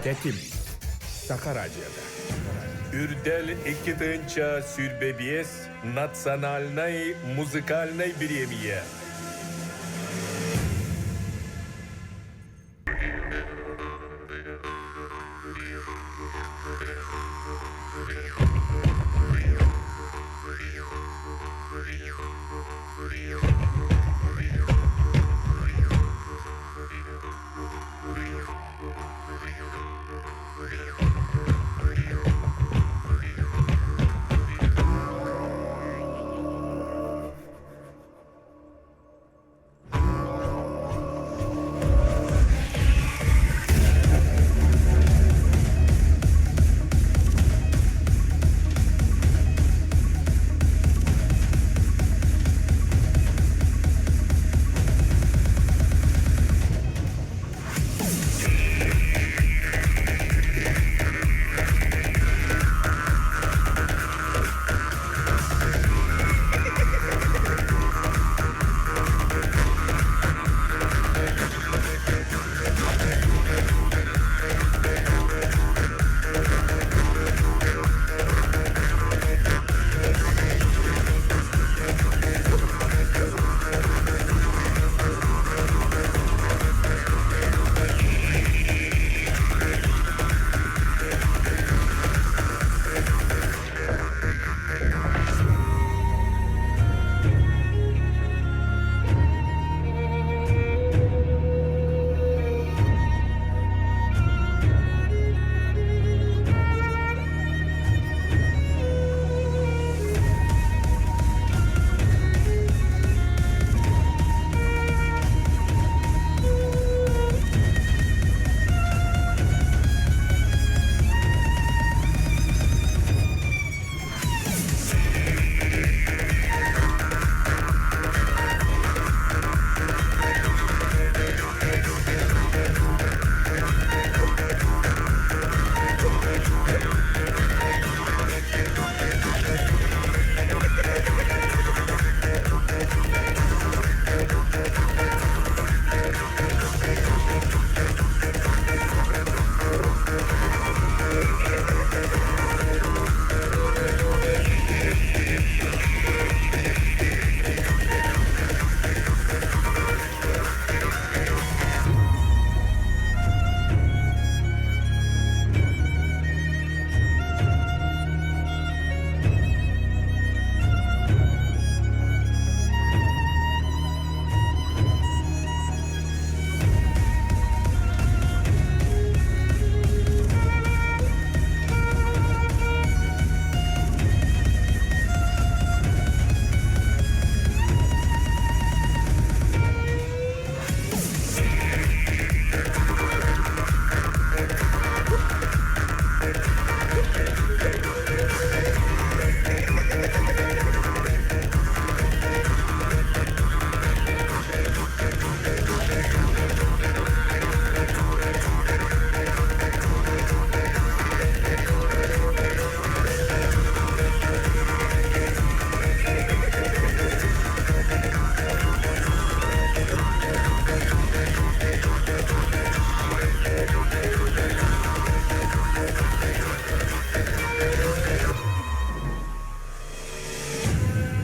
Тетим Сахарадиода. Үрдел 2-нчы сүрбебес национальной музыкальной премия.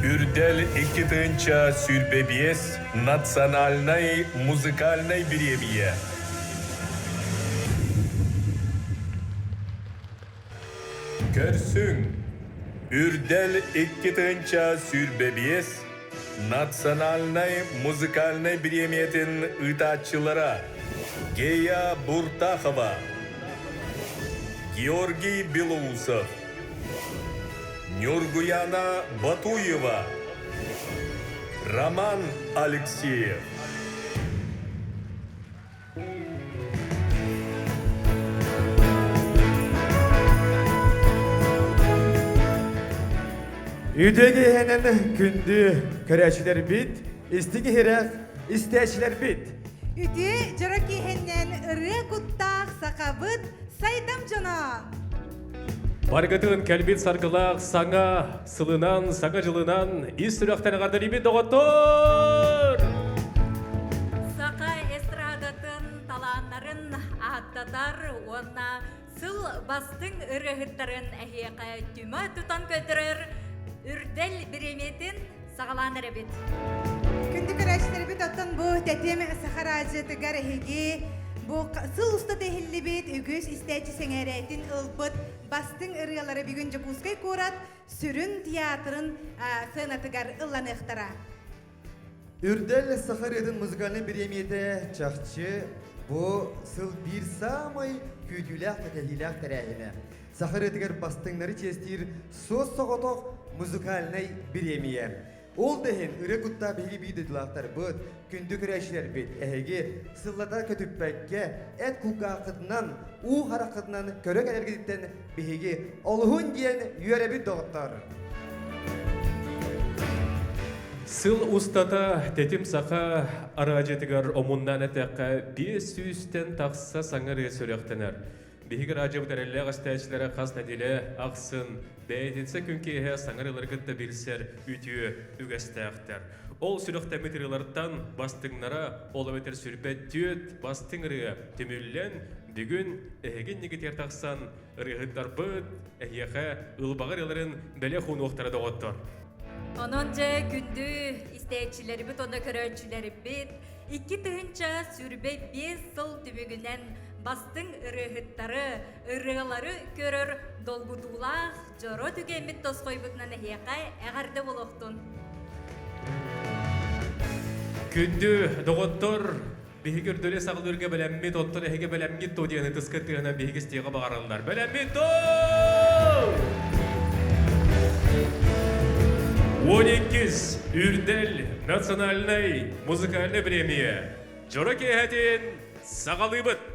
Үрдел 2-нчы сүрбебес национальной музыкальной премия. Көрсүң, Үрдел 2-нчы сүрбебес национальной музыкальной премиятын ытачылары Гея Буртахова, Георгий Белоусов, Нюргуяна Батуева, Роман Алексеев. Үйдегі хенен күнді көрәшілер бит, істігі херек, істәшілер бит. Үті жырыки хеннен ұры құттақ сақабыт сайдам жонан. Баргытын кәлбет саргылақ саңа, сылынан, саңа жылынан, ис түріқтен ғардар ебет доғаттыр! Сақа эстрадатын таланларын аттатын Астар уонна сыл бастың ырыһыттарын әхиэқа түмө тутан көтөрөр үрдел биреметін сағалан әребет. Күнді көрәшілер бит оттан бұ тәтем сахаражы түгар әхеге бұ сыл ұста тәхілі бит үгіз істәчі сәңәрәйтін ұлбыт бастың ырыялары бүгін жапускай көрат сүрін театрын сынатыгар ылланықтара. Үрдел Сахаредин музыкальный премияте чахчы bu sıl bir samay küdülak tehilak terahine. Saharetger bastınları çestir söz soğutok müzikalnay biremiye. Ol dehen ırı kutta begi bididilaktar bud kündü küreşler bit ehege sıllata kötüppekke et kukakıdından u harakıdından körek energeditten behege olhun diyen yürebi doğutlar. Сыл устата тетим саха аражетигар омуннан этекка 500-тен тақса саңыры сөректенер. Бихигер ажабытарелле гастайчылары қас нәдиле ақсын бәйденсе күнкеге саңырылар гытта билсер үтіе үгәстәқтер. Ол сөректәметрилардан бастыңнара оламетер сүрбет түйет бастыңыры түміллен бүгін әйген негетер тақсан ырығыттар бұд әйеға ұлбағыр еларын бәле хуны оқтары доғыттыр. Onunca gündü isteyicileri bit, onu körölçüleri bit. 2 tığınca sürbe 5 yıl tümügünden bastın ırıhıtları, ırıları körür dolgudulaq, joro tügemit toskoy butnan ehiyakay eğarda buluqtun. Күнді доғыттыр бігігір дөре сағылырға бәләммет оттыр әйге бәләммет то дегені тұскыттығынан бігігі стеға бағарылдар. Бәләммет то! 12 Үрдел национальный музыкальный премия. Жороке хәтен сағалыбыт.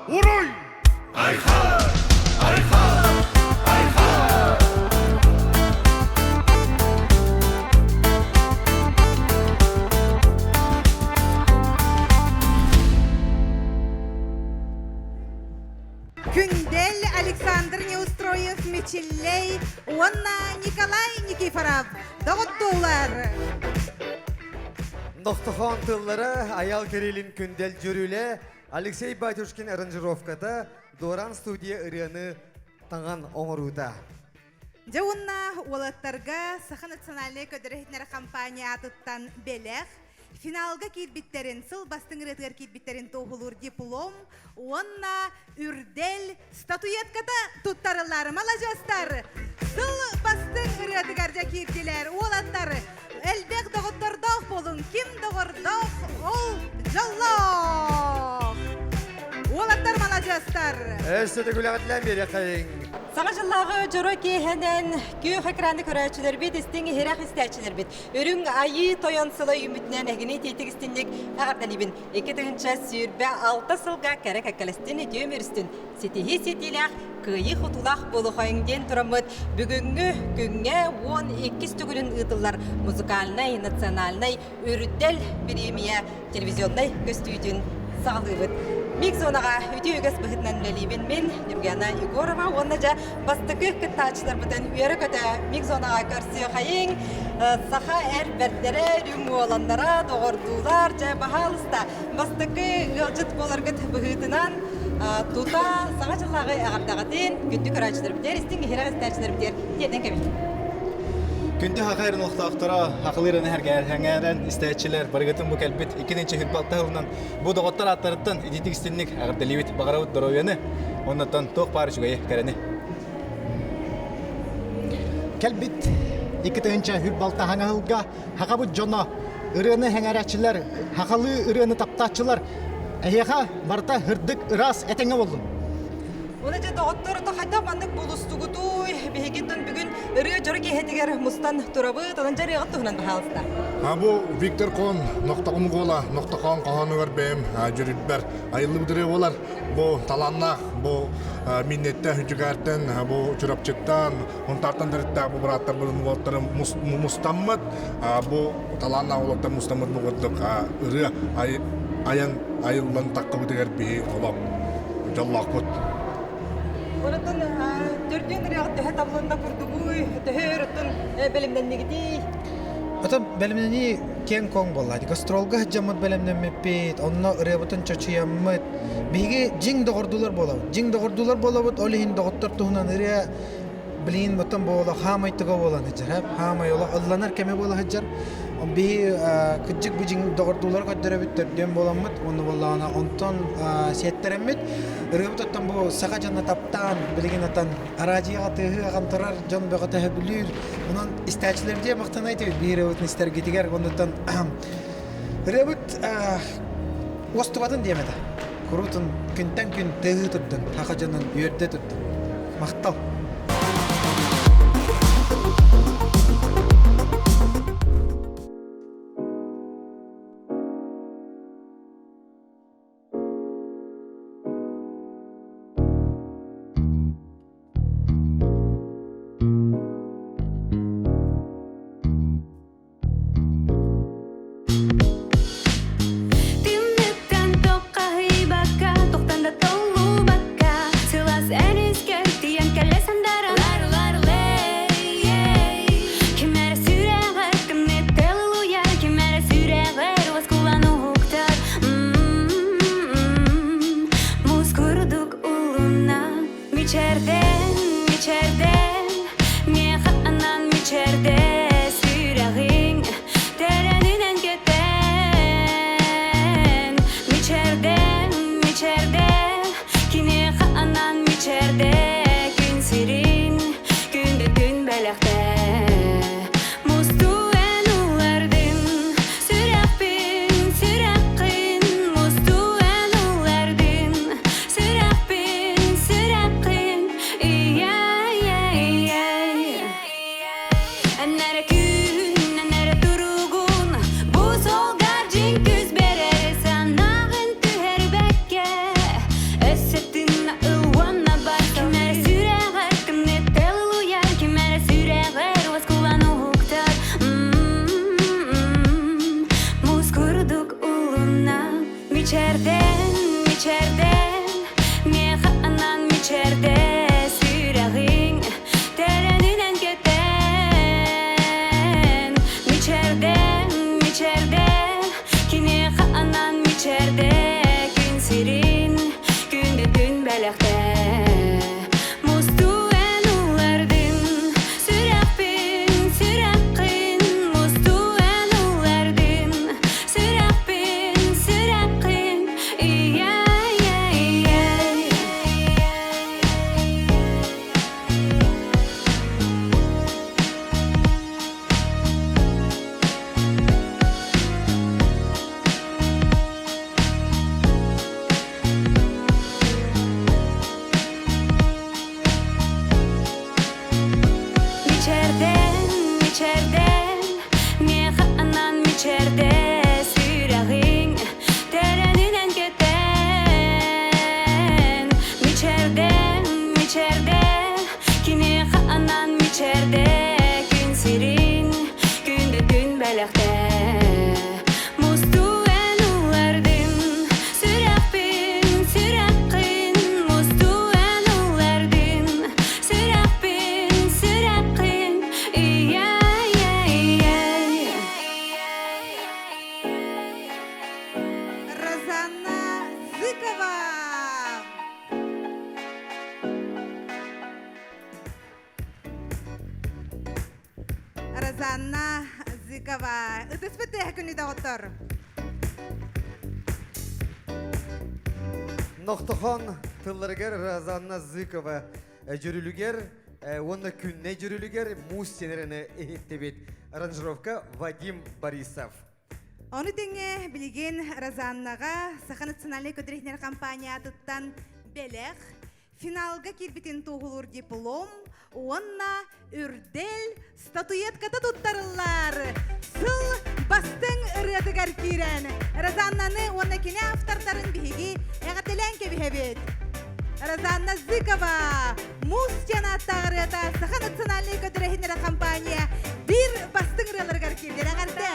Урой! Күндел Александр Неустроев Мичиллей, Уанна Николай Никифоров. Доғыттулар. Ноқтохон тыллары Аял Кириллин күндел жүрілі Алексей Батюшкин аранжировката Доран студия ырыны таңан оңырута. Жауынна олаттарға Саха национальный көдірехетнер компания атыттан белех, финалга кирбиттерин, сыл бастың ретгер кирбиттерин тоғылыр диплом, онна үрдел статуетката туттарылар малажастар. Сыл бастың ретгерде кирдилер, олаттар, әлбек доғыттырдақ болын, ким доғырдақ, ол жаллақ. Олаттар малажастар. Әсті күләғатлән бері қайын. Саңа жыллағы жұры кейхенен күйі экранды көрәчілер бит, істіңгі херақ істәчілер бит. Өрің айы тойонсылы үмітінен әгіне тейтік істіндік ағардан ебін. 2-тігінші сүрбә 6 сылға кәрі кәкәлістен өтемірістін. Сетихи сетиләқ күйі құтылақ болу қойыңден тұрамыд. Бүгінгі күнге 12 түгілін ұтылар музыкальный, национальный, үрдел премия телевизионный көстүйдін сағылығыд. Микзонаға өте өгіз бұхытнан бәлейбін мен, Нұргена Егорова, онна жа бастықы күттачылар бұтын үйері көті Микзонаға көрсі қайын, саха әр бәрдері, рүмі оландара, доғырдулар, жа бағалыста. Бастықы ғылжыт боларғыт бұхытынан тұта саңа жыллағы ағардағатын күнді көрәчілер бітер, істің хирағыз тәрчілер бітер, еден кәбіл. Күнді хақайрын оқтақтыра, хақылырын әргәрәңәрін істәйчілер барығытын бұл кәлбет 2-нче хүрбалта ғылынан бұл доғыттар аттарыттан идетік істенік ағырдалевет бағарауыт дұровияны, оннаттан тоқ бары жүгайы кәріні. Кәлбет 2-нче хүрбалта хаңағылға хақабыт жоны ұрыны хәңәрәчілер, хақалы ұрыны таптачылар, әйеға барта хүрдік ұрас әтеңе болдым. Оны жа доғыттар қайда мандық болыстығыдуй, бейгеттен бүгін үрі жұры кейхетігер мұстан тұрабы, тонын жары ғытты ғынан бағалыста. Абу Виктор Кон ноқтақым ғола, ноқтақын қағанығар бәйім жүріпбәр айылы бұдыры олар. Бұл таланнақ, бұл минетті хүджігәртін, бұл жүрапчыттан, ұнтартан дәрітті бұл бұраттар бұл мұғаттары мұстаммыд, бұл таланнақ олаттар мұстаммыд мұғаттық үрі айылын таққы бұдығар бей олап жаллақ бұд. Онытын түрден рияғыт төһе таблонда күрдігуй, төһе өріттін бәлімден негедей. Ата бәлемнени кен кон боллады. Гастролга жамат бәлемнен меппет, онно ырыбытын чачыяммыт. Биге жиң доғырдулар болабыт. Жиң доғырдулар болабыт, олихин доғыттар туһунан ырыя билин бутан бола хамайтыга боланы жар. Хамай ола алланар кеме бола хаджар. Би кыджык бижиң доғырдулар көддөрөбүт төрдөн боламыт. Оны боллана онтон сеттереммит. Ырыбыттан бу сага жанна таптан, билген атан аражыга тыгы агантырар жон бөгөтө бүлүр. Унан истәчләрдә мактан әйтеп бирәвет нистер гитигәр ондан ырыбыт остубатын диемәдә. Курутун күнтән күн тыгы турдун, хага жаннан үйөрдә турдун. Мактал. Essettin ılvanna bar Kimere süreğer Kimne tellu yer Kimere süreğer Vas kullanı huktar Muz kurduk uluna Miçerden Meha anan miçerde Süreğin Tereninen keten Miçerden Kineha anan miçerde Gün sirin Gündü gün belekte Mustuen ulardın Sürekpin Mustuen ulardın Sürekpin Miçerden Meha anan miçerde Süreğin Tereninen keten Miçerden Kineha anan miçerde Gün sirin Gündü gün belekte Mustuen ulardın Sürekpin Mustuen ulardın Sürekpin Розанна Зыкова. Розанна Зыкова. Үтіспетті күні дағыттар. Ноқтохон тылларгер Розанна Зыкова жүрүлүгер оны күнне жүрүлүгер мус сенеріне эхеттебет аранжировка Вадим Борисов. Оны теңе білген Розаннаға Саха национальный көдірехнер компания тұттан белек, финалға келбетін тоғылыр диплом, онна үрдел статуетката тұттарылар. Сыл бастың ұрыдығар кирен. Розаннаны онна кене автартарын бігі әғателен кебігебет. Розанна Зыкова, мус жанаттағырыда Саха национальный көдірехнер компания бір бастың ұрылырғар кирдер ағарты.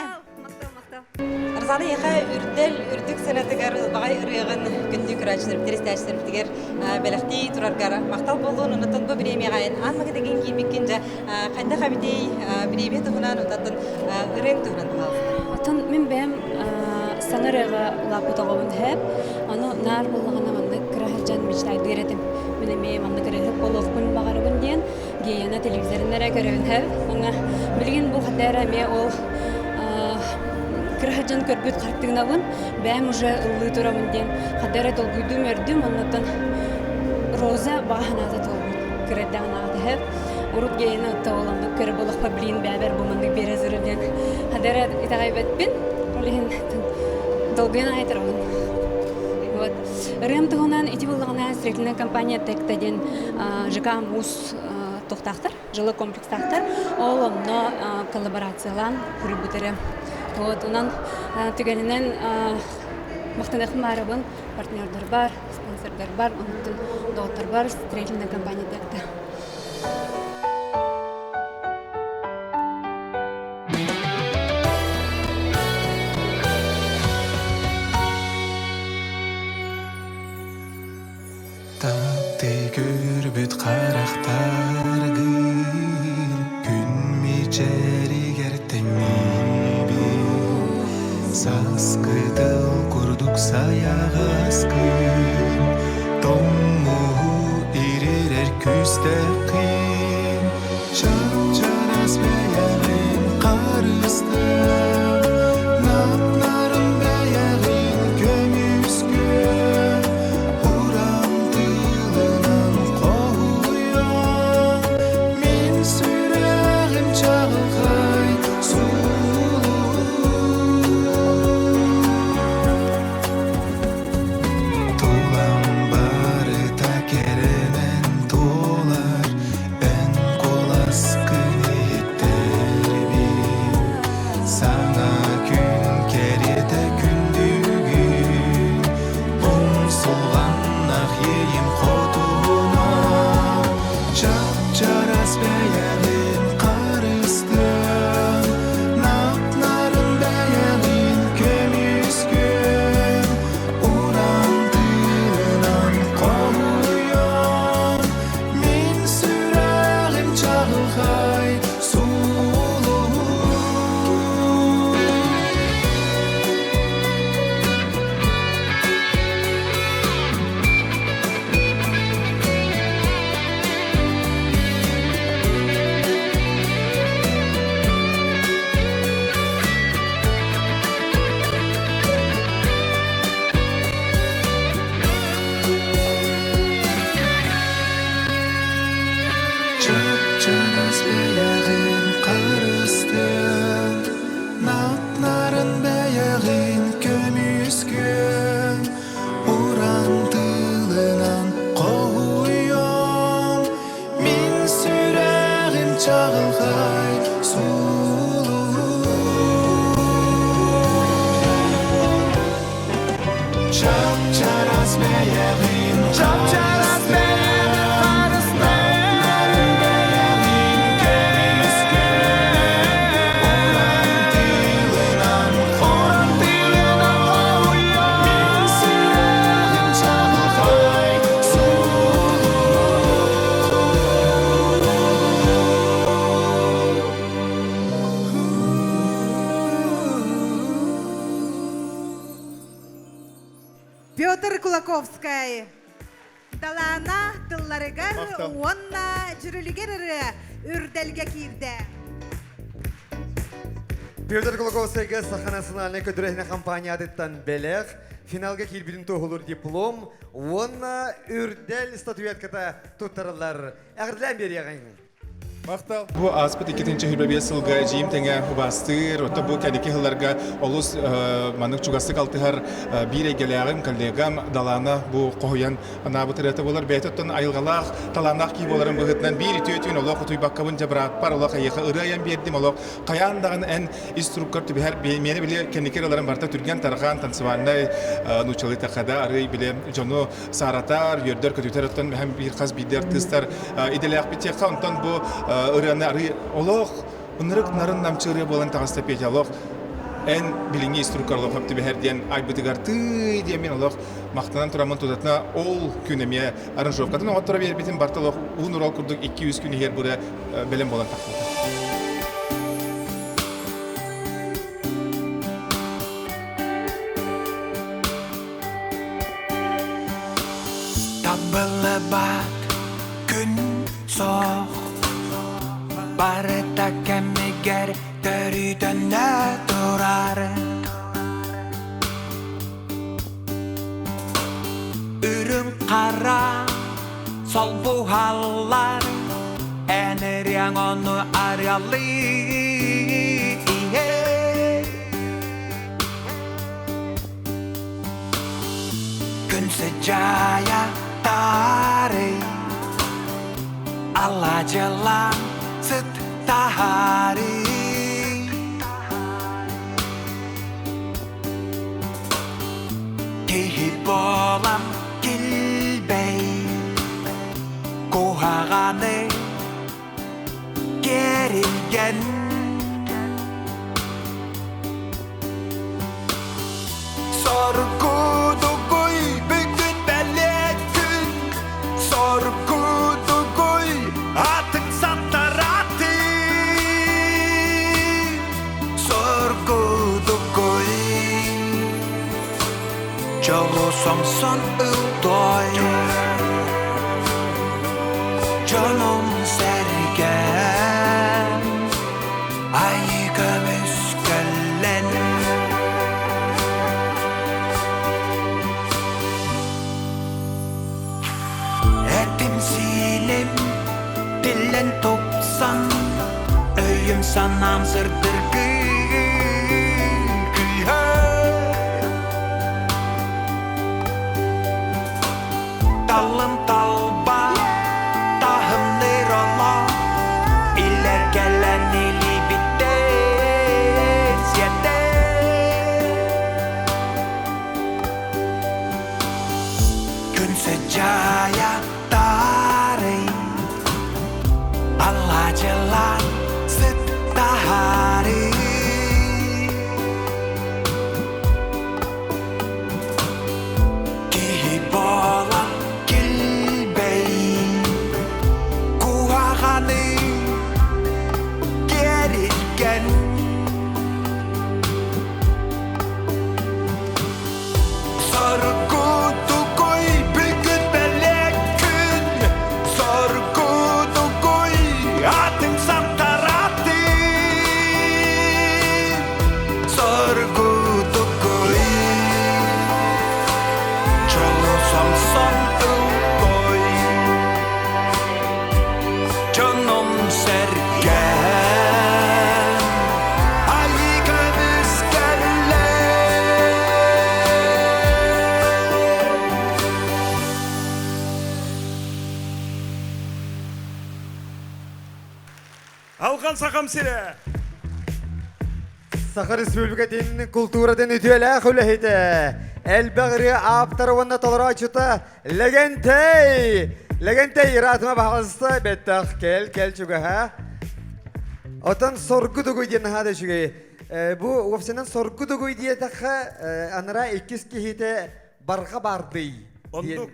Арзаны яха үрдік сәнәтігер бағай ұрыған күнді күрәчілер, бітірістәчілер бітігер бәліқті тұрарғар мақтал болуын ұнытын бұл біреме ғайын. Анмағы деген кейбеккен жа қайда қабидей біреме тұғынан ұнатын ұрын тұғынан қалды. Отын мен бәм саңырыға лапы тоғауын әп, оны нар болғана манны күрәхіржан мечтайды еретім. Менеме манны күрәхіп болуқпын бағарыбын дейін, кейені телевизорынлара көрәуін әп. Оны білген бұл қатар әме ол Кырахаджан көрбөт қарттығынауын, бәм уже ұлы тұрамын ден. Қадары толгүйдім өрдім, оннаттан роза бағанаты толгүйд. Кырайдағын ағыды әп. Урут гейіні ұтта оламды, көрі болықпа білейін бәбір бұманды бере зұрылден. Қадары итағай бәтпін, олығын долгүйін ағайтыр олын. Рым тұғынан ити болығына строительная компания тәктәден ЖК МУС тоқтақтыр, жылы комплекстақтыр. Ол онно коллаборациялан көрі бұтыры. Вот, онан түгенінен мақтанақын марабын партнердар бар, спонсордар бар, онықтың доғыттар бар, строительная компания тәкті. Тапты көрбіт қарақтар гүл, күн мечерігер тәңнебе. Саскытыл күрдік саяғыз күн, томмуғу иререр күстер қин. Чап-чарас бәяғын қарысты, наптарын бәяғын көмүскө. Урам тылынан қоғуя, мен сүрәғім чағылғай сұлу. Тулам бары такеренен толар, эн колас күнеттерби. Ай. Далана тылларыгар Мактал. онна жүрүлүгер үрдәлгә кирде. Петр Глоговскийге Саха национальный көдүрәһенә компаниядыттан белек, финалга килбидин тохулур диплом, онна үрдәл статуэтката туттарылар. Әгърлән берегән. Мактал. Бу аспыт 2-нче хилбебес сылга жиим теңе бастыр, ота бу кәдеке хылларга олус манык чугасы калтыгар бир эгелегим коллегам далана бу коян ана бу тирәте булар бәйтөттен айылгалах таланак ки боларын быгытнан бир төтүн олох туйбаккабын жабрат пар олох айыха ыраян бердим олох каяндагын эн инструктор тиби һәр мени биле кенекерләрен барта түргән тарган танцевальный нучалы такада ары биле жону саратар йөрдер көтүтәрәттен һәм бир каз бидер тыстар иделәк битекка онтан бу ыраны олох унрык нарын намчыры болан тагыста петялох эн билинги инструкторлох хапты беһерден айбытыгар ты димен олох мактанан турамын тудатна ол күнеме аранжировкатын оттора бербитин барталох унурал курдук 200 күн һәр бура белем болан такты. Табылыбат күн соқ Барыта кәмігер төрүтөнө турар Үрүн қара сол бухаллар Энерияң ону арялы Күнсі жая Tari Allah jalan setahari Kehip bolam kilbey Kohagane gerilgen Sorgu duguy bugün belek gün Sorgu duguy atık sattarati Sorgu duguy Jolo somson utoy Canım sergen Ayı gömüskellen Etim silim Dillen topsan Öyüm sanam sırdır Dalım talba Tahım nirala İller gelen ili bittez Gün secaya tari Allah jalan setahari Kihibolan kilbey Kuhagani gerilgen Sorgu duguy bugün belek gün Sorgu duguy atın santarati Sorgu duguy Çolu samson duguy Canım sergen Ayı gömüskelle Алған сақам сире. Саха Республикатын культурадан үтүелә хүләһите. Әлбәгри аптарванна толора чута легентей. Легентей ратма бахасты беттах кел чуга. Отан соргу дугуй ден хада чуга. Бу вовсенен соргу дугуй дие таха анара 2 кихите барга барды. Ондук.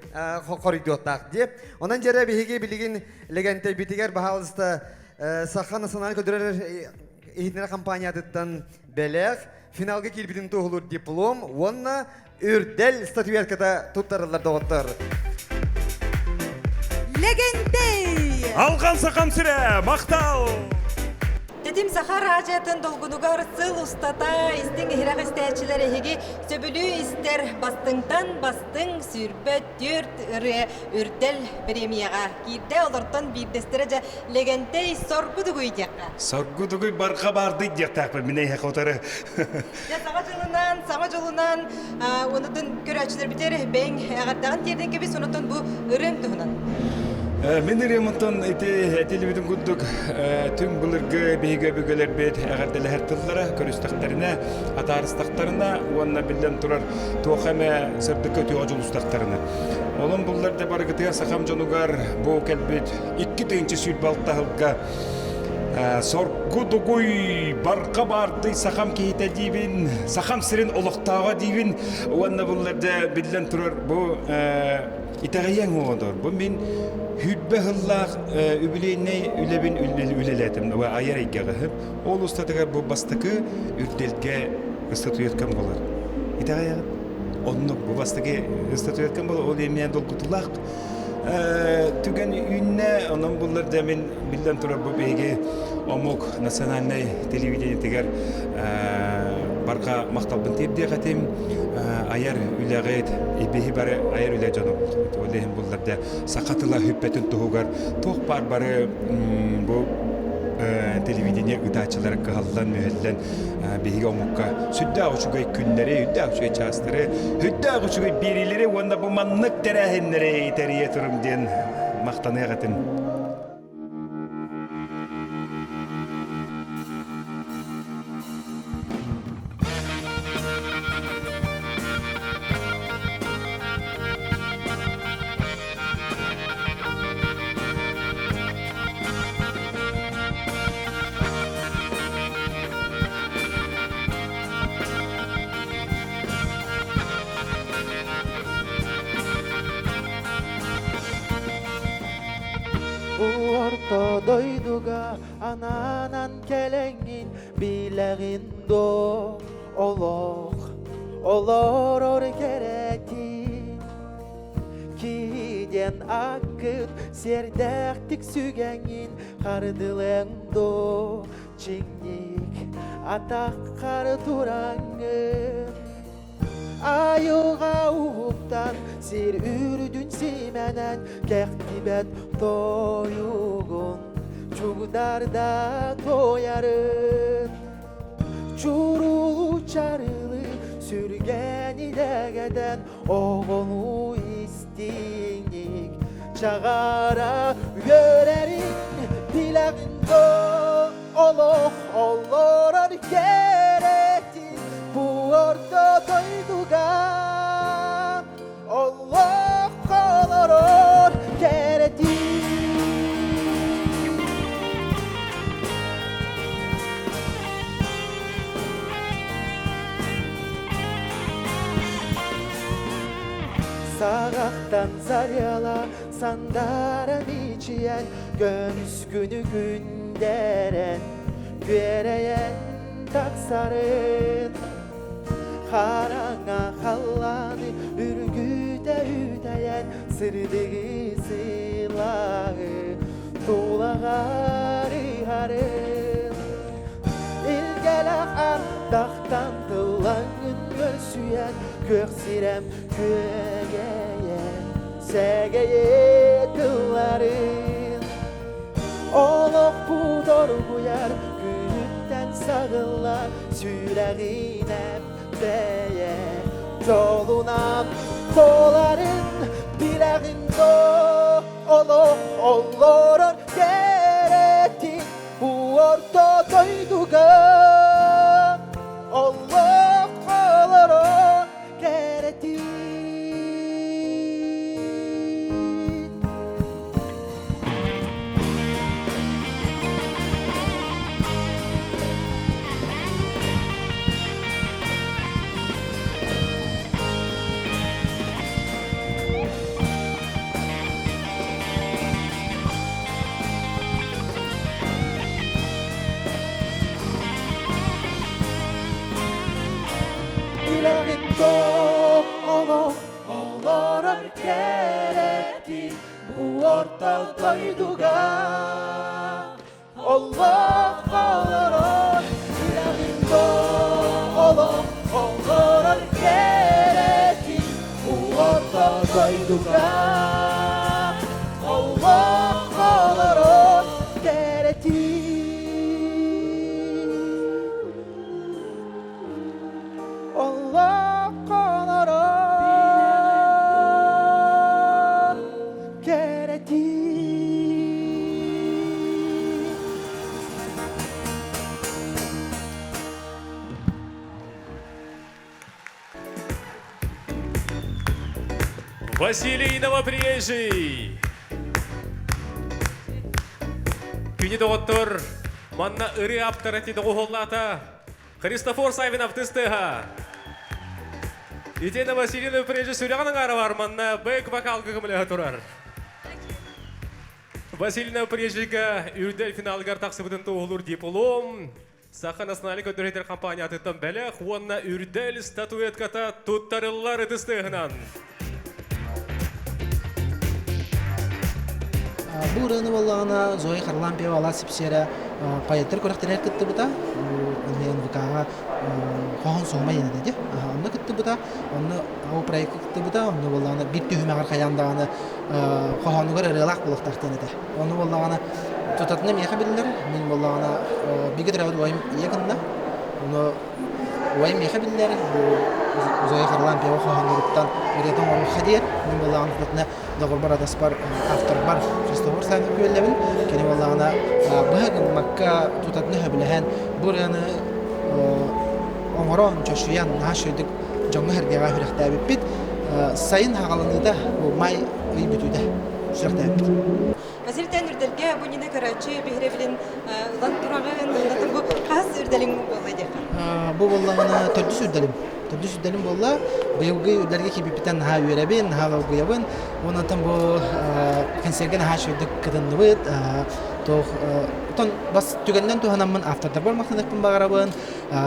Коридоттак дип. Онан жере биһиге билигин легентей битигер бахасты Саха националь көдүрәләр компаниядыттан белек финалга килбитин тухулур диплом, онна үрдел статуэткада туттарылар доғыттар. Легендей! Алған сақам сире, мақтал! Тетим сахар ажатын долгунугар сыл устата истин хирак истечилери хиги сөбүлүү истер бастыңтан бастың сүрбө төрт ыры үрдел премияга кирде олортон бирдестере же легендей соргудугуй жакка. Соргудугуй барқа барды дияқтақпы, мене хақотары. Саңа жолунан онутун көрөчүлөр битер бең агардаган терден кеби сонотон бу ырын туһунан. Мен ремонтон телевиден гуддук түн булыргы бейге бүгелер бет агардылы хартыллара көрүстактарына атарыстактарына уанна билден турар туохаме сырдыкка түйожулустактарына. Олон булларда баргытыга сахам жонугар бу келбет 2 тыйынчы сүйтбалтахылга соргудугуй барқа барды сахам кейте дейбин, сахам сирин олықтаға дейбин, уанна булларда билден турар бу итағаяң оғадыр. Бу мен хүдбе хыллақ үбілейне үлебин үлелетім, аяр айгағығып, ол ұстатығар бу бастықы үрделге ұстатуеткан болар. Итағаяғын, оннық бу бастықы ұстатуеткан болар, ол емейен долгутылақ. Түген үйінне, онын бұллар дәмен білден тұрар бұл бейге омук национальный телевидение тегер барға мақталбын тепде қатем аяр үләғет, ебейі бары аяр үлә жону бұл. Олейін бұллар да сақатыла хүппетін тұғығар, тоқ бар-бары бұл телевидение ыдачылары кахаллан мөхеллен бейге омукка сүдді ағышугай күннері, үдді ағышугай частыры, үдді ағышугай берилері, онда бұл маннық тәрәхінлері етәрие тұрым ден мақтаны ағатын. Orta doyduga ananan kelengin bilegin do olor gerekin kiden akıt serdektik sügengin kardılen do çingnik atak kar turangın ayığa uğuptan sir ürdün simenen kektibet toyugun çuğdarda toyarın çurulu çarılı sürgen ile geden oğulu istinik çağara görerin dileğinde olur gerekti bu orta doydugan Allah kalır gerekti. Sağaktan zaryala sandaran içiyen gömüs günü günderen güereyen taksarın Harana hallanı ürgüte üteyen sırdığı silahı tuğlağarı harın İlgelak ardaktan tılangın görsüyen göksirem kögeyen segeye tılların Oluk budur buyar gütten sağılar süreğinem beye Yolunam doların bileğinde oluk olur gerekti bu orta doydugan oluk olur gerekti Olur gerekti bu orta doyduga Allah olur yüreğimde olur gerekti bu orta doyduga Allah olur gerekti Allah olur gerekti Василий Новоприезжий. Күні доғыттыр, манна үрі аптары теді ғоллата. Христофор Савинов тыстыға. Итені Василий Новоприезжий сүріғаның ары бар, манна бәк вокалғы кімілі тұрар. Василий Новоприезжийға үрдел финалғар тақсыбыдың тоғылыр диплом. Саха национальный көндіретер компаниятыттан бәлі, хуанна үрдел статуэтката туттарылар тыстығынан. Бұл рыны болағына Зоя Харлампия вала сипсера қайеттер көріқтер күтті бұта. Мен бұқаға қоғын соғма ені деді. Онны күтті бұта, онны ау проекті күтті бұта, онны болағына бір түйімеғар қаяндағаны қоғынығыр ұрылақ болықтақтен еді. Онны болағына тұтатыны меқа білділер. Мен болағына бігі тұрауды ойым екінна. Оны ойым меқа білділер. Зоя Харлампия қоғынығырыптан өретен орын қадер. Мен болағына тұтатыны Дағыр бар адаспар автор бар Христофор Савинов көйлебін. Кені болағына бұғығын Макка тұтатыны хөбіліген бұрыны оңырон чошуян нашыдық жоңғы әргеға хүріқті әбіппет. Сайын хағалынды май үй бүтуді сүріқті әбіппет. Василий Тәнүрдерге бұнені көрәтші бігіревілін ұлан тұрағын ұлдатын бұл қас үрдәлің болды дейқі? Бұл болағына төрді сүрдәлім. Төрді сүрдәлім болла, бұйылғы үрдерге кебіпітен ха үйеребін, ха лауғыябын. Онытын бұл консерген ха шүрдік кітінді бұд. Бас түгеннен туғанамын автордар бар мақтанықпын бағарабын.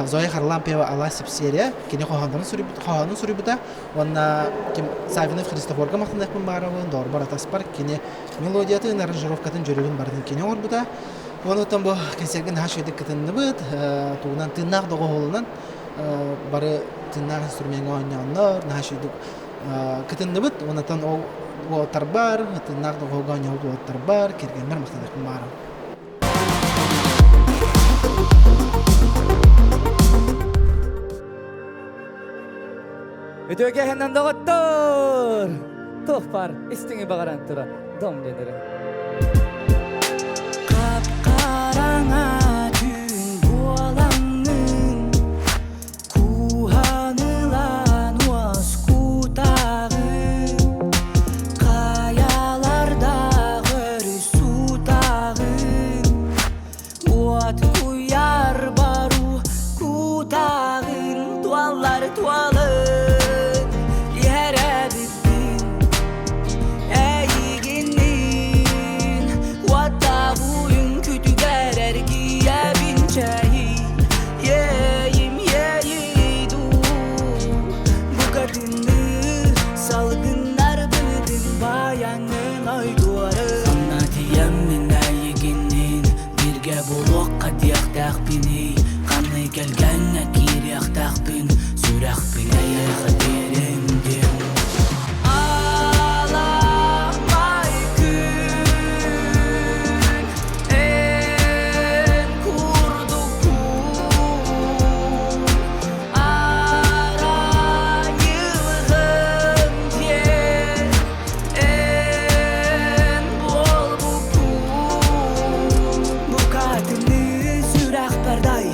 Зоя Харлампия ала сипсерия, кені қоғанын сүрі бұда. Онна Савинов Христофорға мақтанықпын бағарабын. Дор бар атаспар, кені мелодиятын, аранжировкатын жөрігін бардың кені ор бұда. Онытын бұл консерген ха шүрдік кітінді бұд. Туғынан тыннақ доғы қолынан бары тыннақ инструментға ойнағанлар, наға шүрдік кітінді бұд. Онытын ол тарбар, тыннақ доғы қолға ойнағанлар тарбар, керген бір мақтанықпын бағарабын. Ötüge hemen doktor. Tohpar istini bağıran tura. Dom denir. Kapkarana gün bu alanın kuhanılan uaz kutağı kayalarda görü su dağı uat uyar baru kutağın dualar tualı Perdai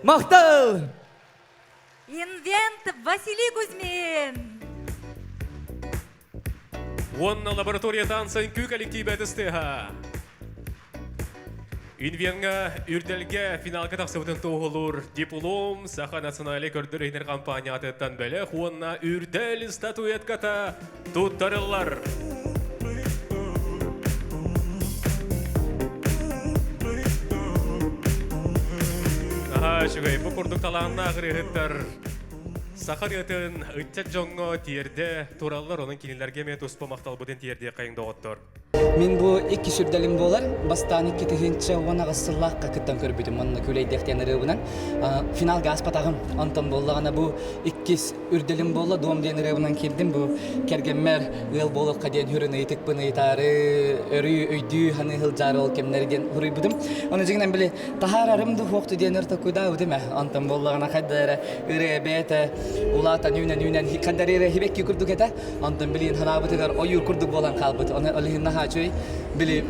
Мақтал! Инвент Василий Кузьмин. Уонна лаборатория танцын күй коллективі әдістеға. Инвенға үрділге финалға тақсыбытын тоғылыр диплом Саха националы көрдірейнер компаниятыттан бәлі уонна үрділ статуэтката тұттарылар. Шугай, бұл күрдік талағына ғырығыттар. Сахаретін үтчет жоңғы тиерде туралылар оның кенелерге мен тұспа мақтал бұден тиерде қайыңды оғыттыр. Мен bu iki sürdəlim bolar. Bastan iki tühünçə ona qısırlaqqa kıttan körbüdüm. Onunla küleydəkdən rıbınan. Final gaz patağım. Ondan bollağına bu iki ürdəlim bolla. Doğum diyen rıbınan keldim. Bu kergemmer ıl bolu qadiyen hürün etik bunu itarı. Örü öydü hani hılcarı ol kemlerden hürüybüdüm. Onun için bile tahararımdı hoqtu diyen ırta kuyda ödeme. Ondan bollağına qaddara ırı bete. Ulatan yünen kaddarı hibekki kurduk ete. Ondan bilin hanabıtıgar oyur kurduk bolan kalbıt. Onu ölihin naha çöy. Bili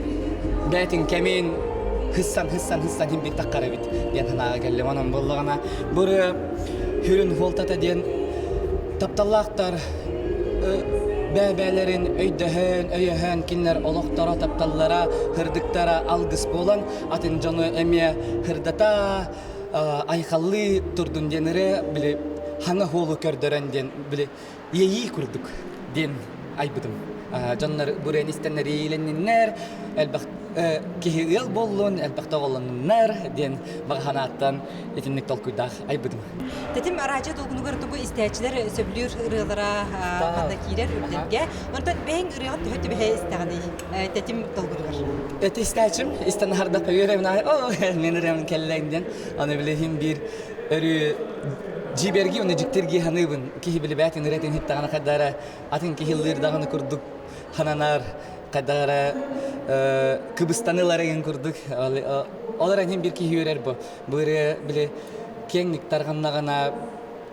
betin kemin hıssan him bir takkara bit. Diyen hanağa geldim. Onun bollağına buru hürün holtata diyen taptallaqtar bäbälerin öýdähen kinler oloqtara taptallara hırdıktara algыс bolan atın jonu emye hırdata ayxallı turdun denere bile hana holu kördörenden bile yeyi kurduk den aybıdım. Jonlar buren istenler eýlenenler elbaq kehiyel bollun elbaqta olanlar den bahanattan etinlik tolkuydaq aybıdım. Tetim araca dolgunu gördü bu isteçiler söblür ırılara kandakiler ürdelge. Ondan ben ırıgat hötü bir istağını tetim dolgunular. Eti isteçim isten harda koyuyorum na o menirem kellenden onu bileyim bir örü Cibergi onu ciktirgi hanıbın ki bile batin retin hittagana kadara atin ki hillir dağını kurduk hananar kadara Kıbrıstanlılara gen kurduk olarak hem bir ki hürer bu böyle bile kenlik targanlagana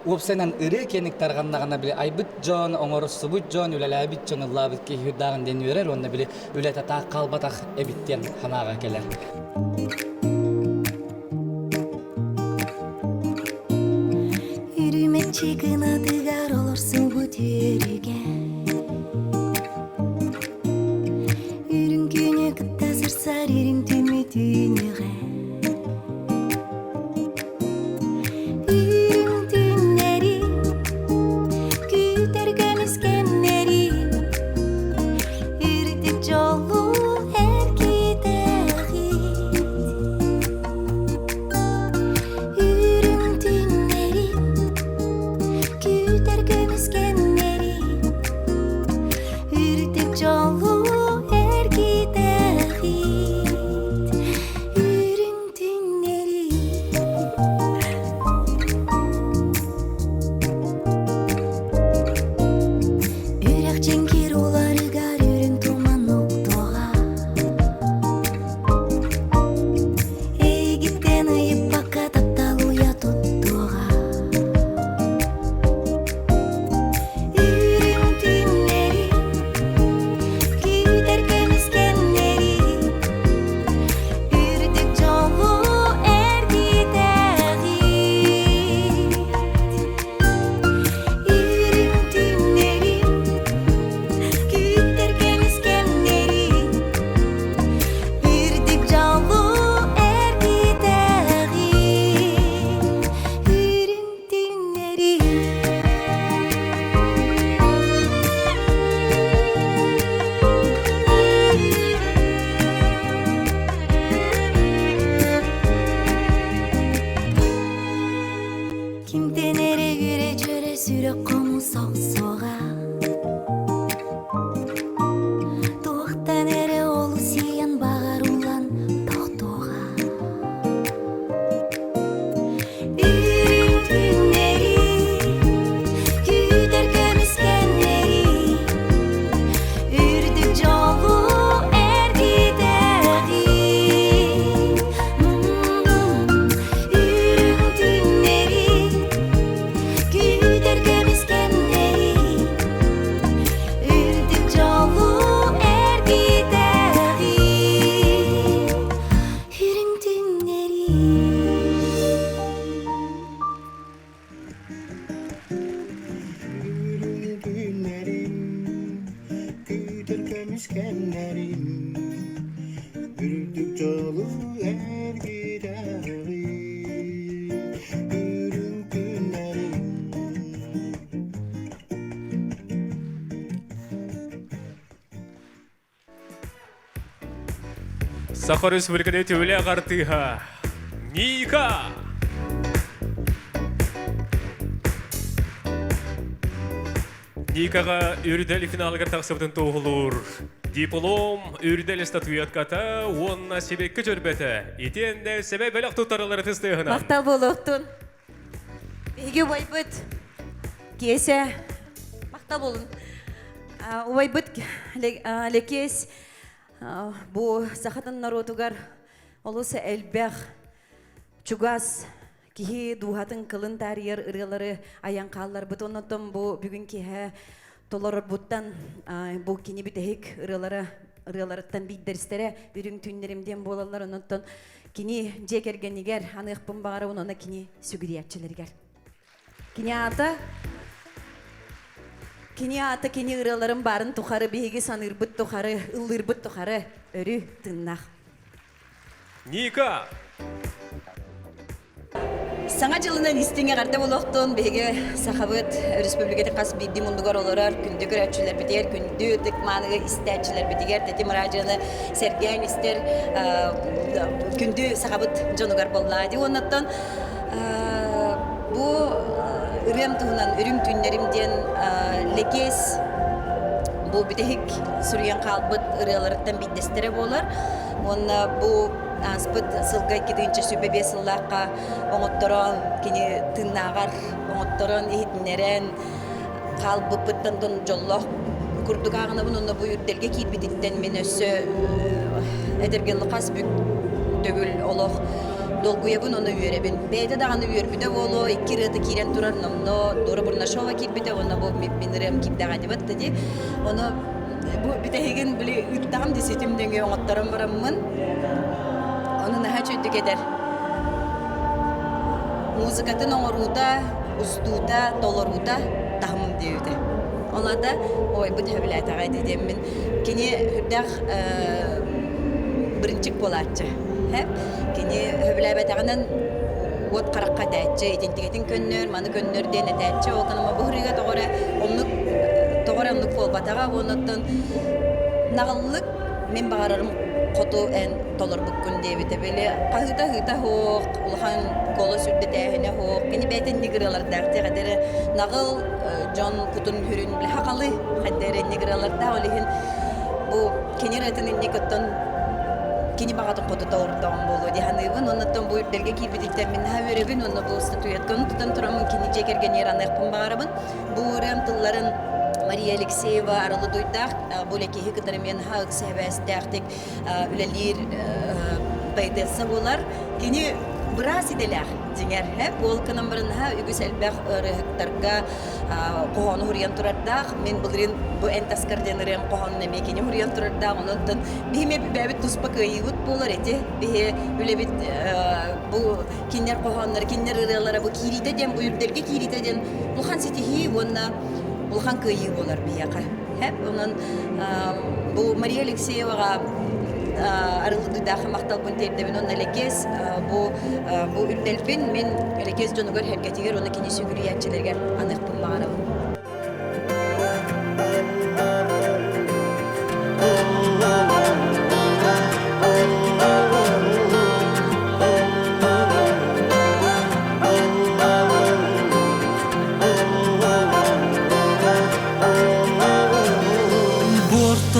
opsenan ırı kenlik targanlagana bile aybıt jon oңорус subut jon ülalabit jon Allah'bit ki hürdağın den hürer onda bile üle tata kalbatak ebitten hanaga keler. Чигын адыгар олорсың көтөрүгөн Үрүн күнү кытта сырсар ирин түмү түнүгө Үрүн түннери күтөр көмүскеннери Үрдүк жолу эркидеги Үрүн түннери Küter gömüskenleri Ürdük jolu er gidehit Ürün tünleri Ürek cenkir oları gar ürün tuman noktoğa Egitten ayıp baka taptaluya tuttuğa Kimdenere güre çöre süre komu soğuğa Doğuktan ere olu siyen bağır ulan tohtoğa Ürün tünleri Küter kömüskenleri Ürdük jolu er gidegi Ürün tünleri Küter gömüskenleri Ürdük jolu er gidegi Ürün tünleri Сахар Республиканы төвле агартыга Ника. Никага үрдәл финалга тақсыбытын тоғылыр. Диплом, үрдәл статуятката, онна себекке жүрбәті. Итенде себе бәліқ тұттарылары тістіғынан. Мақтал болуқтын. Беге ойбыт. Кесе. Мақтал болын. Ойбыт лекес. Бұ сақатын народугар олысы әлбәқ. Чугас. Кихи духатын кылын тарьер ырылары аян қаллар бұт оннотон бұ бүгін кихе толорор бұттан бұ кені бітехик ырыларыттан бейдерістері бүрін түннеримден болалар оннотон кені жекергенігер анықпын бағары онына кені сүгіриятчылергер. Кені ата кені ырыларын барын тұқары бейгі саныр бұт тұқары, ылыр бұт тұқары өрі тыннақ. Ника! Саңа жылынан истиңе қарда болуқтың беге сақабыт республикаты қас бейді мұндығар оларар күнді көрәтшілер бітігер, күнді тікманығы істәтшілер бітігер, тәті мұражыны сәрген істер күнді сақабыт жонығар болады. Онаттан бұл үрем тұғынан үрім түнлерімден лекес бұл бітігік сүрген қалбыт ұреларыттан бейдестері болар. Онна бұл аспыт сылға кетігінші сөбебе сыллаққа оңыттырын, кені тыннағар, оңыттырын, ехетінерен, қалбы пыттандың жоллақ күрдік ағынабын, онна бұл үрделге кейбететтен мен өсі әдергелі қас бүк төгіл олық долгуябын, оны үйеребін. Бәйді дағаны үйербіде болу, екі рыты кейрен тұрар, но дұры бұрна шоға кейбете, онна бұл менірем кейбдеға дебатты де. Оны бұл бітәйген білі үттағым десетімденге оңыттырын барамын. Оны наға чөйді кедер. Музыкатын оңырута, ұстута, толырута тағымым деуді. Олада ой бұд хөбіләті ғайды демін. Кені үрдәқ бірінчік болатшы. Кені хөбіләбәті ағынан от қараққа тәтші, етентігетін көннөр, маны көннөрден әтәтші. Оғаныма бұғырыға тоғыры онлық болбатаға оныттын нағылық мен бағарарым қоту ән толыр бүккін дейбіті білі. Қағыта хоқ, ұлған қолы сүрді тәйіне хоқ. Кені бәйтін негіралар дәқті қадәрі нағыл жон күтін хүрін білі хақалы қадәрі негіралар да олығын. Бұл кені рәтін үнне күттін кені бағатын қоты тауырдауын болу дейханығын. Оннаттан бұл үрдерге кейбедіктер мен әуеребін, онны бұл статуятканы тұтан тұрамын кені жекерген еран әқпін бағарабын. Бұл үрем тылларын Мария Алексеева аралы дуйдақ, бұл әкеге күтірімен халық сәбәстәқтік үләлер байдасы болар. Кені біраз иделәқ деңер. Ол кінім бірінға үгіс әлбәқ ұрықтарға қоғаны хүрген тұрардақ. Мен бұлырын бұл әнтаскарден ұрген қоғаны мекені хүрген тұрардақ. Онын бейме бәбіт тұспа көйіғыт болар еті. Бейе үләбіт бұл кенер қоғанлар, кенер ұрылары бұл киритеден, бұл үрдерге киритеден бұлхан сетихи онына Улхан күйі болар бияқа. Онын бұл Мария Алексееваға арылғы дұйдақы мақтал күнтердебін оны әлекес. Бұл үрделпен мен әлекес жонығыр әргетігер, оны кені сүгірі әтчілерге анықпын бағарабын.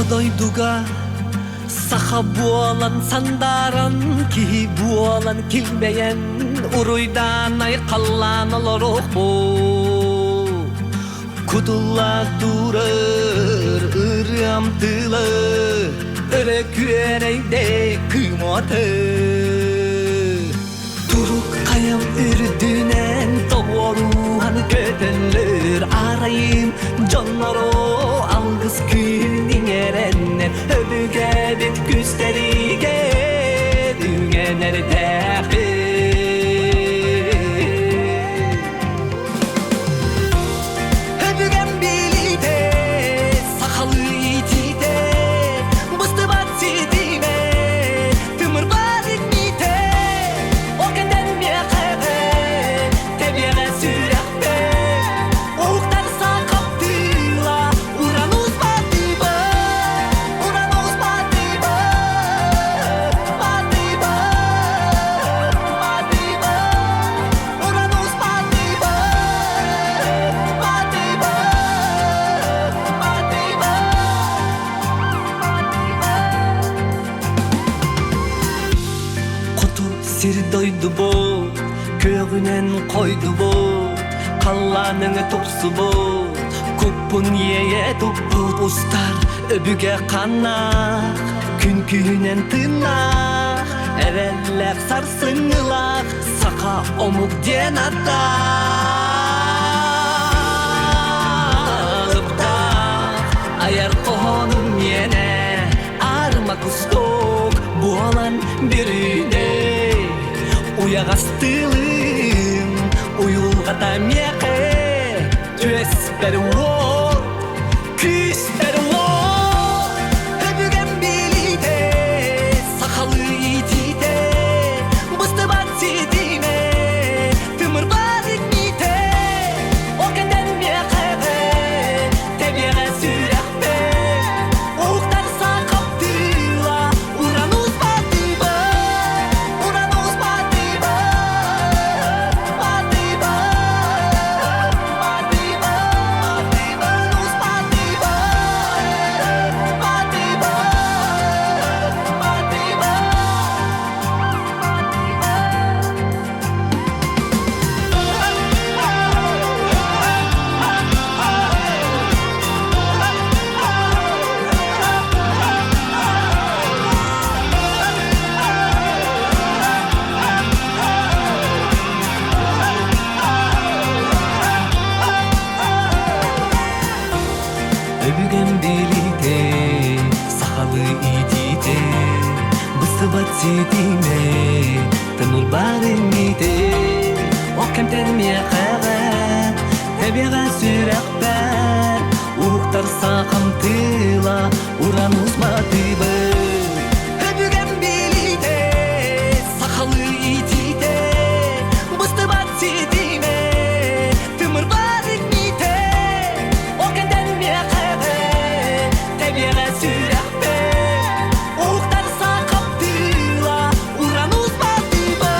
Doyduga saha bualan sandaran ki bualan kilmeyen uruydan ay kallan olarak bu kudulla durur ırıamtılı öyle küereyde kıymatı turuk kayam ürdünen doğruhan kötenler arayım canları algız küyün erenler öbüge bit güsterige düğener däki öbügen bilide sakalı itide bıstı bat sidime tımır barik сир дойду бо көгүнен койду бо калланың топсу бо куппун ие туппу устар өбүгө канак күн күйүнен тынак эреллек сарсыңылак сака омук ден атта аяр kohonum yene arma kustok bu alan birine uyagastılım uyulgata miyake tües berwo küs berwo öbügen bilite sakalı itite bıstı batsitime tımır bazik mite o kenden miyake tebiye sürekte uğtar sakaptıla uranus batiba uranus batiba batiba batiba uranus batiba batiba batiba öbügen bilite sakalı itite bısı batsitime tanur barimite o kemten miyakaga tebiga sürekber uğtar sakantila uranus batiba öbügen bilite sakalı itite bısı batsitime tımır barimite o kemten miyakaga tebiga sürekber uğtar sakantila uranus batiba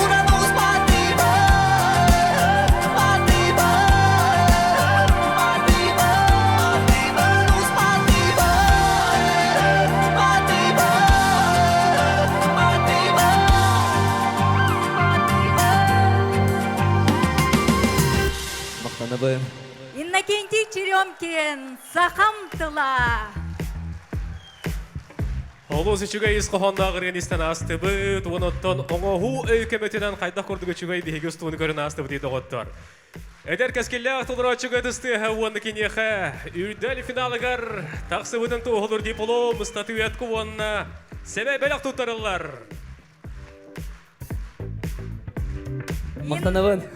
uranus batiba batiba batiba uranus batiba batiba batiba Мақтанабым. Иннокентий Черемкин, Сахамтыла. Олус үчүгэй исқохондағы ренистен астыбыт, оноттон оңоғу өйкеметінен қайдақ көрдігі үчүгэй бейгі ұстуыны көрін астыбыт еді ғоттар. Эдер кәскелі ақтылыр өчүгэй дысты хауанды кенеха, үрдәл финалығар, тақсыбытын туғылыр диплом, статуятку онна, себей бәліқ тұттарылар. Мақтанабын.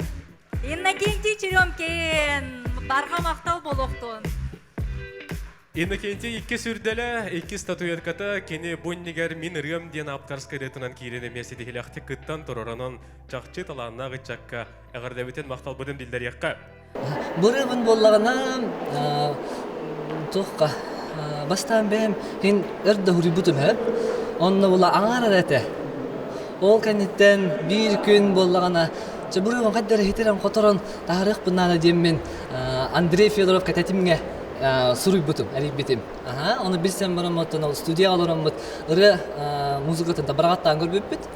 Иннокентий Черемкин, барға мақтау болуқтun. Иннокентий икки сүрдәлі, икки статуятката кені бұннигер мин рым ден аптарскай ретінен кейлені месеті хилақты кыттан тұраранын чақчы таланна ғытчаққа әғардабетен мақтал бұдым білдер яққа. Бұрыбын боллағына тұққа бастан бәм хин өрді хүрі бұтым әп, онны бола аңар әреті. Ол кәнеттен бір күн боллағына бұрыбын қаддары хитерем қоторын тағырық бұннаны деммен Андрей Федоров кәтәтімге суруй бутум, әрек бетім. Оны білсем барам бұттын, ол студия алырам бұт, ұры музыкатын табарағаттан көрбіп біт.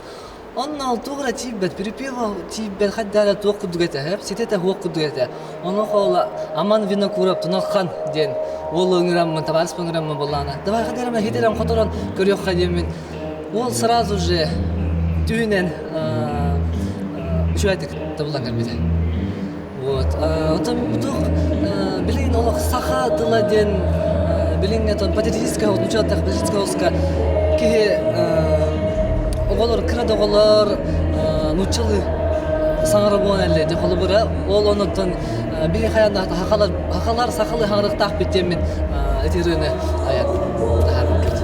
Onun altı tibet, перепева tibet hatta tuğ kudugete hep, sitete huğ kudugete. Onu kola aman vino kurup tunakhan den. Olu ngramın, tabaris ngramın bolana. Давай kadar hideram kotoran görüyor kadyemin. Ol сразу же düğünen şöyle tabulan gelmedi. Вот. Там туğ bilin olaq sahatıla den. Bilin eton patriotiska учатах patriotiska ki Oğullar kırada oğullar nuçalı sanara boğan elle de kolu bura ol ondan bir hayanda hakalar sakalı hanırık tak bittemin etirine ayat daha kötü.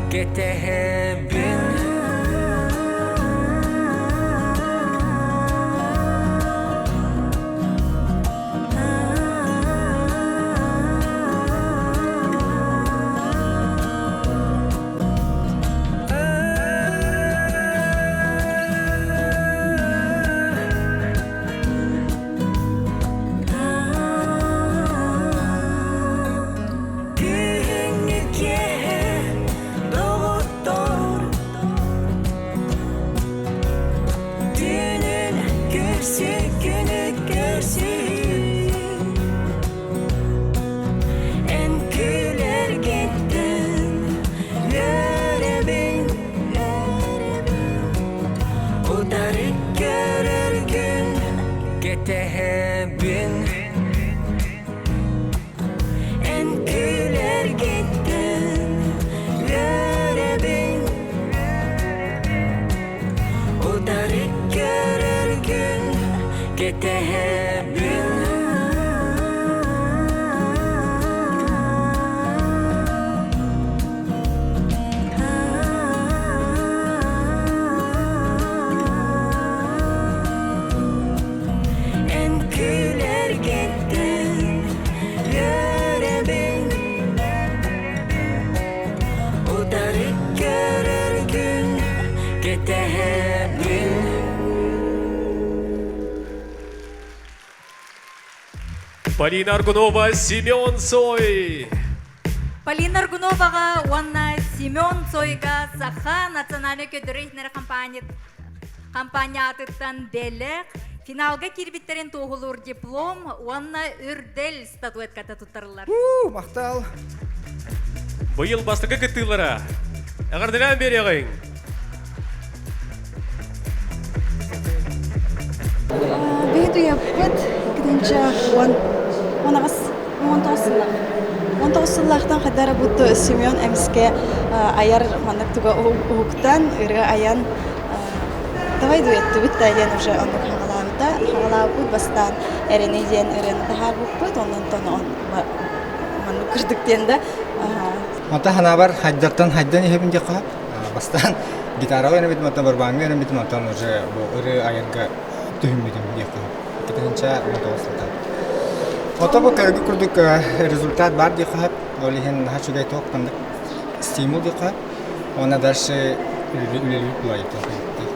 кетебин Полина Аргунова, Семен Цой. Полина Аргуноваға уанна Семен Цойға Саха национальный көдірейнер компаниятыттан бәлік финалға кирбиттерін тоғылыр диплом уанна үрдел статуэтката тұттарылар. Мақтал. Бұйыл бастығы күттілері. Әғарділен береғің. Бейду яппыт, кеденче онағыз 19 сыллақтан қадары бұдды Семен әміске аяр маннақтыға ұғықтан үрі аян давай дуетті бұд дәйлен уже онық хағалау бұд бастан әрені ден үрін дағар бұд онын тоны манны күрдіктен де Мата хана бар хайдактан хайдан ехебин де қап бастан гитара ойнап бит мата барбаңы ойнап бит мата уже үрі аянға түйім битім де қап кетенче мотослата Отабы кәргі күрдік результат бар де қап, олеген хачугай тоқтандық стимул де қап, ona дальше үлеліп бұлай тоқтандық.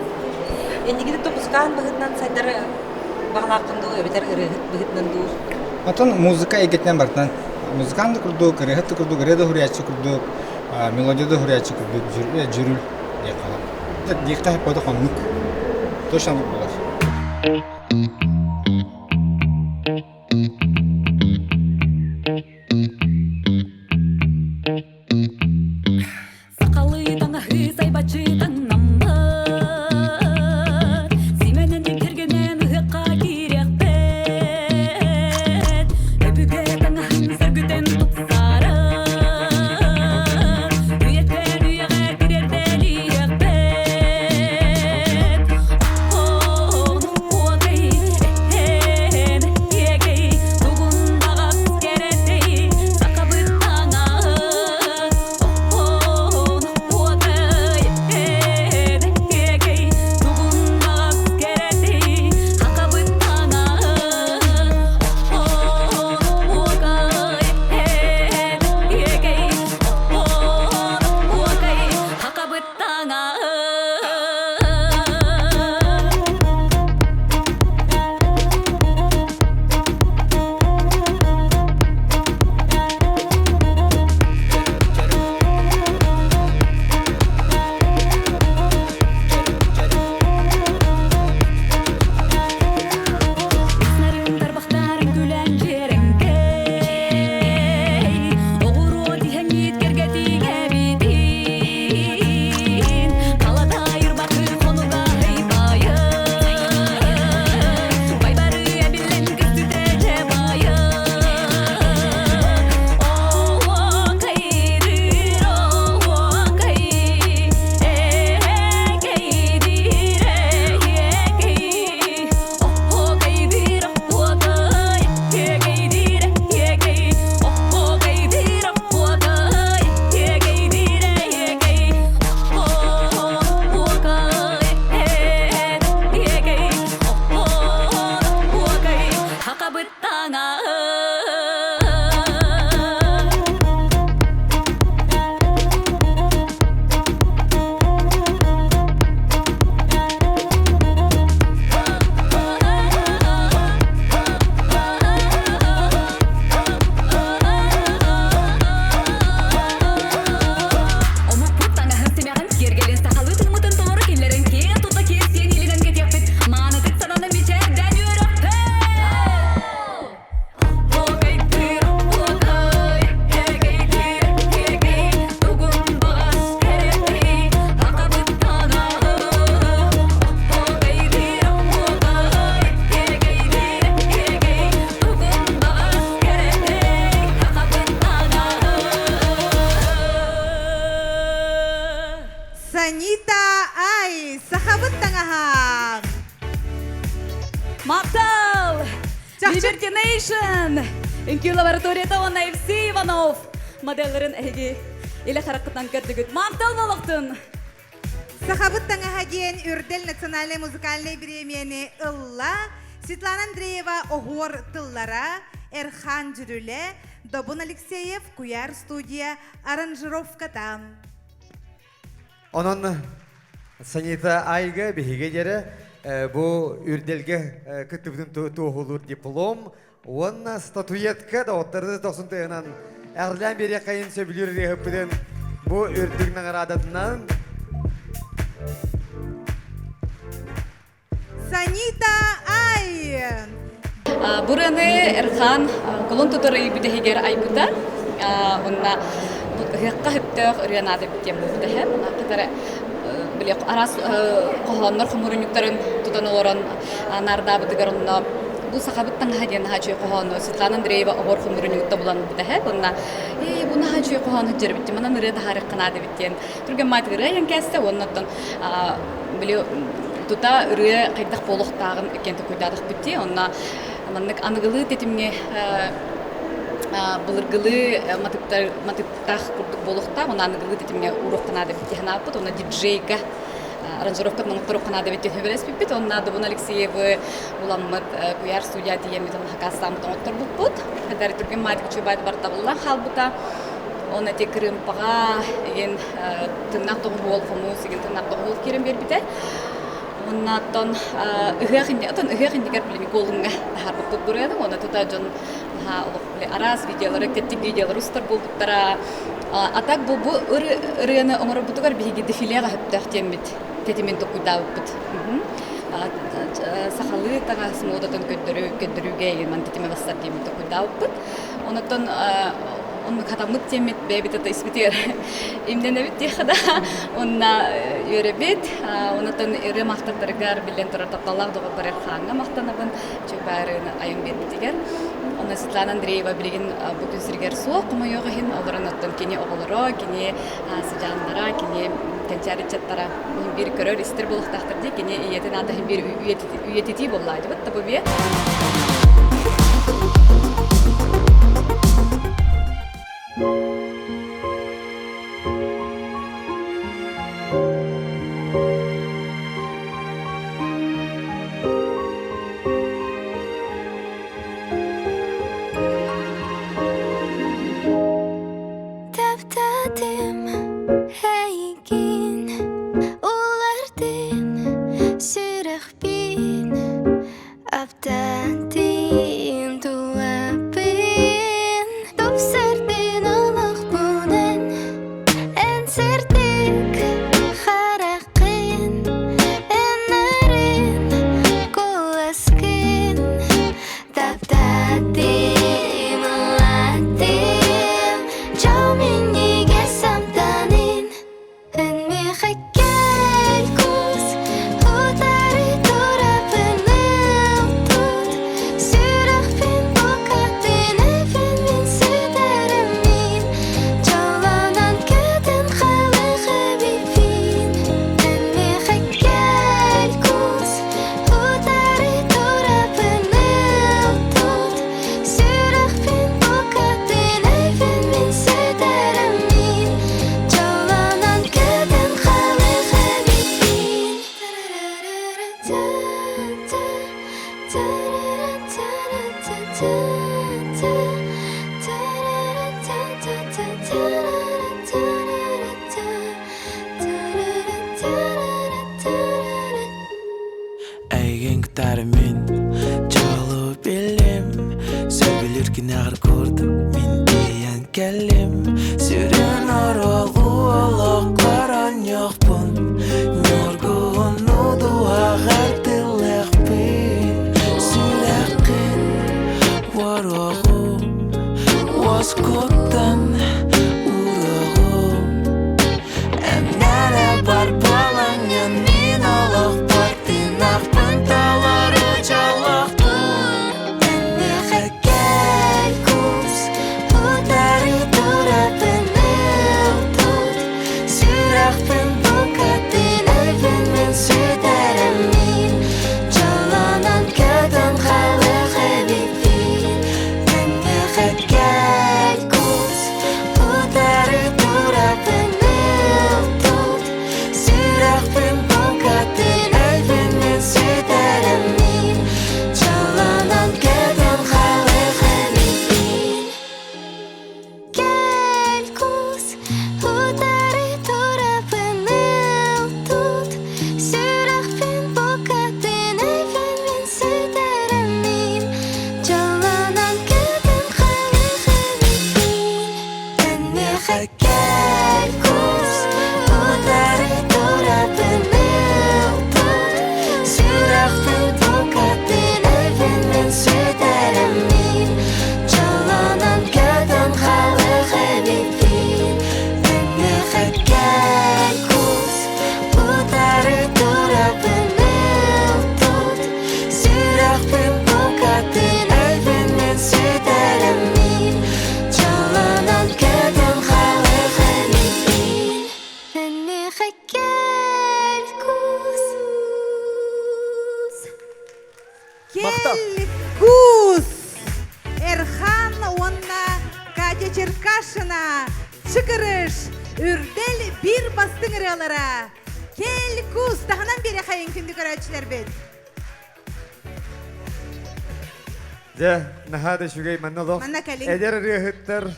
Ендігіді топысқан бұғытнан сайдары бағлақынды өбетер үрігіт бұғытнан дұр? Отын музыка егетнен бартан. Музыканды күрдік, үрігітті күрдік, үреді хүрячы күрдік, мелодияды хүрячы күрдік, жүріл де қалап. Декті қойды қонмық. Точналық болар. Мактал! Liberty Nation! Инки лабораторията он FC Иванов! Модельлерин эги иле харакытан көрдүгүт. Мактал болуктун! Сахабыт таңаһаген үрдел национальный музыкальный премияны ылла Светлана Андреева огор тыллара, Эрхан Жүрүле, Добун Алексеев, Куяр студия, аранжировката. Онон Санита Айга биһиге дере бу үрделге кытыбытын туохулур диплом, онна статуэтка да оттарды тосын тыгынан әрлән бере кайын сөбүлүр рехыппыдын бу үрдүгнің арадатынан Санита Ай! Бураны Эрхан колон тутор ибидехигер айбута. Онна хекка хептех ренада биттем буда хеп. Катара билек арас кохоннор хумурунуктарын тутанолорон нарда бутыгарынна бу сахабыттан хаден хачы кохонно Светлана Андреева огор хумурунукта булан буда хеп. Онна буна хачы кохонно жер битте. Мана нырда харык канады биттен. Турген матгыра янкасте оннотон биле тута рыя кайдах болохтагын экенти куйдадык битти. Онна маннык аныгылы тетимге былыргылы матыптах курдук болохта, онна аныгылы тетимге урок канады битти ханапыт, онна диджейга аранжировка нуктурок канады битти хебелес биппит, онна Добун Алексеевы уламмыт Куяр студия диемит он хакасам тоңоттор буппут. Хадари турген майтык чубайт барта булла халбута. Онна те кырымпага еген тыннак тоғыр волфомус, еген тыннак тоғыр волф керем бербите. Оннаттон ыгыахиндигер билими голунга харбыппыт бурыяның, онна тута жон арас видеолары, теттик видеолары устар болбуттара. Атак бу ырыяны оңорбутугар биһиги дефилега хөптөх тембит, тетимен токуйдабыппыт. Сахалы тагас модатын көддөрүүгө ман тетиме бастар тембит токуйдабыппыт. Оннаттон он катамыт темет бебит это испитер имденебит тихада онна юребит онотон ире мактартаргар билен туратталлар дого барер ханга мактанабын чөбарын айым беттигер онна Светлана Андреева билген бүтүн сиргер суок комойого хин олоронотон кини оголоро кини сыжандара кини тенчаричаттара бир көрөр истер болуктактырды кини иетин ата бир үйетити боллайды бат табы çıkırış. Ürdel bir bastın ırıyalara. Kel kus tahanan beri kayın kündü köröçüler bit. Же, нахада шугай манналох. Манна калин. Эдер рыхыттар.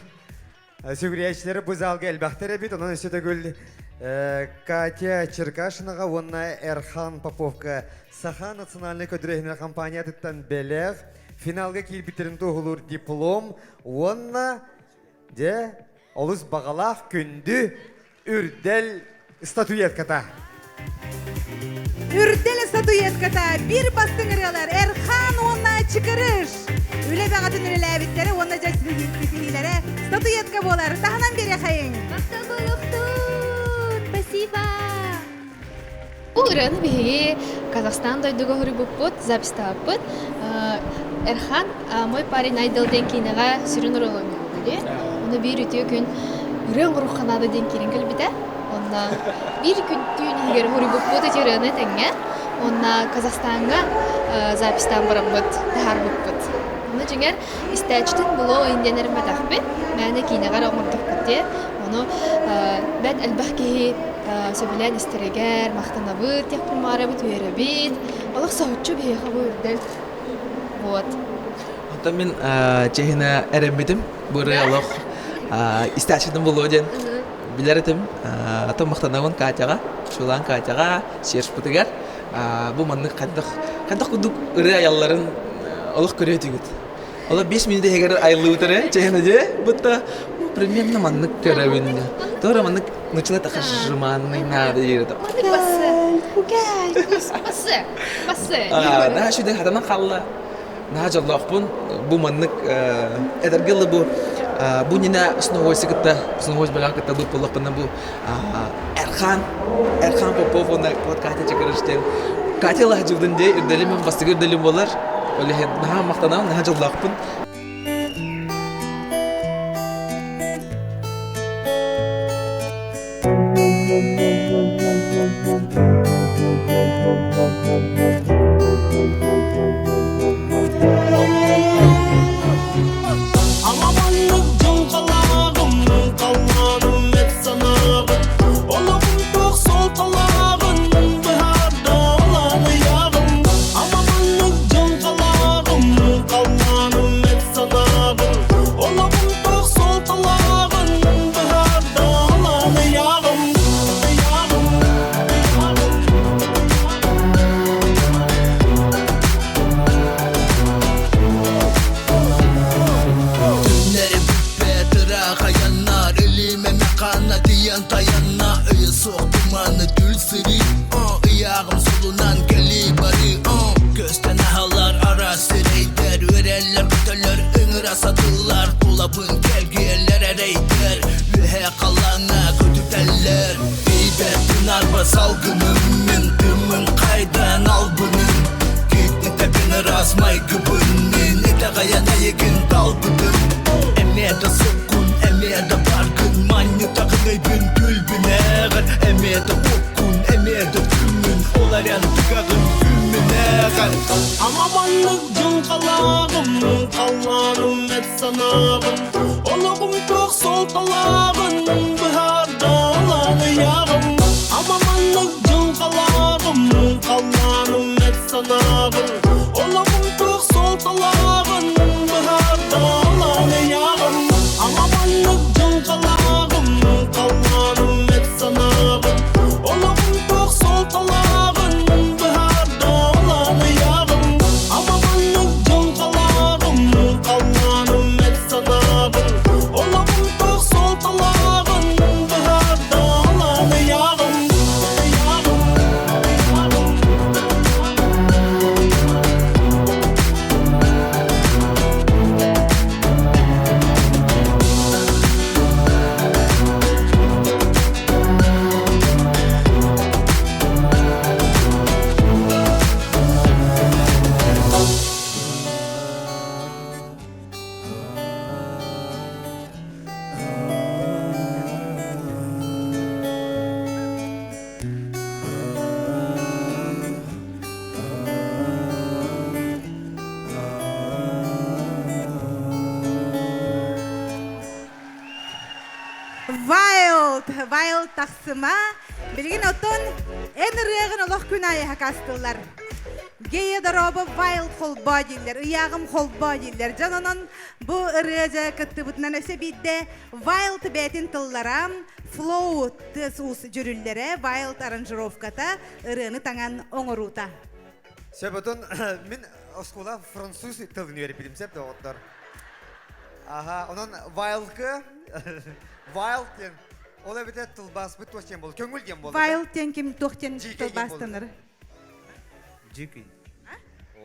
Сүгриячлері бұз алға әлбәқтері бит, онан өсі гүл Катя Черкашинаға, онна Эрхан Поповка Саха национальный көдірехінер компания тұттан бәлег. Финалға кейл бітерін тұғылыр диплом. Онна де олыс бағалақ күнді үрдел статуетката. Ürdel statuetkata bir bastın ırıyalar. Erhan onunla çıkırış. Üle bağatın ürelebitleri onunla cesihilere statuetka bolar. Tahanan beri kayın. Спасибо. Уран биги Казахстан дойдуга хурибуппут, запистаппут. Эрхан, мой парень айдыл денкинега сүрүн уролону были. Оны бир үтү күн үрөн уруханада денкинин келбите. Онна бир күн түн егер хурибуппут этерене теңге. Онна Казахстанга запистан барамбыт, харбуппут. Оны жеңер истечтин було инденерме тахпет. Мәне кинега ромурдук кетти. Оны бәд әлбәхкеһи сөбилән истерегәр, мақтанабыт, тек примарабыт, үйеребит. Олық саутчу бейха бүйірділ. Вот. Онтан мен чехина әрәмбетім. Бұры олық истәчінің болу ден. Білер етім. Ата мақтанабын Катяға, шулан Катяға, сершпытыгар. Бұл манны қандық күдік үрі аялларын олық көрі өтігіт. Олық 5 минуты егер айлы өтірі, чехина де, бұтта примерно манны көрәбін. Тора манны начинает ахажманный надо ирет. Бассы. Да, şu da hadana kalla. Naha Allah pun bu manlık edergilli bu nina snovoy sıkıtta snovoy belakıtta bu polak bana bu Erhan Popov ona podcast'a çıkarıştı. Katil hacıvdın diye irdelim bastık irdelim bolar. Öyle naha maktanam naha Allah pun. Olağım toq sol talağın Wild тахсыма. Билген отон эн ырыгын олох күн аяха кастылар. Гея дороба Wild холба дилер, ыягым холба дилер. Жанонон бу ырыжа кыттыбытынан өсө бидде Wild бетин тылларам, Flow тыс ус жүрүллере, Wild аранжировката ырыны таңан оңорута. Себетон мен оскола француз тылын үйреніп білдім сеп доғыттар. Аха, онан Wild'ка, Wild кен, ол әбіте тылбас бұт тоқтен болды, көңіл кен болды. Wild тен кем тоқтен тылбастыныр. Дикий.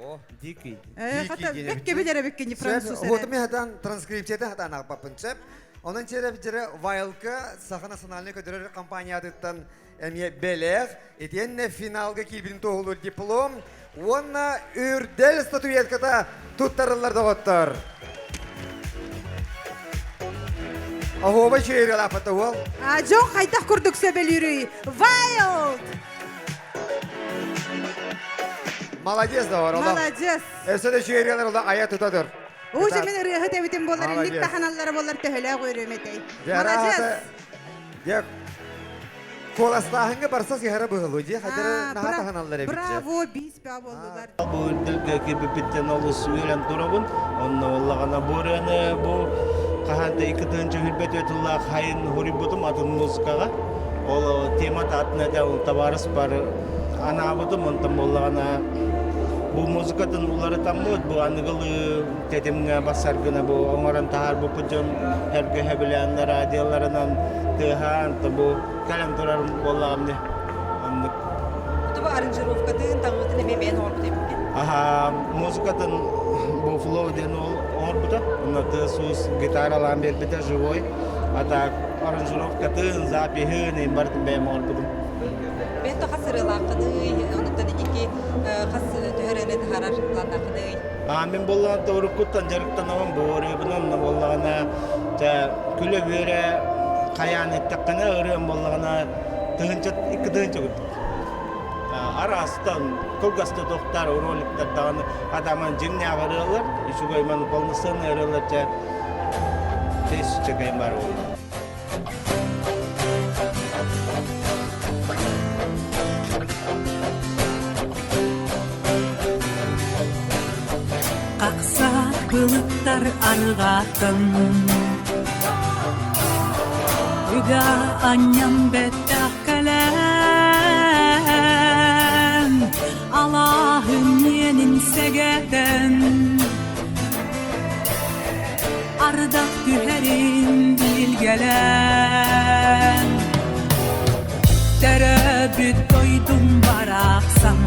О, дикий. Хата бекке білері беккені француз әрі. Оты мен хатан транскрипцияты хатан ақпапын сеп. Онан чері бітері Wild'ка Саха национальный көдірер компаниятыттан әме белеғ, етенне финалға келбінің тоғылыр диплом, онна үрдел статуетката туттарылар доғыттар. Ахоба чейрі лапыты ол? Жон қайтақ күрдік сөбел үрі. Wild! Молодец да var. Молодец. Эсede чейрелер ола ая тутадыр. Уже мен рыхы тәбітін болар, індік таханалары болар төхілі қойрөметей. Молодец. Дек, коластағынғы барсас ехара бұғылу, де, қадыры наға таханалары бітсе. Браво, биспя болдылар. Бұл үрділгі кебіпіттен олы сүйелен тұрабын, онна олағана бұрыны бұл қағанды 2-ті хүрбет өтілі қайын ғұры бұдым атын музыкаға. Ол темат атына да ол табарыс бар ана бұдым, онтан олағана бұл музыкатын улары таммыд, бұл анығылы тәдімге басарғына бұл оңаран тағар бұл бұджын әргі әбілянды радияларынан тыған, бұл кәлем тұрар болағымды. Бұл аранжировкатын таңғытын әме мен орбыдым. Аха, музыкатын бұл флоу ден ол орбыды, онаты сус гитаралан бербіді живой, ата аранжировкатын запихын ембартын бәйім орбыдым. Мен тоқа сырылақыды, онықтан екі қас төхірені тағарар планақыды. Мен болған тоғырыққыттан жарықтан оған бөребінің болғана күлі бөрі қаян еттіққіне ұрын болғана екі тығынча күттік. Арастан көлгасты тоқтар роликтер тағаны адаман жеңне ағырылар, үшігі иманы полнысын ұрылар жа тез чекайын бар олар. Қақса бұлықтар арғатын Үгі аням бәттәқ кәләм Аллахым менің сәгәтін Ардақ түхәрін білгәләм Тәрәбіт қойдым барақсам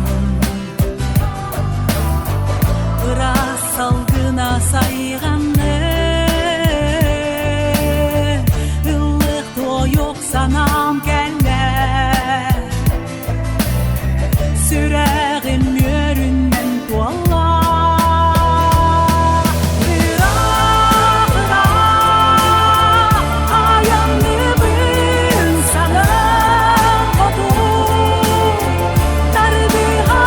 Ырас салгына сайғанны Ылық тойық санам кәлі Сүрәғін өрінмен туалла Аямны бүн саным қоту Тарбиға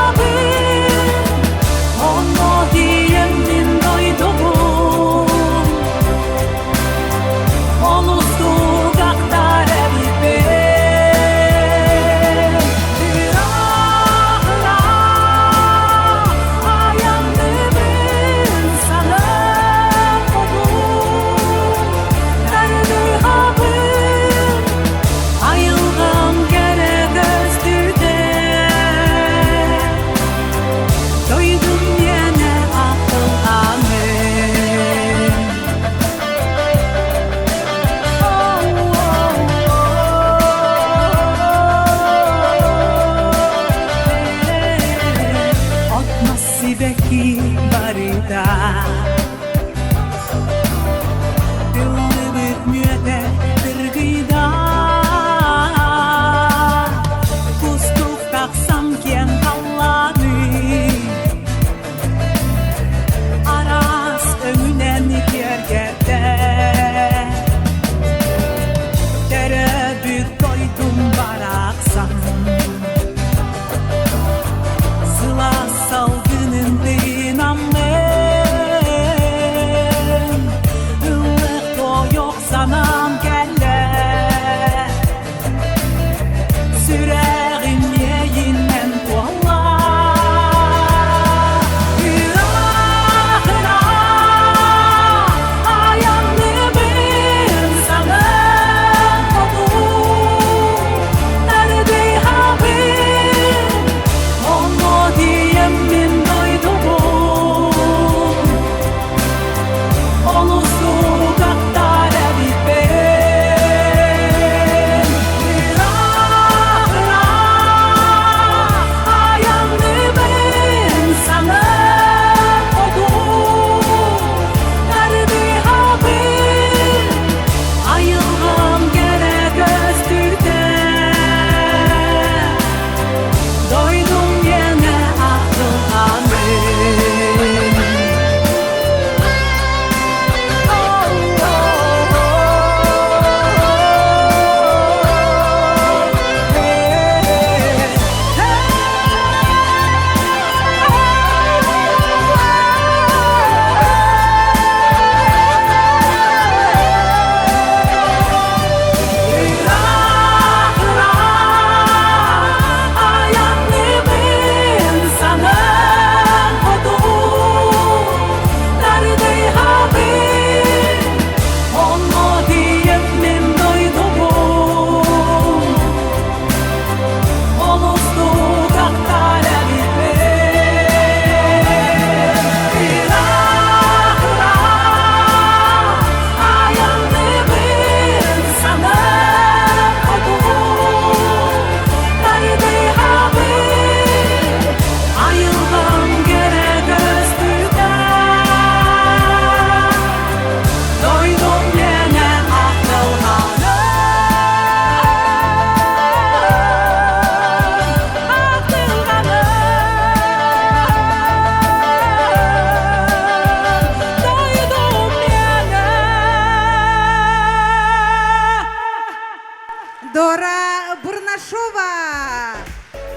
Бурнашова.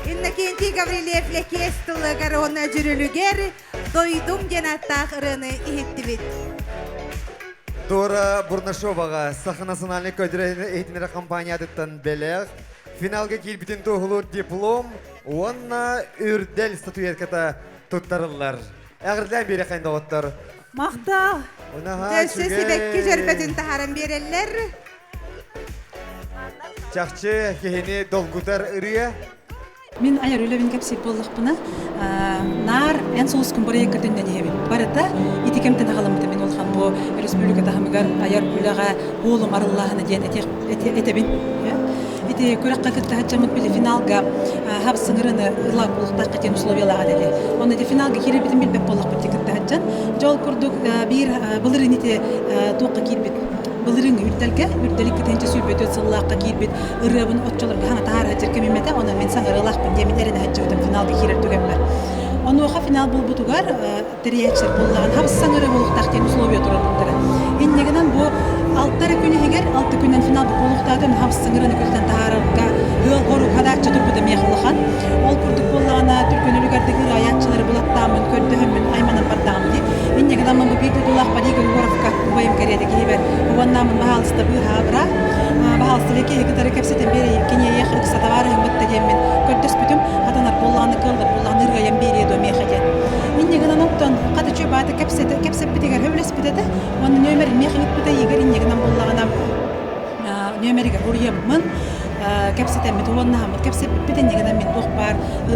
Иннокентий Гаврилев лекестылыгар оны жүрілігер дойдум денаттақ ұрыны ихеттібет. Дора Бурнашоваға Саха национальный көдірі ейтінері компаниядыттан бәлег. Финалға келбітін тоғылыр диплом, онна үрдел статуетката тұттарылар. Әғірлән бері қайында оттар. Мақтал. Дөсі себекке жүрбетін тахарын берелер. Чақчы кехені долгутар үрия. Мен аяр өлөбін кәпсеп болықпына. Нар ән соғыз күн бұрай екірдіңден ебін. Барыда етекемтен ағалымды мен олған бұл республикада хамығар аяр өліға олым арыллағыны ден етебін. Эти көрәккә кітті хатчамыт білі финалға хаб сыңырыны ұлақ болықтақ кетен условиялаға деді. Оны де финалға келі бітін білбек болық бітті кітті хатчан. Жол күрдік бір бұлырын еті тоққа кел біт. Бұлырың үрдәлге, үрдәлік кетенче сүйбет өт сыллаққа кел біт. Үребін отчаларға хана тағар хатчар кемемеді. Оны мен сан ұрылақпын демен әрін хатчаудың финалға келер түгемлер. Оны оға финал бұл бұтуғар тіриятшыр боллаған хаб сыңыры болықтақ кен условия тұрырдыңдары. Еннегінен бұл алттары күні егер, алты күннен финал бұл болықтады, мен хаб сыңырыны көзден тағарылға өл ғору қадатчы тұрбыды меқылыған. Ол күрдік боллағана түркін өлігердегі аяқчылары бұлаттамын, көрдіғімін, айманын бардағым де. Еннегінен бұл бейді дұлақ бадигі ғоровқа ұбайым кәреді кейбер. Уоннамын бағалысты бұл хабыра. Бағалысты леке егітары кәпсетен бері кене еқ ұқса тавары ғымбытты деммен. Көрдіс бүтім, атанар боллағаны қылдыр, боллағаны ұрғайын береді меқеден. Еннегінен оқтан қады чөй бады кәпсеп бітегер хөвілес бітеді. Оны нөмері меқіңіт біті егер еннегінен боллағана нөмеріге ұрйымын. Кәпсетен біті оннағымын. Кәпсеп бітен егінен мен тоқ бар.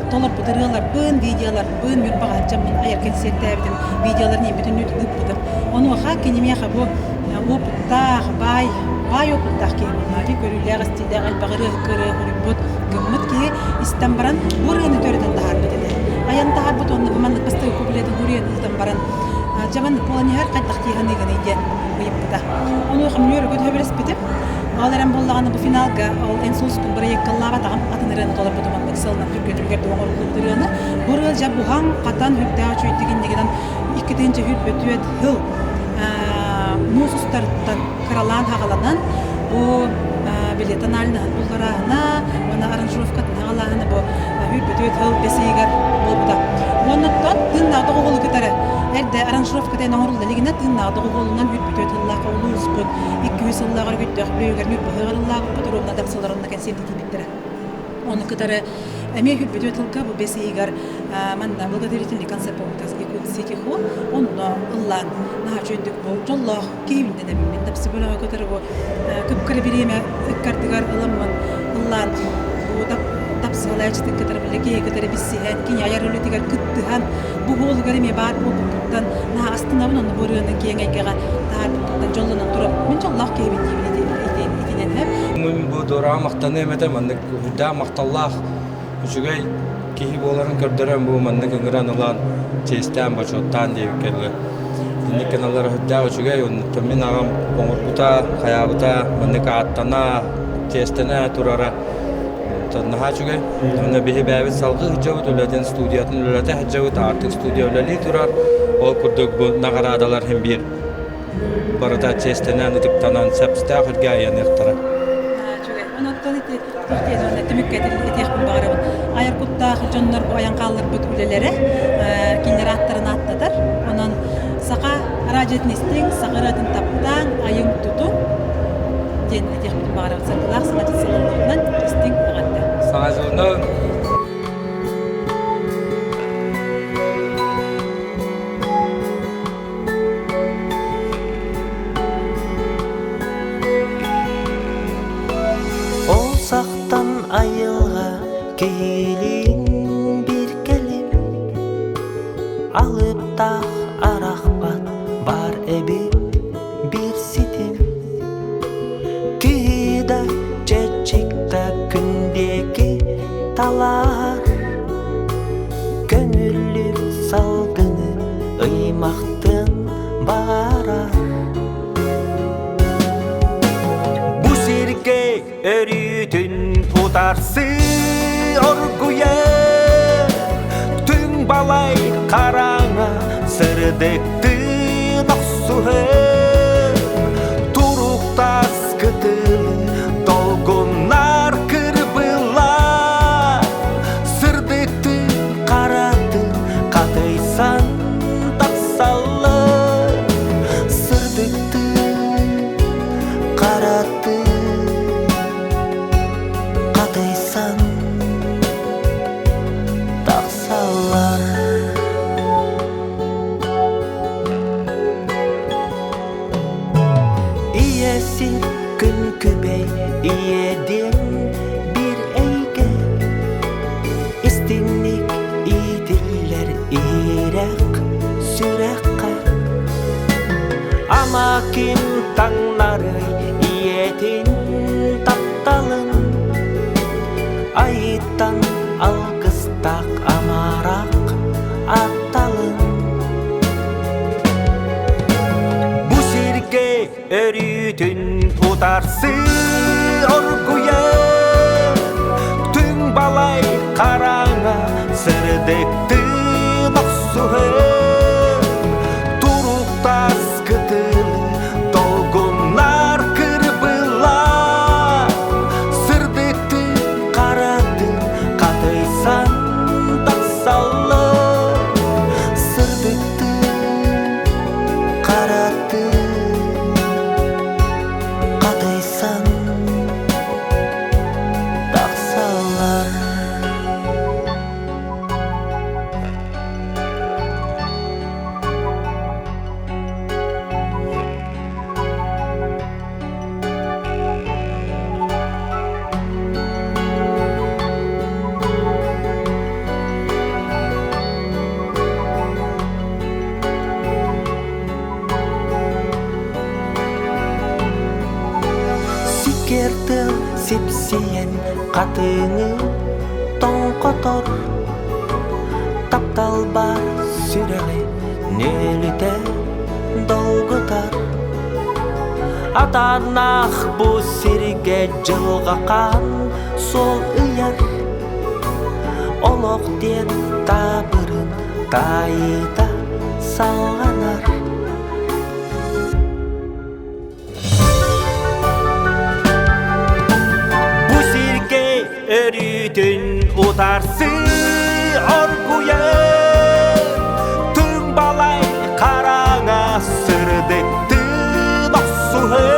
Толар бұдырылар, бұн видеолар, бұн үрбаға атчамын аяр кәнсетті әбідім. Видеолар не бүтін нүті ғып бұдыр. Оны оға кенемеға бұл опыттақ, бай опыттақ кеймін. Көрілер астилер, әлбағыры, күрі, ғұрыбыт, гүмміт ке істен баран ғұрыны төретін дағар бітеді. Аян дағар бұт, оны бұмандық бастығы көбілетін ғұрыны ұлдан баран. Жамандық боланығар қайдақ кейғаны ғынайден ұйып бұда. Оны оғым нөрі көді өбіріс бітіп, аларам болдағаны бұл финалға ол ән соғыз күн бір ек қыллаға тағам атын ұрыны толар бұдымандық сылынан түргетіргерді оңырылды ұрыны. Бұрыл жа бұған қатан хөптәға чөйттігіндегіден 2-тінші хүл бөтует хыл нұсыстарыттан қыралан хағаланан бұл билетан алынан бұлғарағына, оны аранжировкатын хағалағына бұл хүл бөтует хыл бесейгер бұл бұда. Оннаттан тыңнағды ғолы кетәрі. Әрді аранжировкадан оңырылды легіне тыңнағды ғолынан хүл бөтует хыллаға ұлы ұспын. 200 ыллағар күттіғ білеугер нүр бұғығар ыллағы бұдыр олына дапсыларына кәнсенді кейбеттірі. Оны кітары әме хүл бөтует хылға бұл бесейгер манда благодарительный концерт болғытаз сетиху, онно ыллан наға жөндік бұл жоллақ кейбінден әмін дапсы бөліға көтірі бұл көпкірі біреме үккардығар ылымын ыллан бұл дапсығыла әчітік кітірі білі кей кітірі біссіген кені аяр өлетігер күттіған бұл ғолы ғарыме бар бұл бұттан наға астынабын оны бұрығының кейін әйгеға тағар бұттан жолынан тұрып мен жоллақ кейбін етінен әп. Мен бұл дұра мақтаны әметім, үдда мақталлақ үшігей кейі боларын көрдірен бұл манны кіңірен ұлан честен бачоттан дейіп келі. Дінік каналары хүдді үшігей, мен ағам оңырбұта, қаябыта, манны қаттана, честене тұрары. Наға үшігей, оны бейі бәвіт салғы хүджауыт өләтен студиятын өләті хүджауыт артық студия өләлі тұрар. Ол күрдік бұл нағарадалар хем бір. Барыда честене ұтықтанан сәпісті құдға аян еқтірі. Онаттан ити тихтен оны түміккәділ етеқпін бағырабын. Айыр құттағы жонлар бұл аян қалылар бүт үлелері келер аттарын аттадар. Онан сақа радиетін естең, сақыратын таптан, айың тұту ден етеқпін бағырабын. Сарқылақ саңа жетсілерінен естең ағатты. Саңа жылынан айылға келін бір келіп алып тақ арақпат бар әбіп бір сетім күйді чечікті күндегі талар көңілі салғыны ұймақтың бағарар бұ серге өрүтін Тарсы оргуя түн балай қараңа сырдықты нақсуы тұруқтас күтілі долғынар күр таңнары иетін тапталын айыттан алғыстақ амарақ атталын бұсерге өрітін ұтарсы оргуя түн балай қараңа сырдекті нақсуы тұруқтас күтіл долгунар кірбіла сырдекті қарады қатайсан тақсалы сырдекті қарады қатайсан тақсалар Сикертіл сепсиен қатыңы тоңқотор тапталба сүрәғи нөліте долгытар атанақ бұ серге жылғақан сол ұяр олық ден табырын тайыта салғанар өрүтүн утарсы оргуя түн балай караңа сырдыкты ноксуы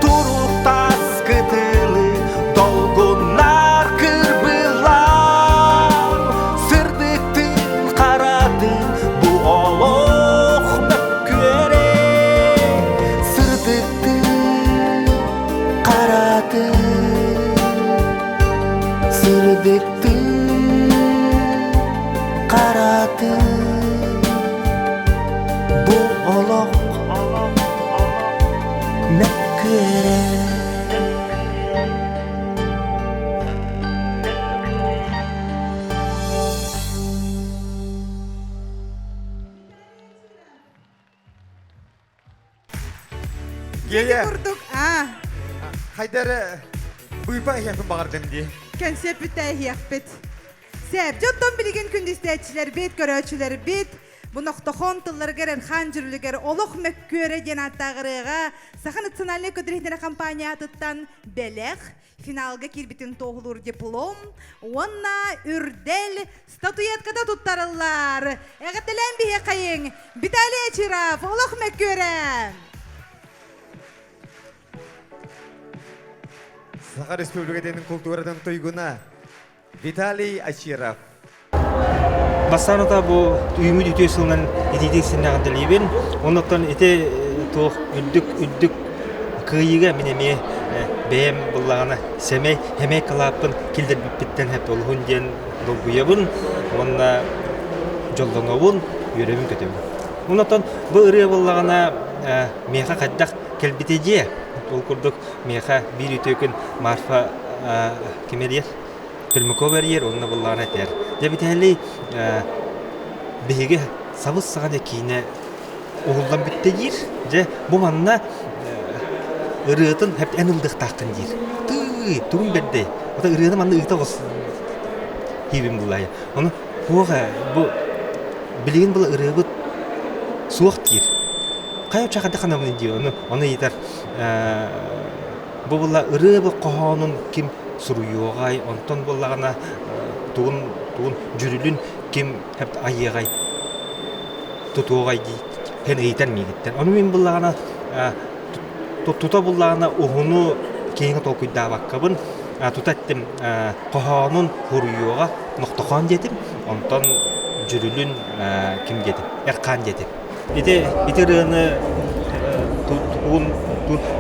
туруктас кытылы долгунар кырбылар сырдыктын карады бу олох мөккөре сырдыкты карады сырдыкты қарады бұл олық мәккере Гея, Курдук, хайдар буйпа япын бағардын ди. Кәнсеп бүтәйяқпет. Сәп, жоттон білген күндістәтчілер бет, көрәтшілер бет, бұнақтохон тылларгерен хан жүрілігер олық мәккөре ден аттағырыға сақан национальный көдіректері компания атыттан бәләқ, финалға келбетін тоғылыр диплом, онна үрдел статуяткада тұттарылар. Әғіттілен бейе қайың, Виталий Ачиров, олық мәккөре. Саха Республикадың культурадан тойгуна Виталий Ачиров. Бассаныта бу үймүд үтө сылынан этидик синнаган делибин. Онуттан эте тоқ үддүк кыйыга минеме бэм буллагана семей хемей калаппын килдер биттен хеп олхун ден долгуябын. Онна жолдоновун юрөбүн көтөбүн. Онуттан бу ыры буллагана меха каддак келбитеже. Ол курдук меха бир үтөкүн Марфа кемелер Пельмакова ер онна буллагана тер. Дебители биге сабыс сагана кийне оғылдан бүттегир же бу манна ырыытын хеп энылдык тактын дир. Тугун берди. Ота ырыыны манна ыта гос. Хибим булай. Оны буга бу билген бул ырыыбыт суак дир. Кайып чакырда кана бу ди. Оны итер бу була ырыыбы кохонун ким суруйогай онтон буллагана тугун жүрүлүн ким хеп айыгай тутугай ди. Hen eğiten miyitten. Onu min bullağına tuta bullağına uhunu keyine tokuyda bakkabın tuta ettim kohanın huruyuğa noktakan dedim. Ondan jürülün kim dedim? Erkan dedim. İte rığını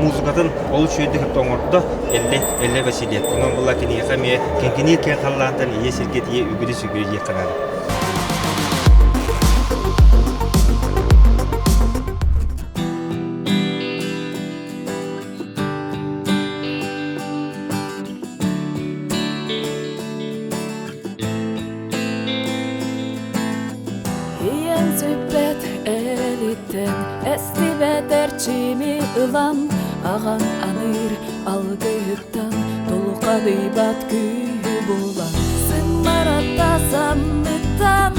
muzikatın olu şöyle hep toңорда 50 vesile. Onun bulla kini yakamiye kenkini ken kallandan iyi sirketiye ügülü sügülü yakanadı. ылан аған аныр алгыттан толуқады бат күйі болан сымарата саммыттан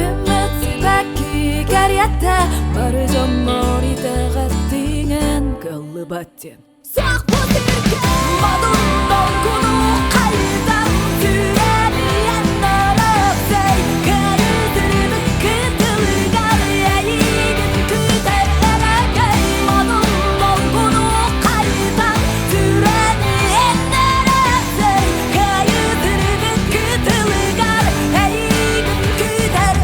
үміт сибәкі кәрiyette бар жоммор итәғәттingen кылы баттен сақ бұтырке мадын долгуну қайдан сүрәлиен нарапсай кәрізірді күтілгар әйігін күтер әмәгәй мадын долгуну қайдан сүрәлиен нарапсай кәрізірді күтілгар әйігін күтер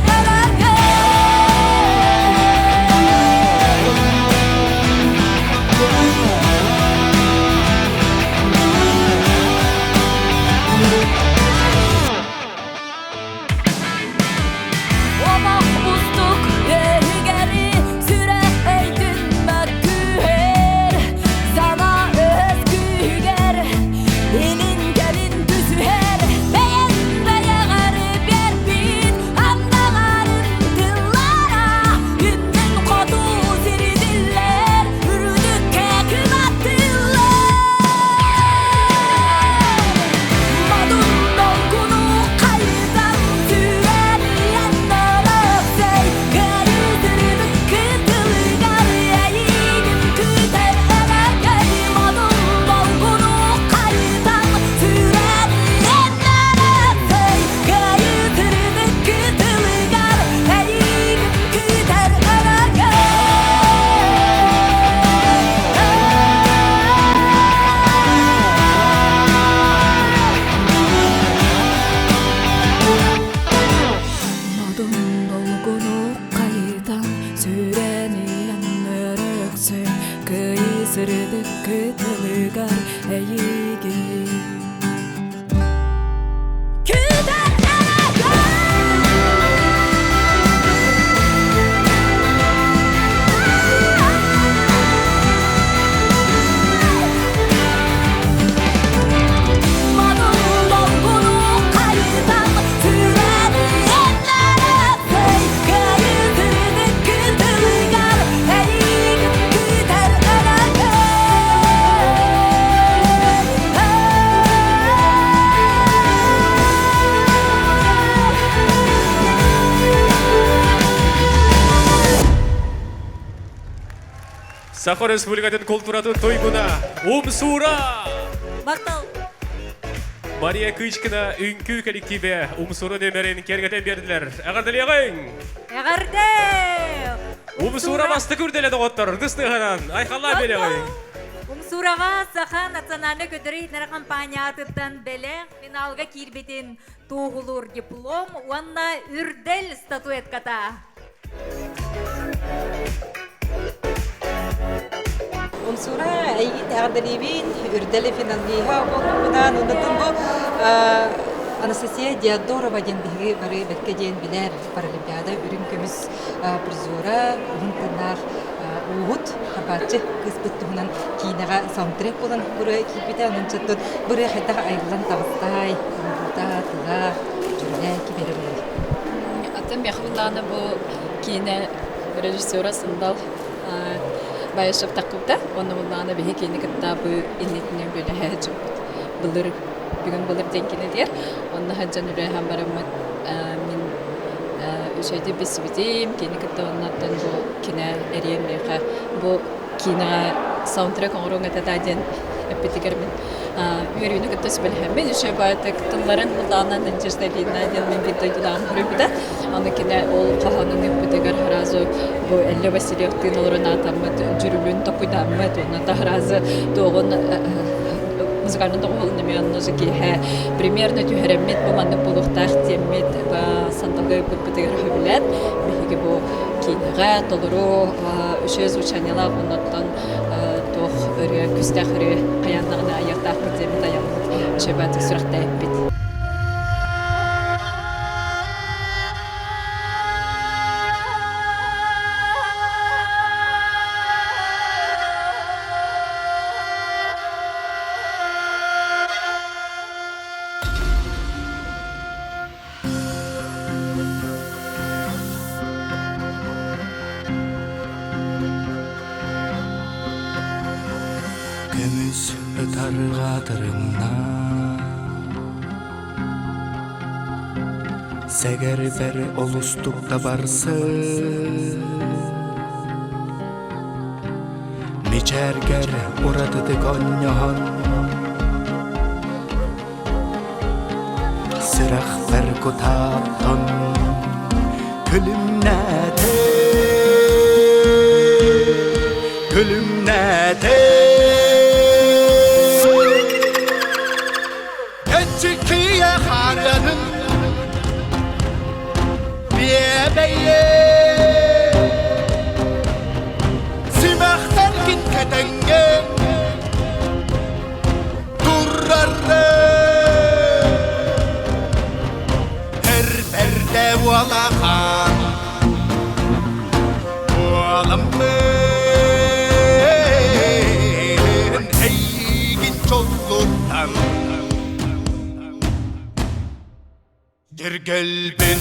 Сахар Республикатын культуратын тойгуна Умсура! Бартал! Мария Кычкина үнкүү коллективе Умсура нөмерін кергетен берділер. Ағардылияғын! Ағарды! Умсура басты күрделеді оттар, дыстығынан. Айқалла береғын! Умсураға сахан национальный көтірі хитнара компаниятыттан беле финалға кирбетін туғылыр диплом, уанна үрдел статуэтката. Умсура әйгі тәғдіребін үрдәлі финаллиға болуынан ұнытын бұл Анастасия Диадорова дендігі бары бәтке ден білер Паралимпиада үрін көміс призора ұнтынақ ұғыт қабатчы қыз бұттығынан кейінаға саундтрек болан бұры кейбеті анынчаттын бұры қайдаға айылан тағыстай ұнғылда тұға жүрілі кебері болар. Атым яқыланы бұл кейіне режиссера Сындал Байышып тақылда, оны бұллағына бейі кейіні кіттабы иннетінен бөлі әжіп бүгін бұлыр денкені дер. Оны ғаджан үрі әм барамын мен үшейді бесібедейм, кейіні кітті оннаттан бұл кені әрен бейқа. Бұл кейініға саундтрек оңырың әтәдәден әппетігер мен үйеріні кітті сөбілі мен үшей байты кіттілерін бұллағынан дәнжерстәлейін әден мен бейді дағым хүріпіді. Аны кені ол қағанын әппетігер ғыразы бұл әлі Василевтің олырын атамыд, жүрілін топыдамыд, оны тағыразы доғын музыкальный доғылын немен нұзы кейхе примерно түйәрәмет бұл маны бұлықтақ теммет сандығы бұтпытығыр хөбілән бейгі бұл кейініға толыру үші звучанила бұнаттан тоқ үрі күстәқ үрі қаянлығына аяқтақ бұтемет аялымыд үші бәтік сұрақта әппет. Таргатырыңна Сәгәр бәр олустукта барсы Мичәргәр уратыды коньяхан Сырах бәр кутаптан Külümnədə Etçikiye haryanın Biyebeye Simahtar git kadenge Durrarı Her berde valahan Valamen Heygin çolluktan Dirgelbin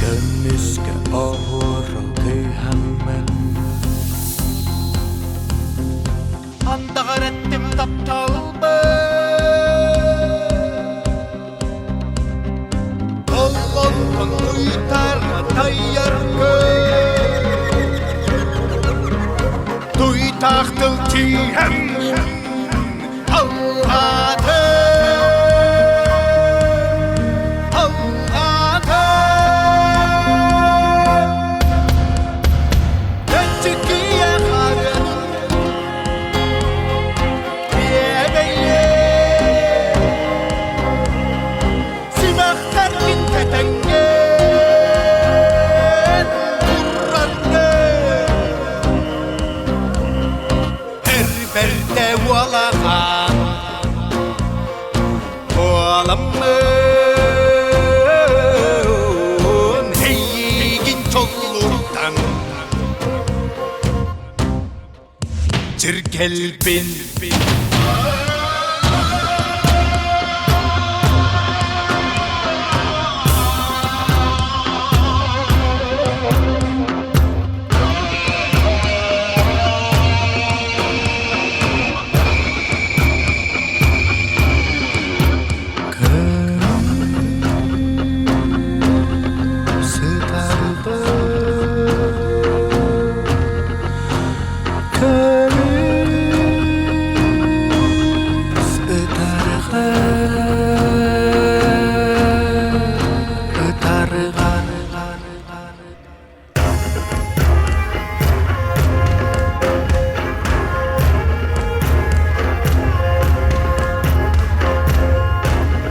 Gönlüske ahura kıyhammen Andağar ettim taptalba Ollondan uytar tayyar Duytaktıl kihem Allah'ı Allah'ı Etçikiye haryanın Biyebeye Simahtar git kadenge Durrarı Her berde valahan Valamen Heygin çolluktan Cirkelbin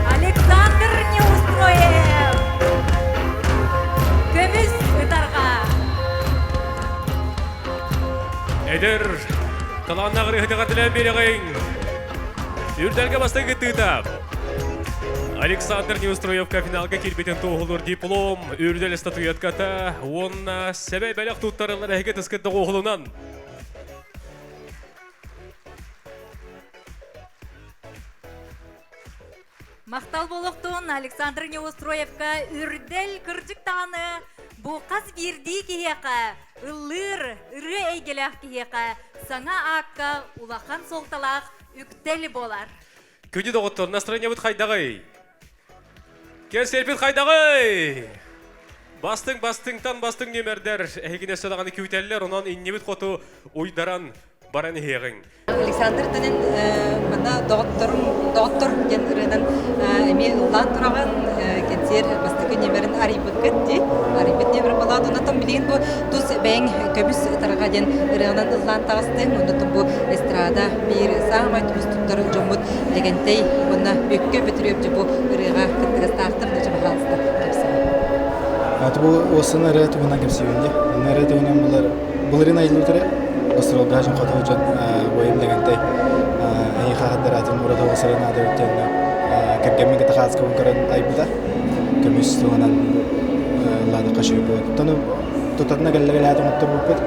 Александр Неустроев. Көмүс ытарга. Эдер таланнагыры хытыга тилен берегин. Үрдәлгә бастыгы тытап. Александр Неустроевка финалга кирбетен тоғылыр диплом, үрдәл статуятката, онна сәбәй бәләк туттарылар әйге тіскетті оғылынан. Мақтал болуқтуын Александр Неустроевка үрдәл кыржык тағаны бұқас берді кейеқа, ылыр, үрі әйгеләқ кейеқа, саңа аққа улақан солталақ үктәлі болар. Күні доғыттыр, настроение бұд қайдағай. Кен серпет қайдағай. Бастың немердер, әйгіне сөдағаны көйтәлілер, онан инне бұд қоту ойдаран бараны хеғың. Александр тенен мына доктор генеринен эми улан тураган кенсер бастыгы немерин арибыт кетти. Арибыт немер бала донатон билген бу тус бең көбүс тарагаден рыгынан улан тагыстын онотон бу эстрада бир самай түстүктөр жомут дегендей буна бөккө бүтүрөп жу бу рыга кыттыгастактыр да жабалыста кепсе. Аты бу осына рет буна кепсевенде. Ана рет онан буларын айлыктыр. Остров гажын катуу жан боем дегендей. Ай хаддаратын мурада осырына да өттен кергемге тахаска ункаран айбыта. Көмүс туганан лады кашып бу. Тону тотатна галлагалады моттор бупет.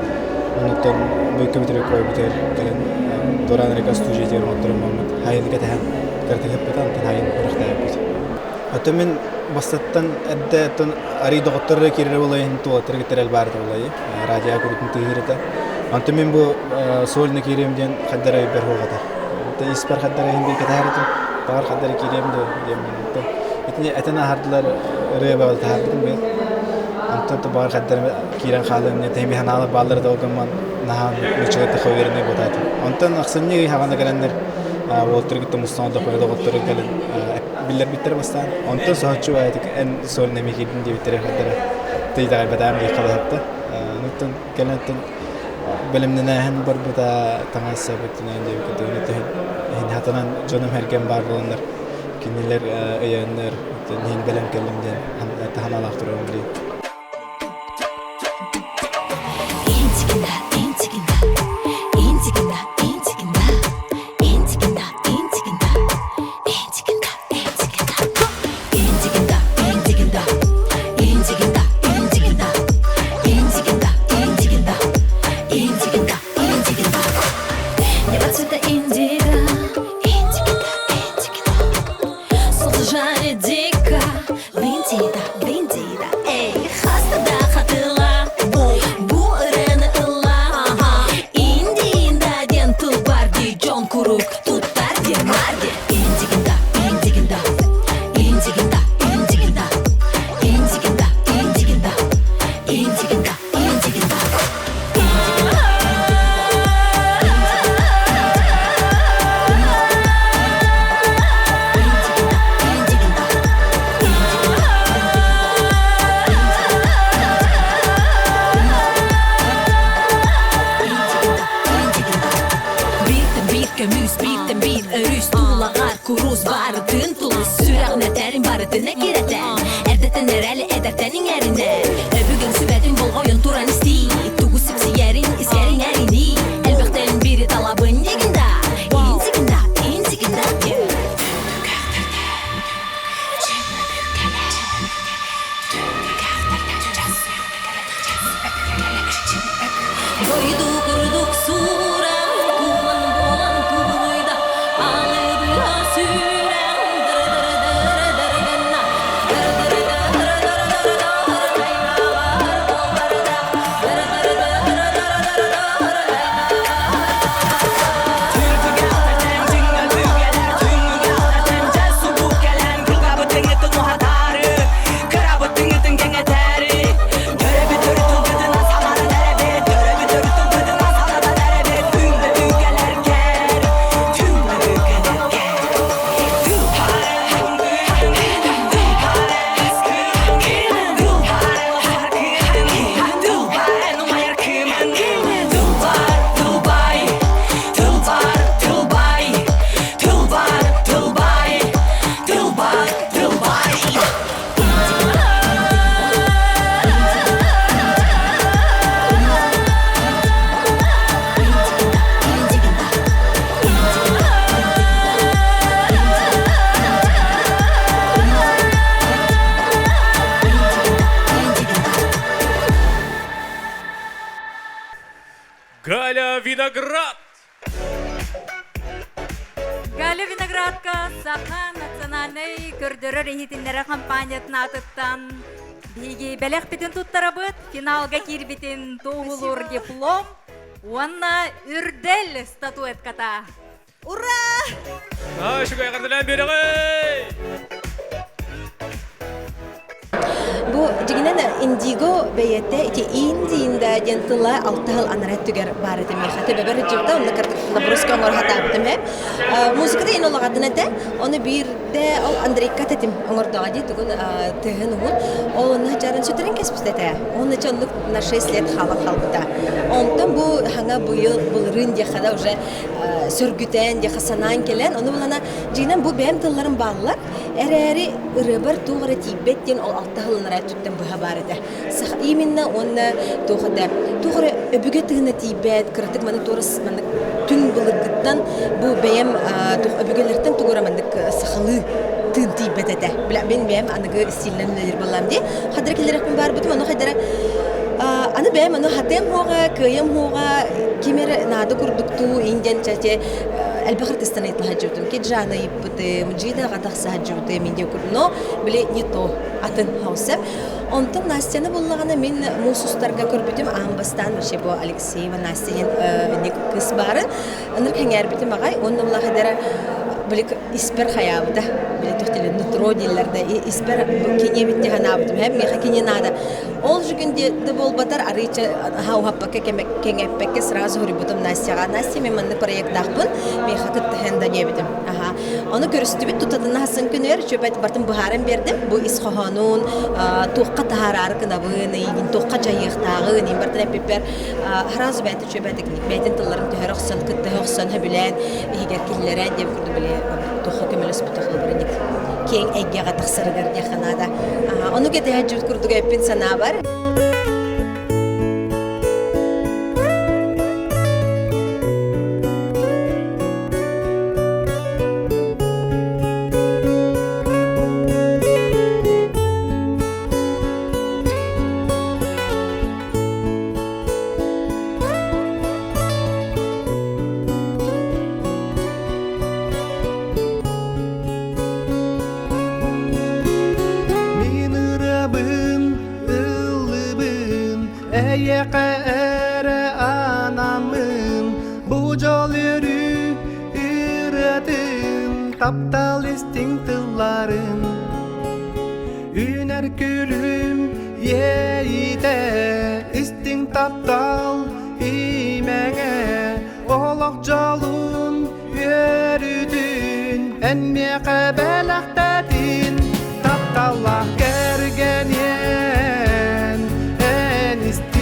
Онотон бөккө бүтүрөп кой битер келен Доран река стужетер моттор момент. Хайдыга тахан картыгып бутан хайын куракта айбыт. Атымен бастаттан әддәтен ари доктор кире булайын туатыр гитерел барды булай. Радио күрүтүн тыгырыта. Антымен бу сольны киремден хаддара бер хогата. Та испар хаддара инде кетәрден бар хаддара киремде демде. Итне атана хардылар ребал тардым бе. Антон то бар хаддара кирен халын не теми ханала баллар долгаман наһа ничегә тәхәверне бутат. Антон аксынны хагана гәрәндер Волтергит мустанда койда готтор келен биллер биттер бастан. Онто саачу айтык эн сор немигидин дип биттер хадара. Тейдагы бадам ди калатты. Нуттан келентен белемнен хэн бар бута таңаса биттен дип көтөнөтө. Эн хатанан жонум hergen бар болондар. Кинилер аяннар тен белем келемден таналак турам ди. Галя Виноградка Саха национальный көрдөрөр ихитинлere компаниятына атыттан биги белек битин туттарабыт финалга кирбитин тоғулур диплом уанна үрдел статуэтката. Ура! Шугай кардылан берегей! Бу жигинен индиго бейетте ити индиинда жентыла алтал анарат түгер бары деме хаты бебер жибда онда набруска оңор хатабытым музыкада ин олагадынате оны бирде ол Андрейка тетим оңордога ди тугун тыгын угун ол оны жарын сүтерин кеспистете оны чондук на 6 лет халбыта онтон бу ханга быйыл булрын дехада уже сөргүтен дехасанан келен оны булана жигинен бу бем тылларын баллар эрери ырыбыр тугара тибеттен ол алтахылнара түттен быха барыда именно онна тухада тугара өбүгө тыгына тибет кыртык маны торыс маны түн булыгыттан бу бем тух өбүгөлөртөн тугара мандык сахалы тын тибетете била мен бем аныгы стилнен нелер балам ди хадыр келерек бар бутум аны хадыра аны бем аны хатем хога кыйым хога кимер нады курдукту инден чаче البخر تستنيت لها جودم كي جانا يبدي مجيدا غدا خسها جودي من يقول نو بلي نيتو اتن هاوسب онтон Настяны буллагана мен мусустарга көрбүтүм амбастан вообще бу Алексей ва Настян ник кыз бары ыныр кеңер битим агай онны буллага дера билик испер хаябыда биле тохтеле нутро диллерде испер кине битти ханабытым hem меха кине нада ол жүгүнде де болбатар арыча хау хаппака кеңеппекке сразу хүрүбүтүм Настяга Настя мен мынды проекттахпын меха кытты хенда дебитим аха аны көрүстүбүт тутадын хасын күнөр чөбөт бартым бухарын бердим бу исхоханун туққа тахарар кынабын ин туққа жайыктагы ин бартын пеппер харазы бәте чөбөтик бәтен тылларын төһөрөксөн кытты хөксөн хәбилән егер килләре деп күрдү биле туққа көмөлөс бутахлы берник кең әйгәгә тахсыргар диханада аны гете хаҗут күрдүгә пен сана бар Taptal isting tılların Üner gülüm yeğide isting taptal imene Olak jalun yürüdün Enmeğe belaktadin Taptallah gergen yen En isti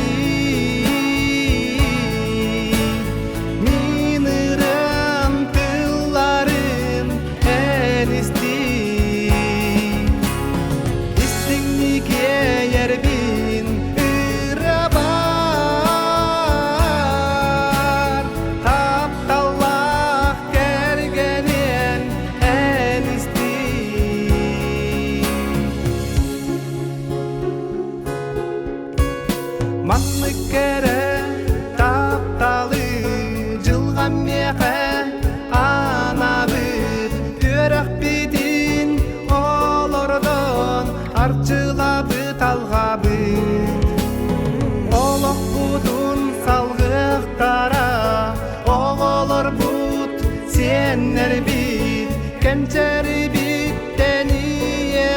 Kençeri bitteniye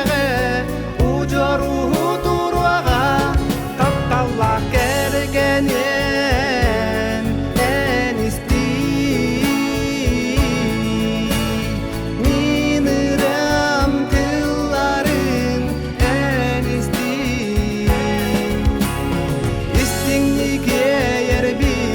ucaruhu durvaga Taptalla gergen yen en isti Miniram kılların en isti İstinlike yer bin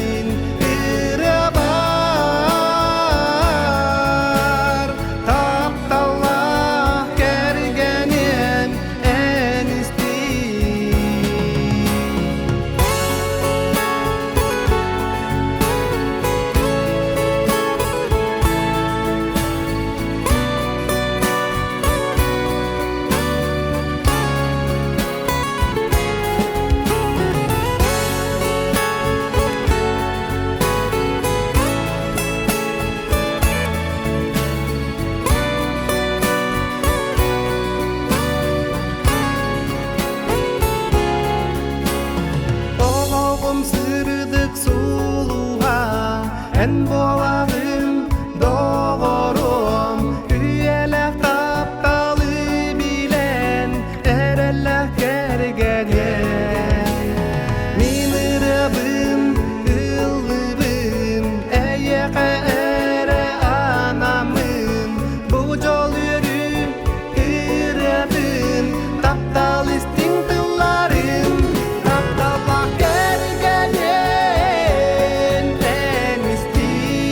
En boğazım doğurum Üyeler taptalı bilen Ereller gergeden Minirabım, ıllыбым Eyyeke ere anamın Bu yol yürü ıradın Taptal istin tıllarım Taptallah gergeden En isti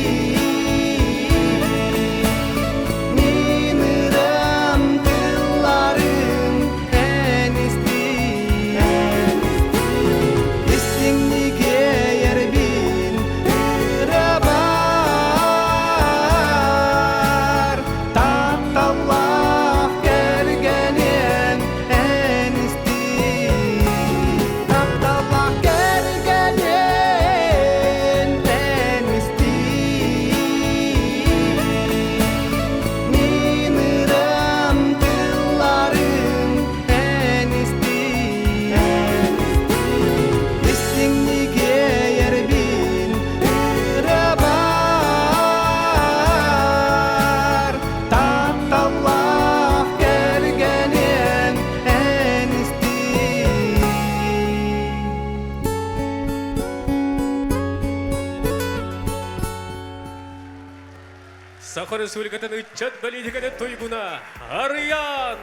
Сахар Республикатын үтчат бөлігіне тойгуна Ариян!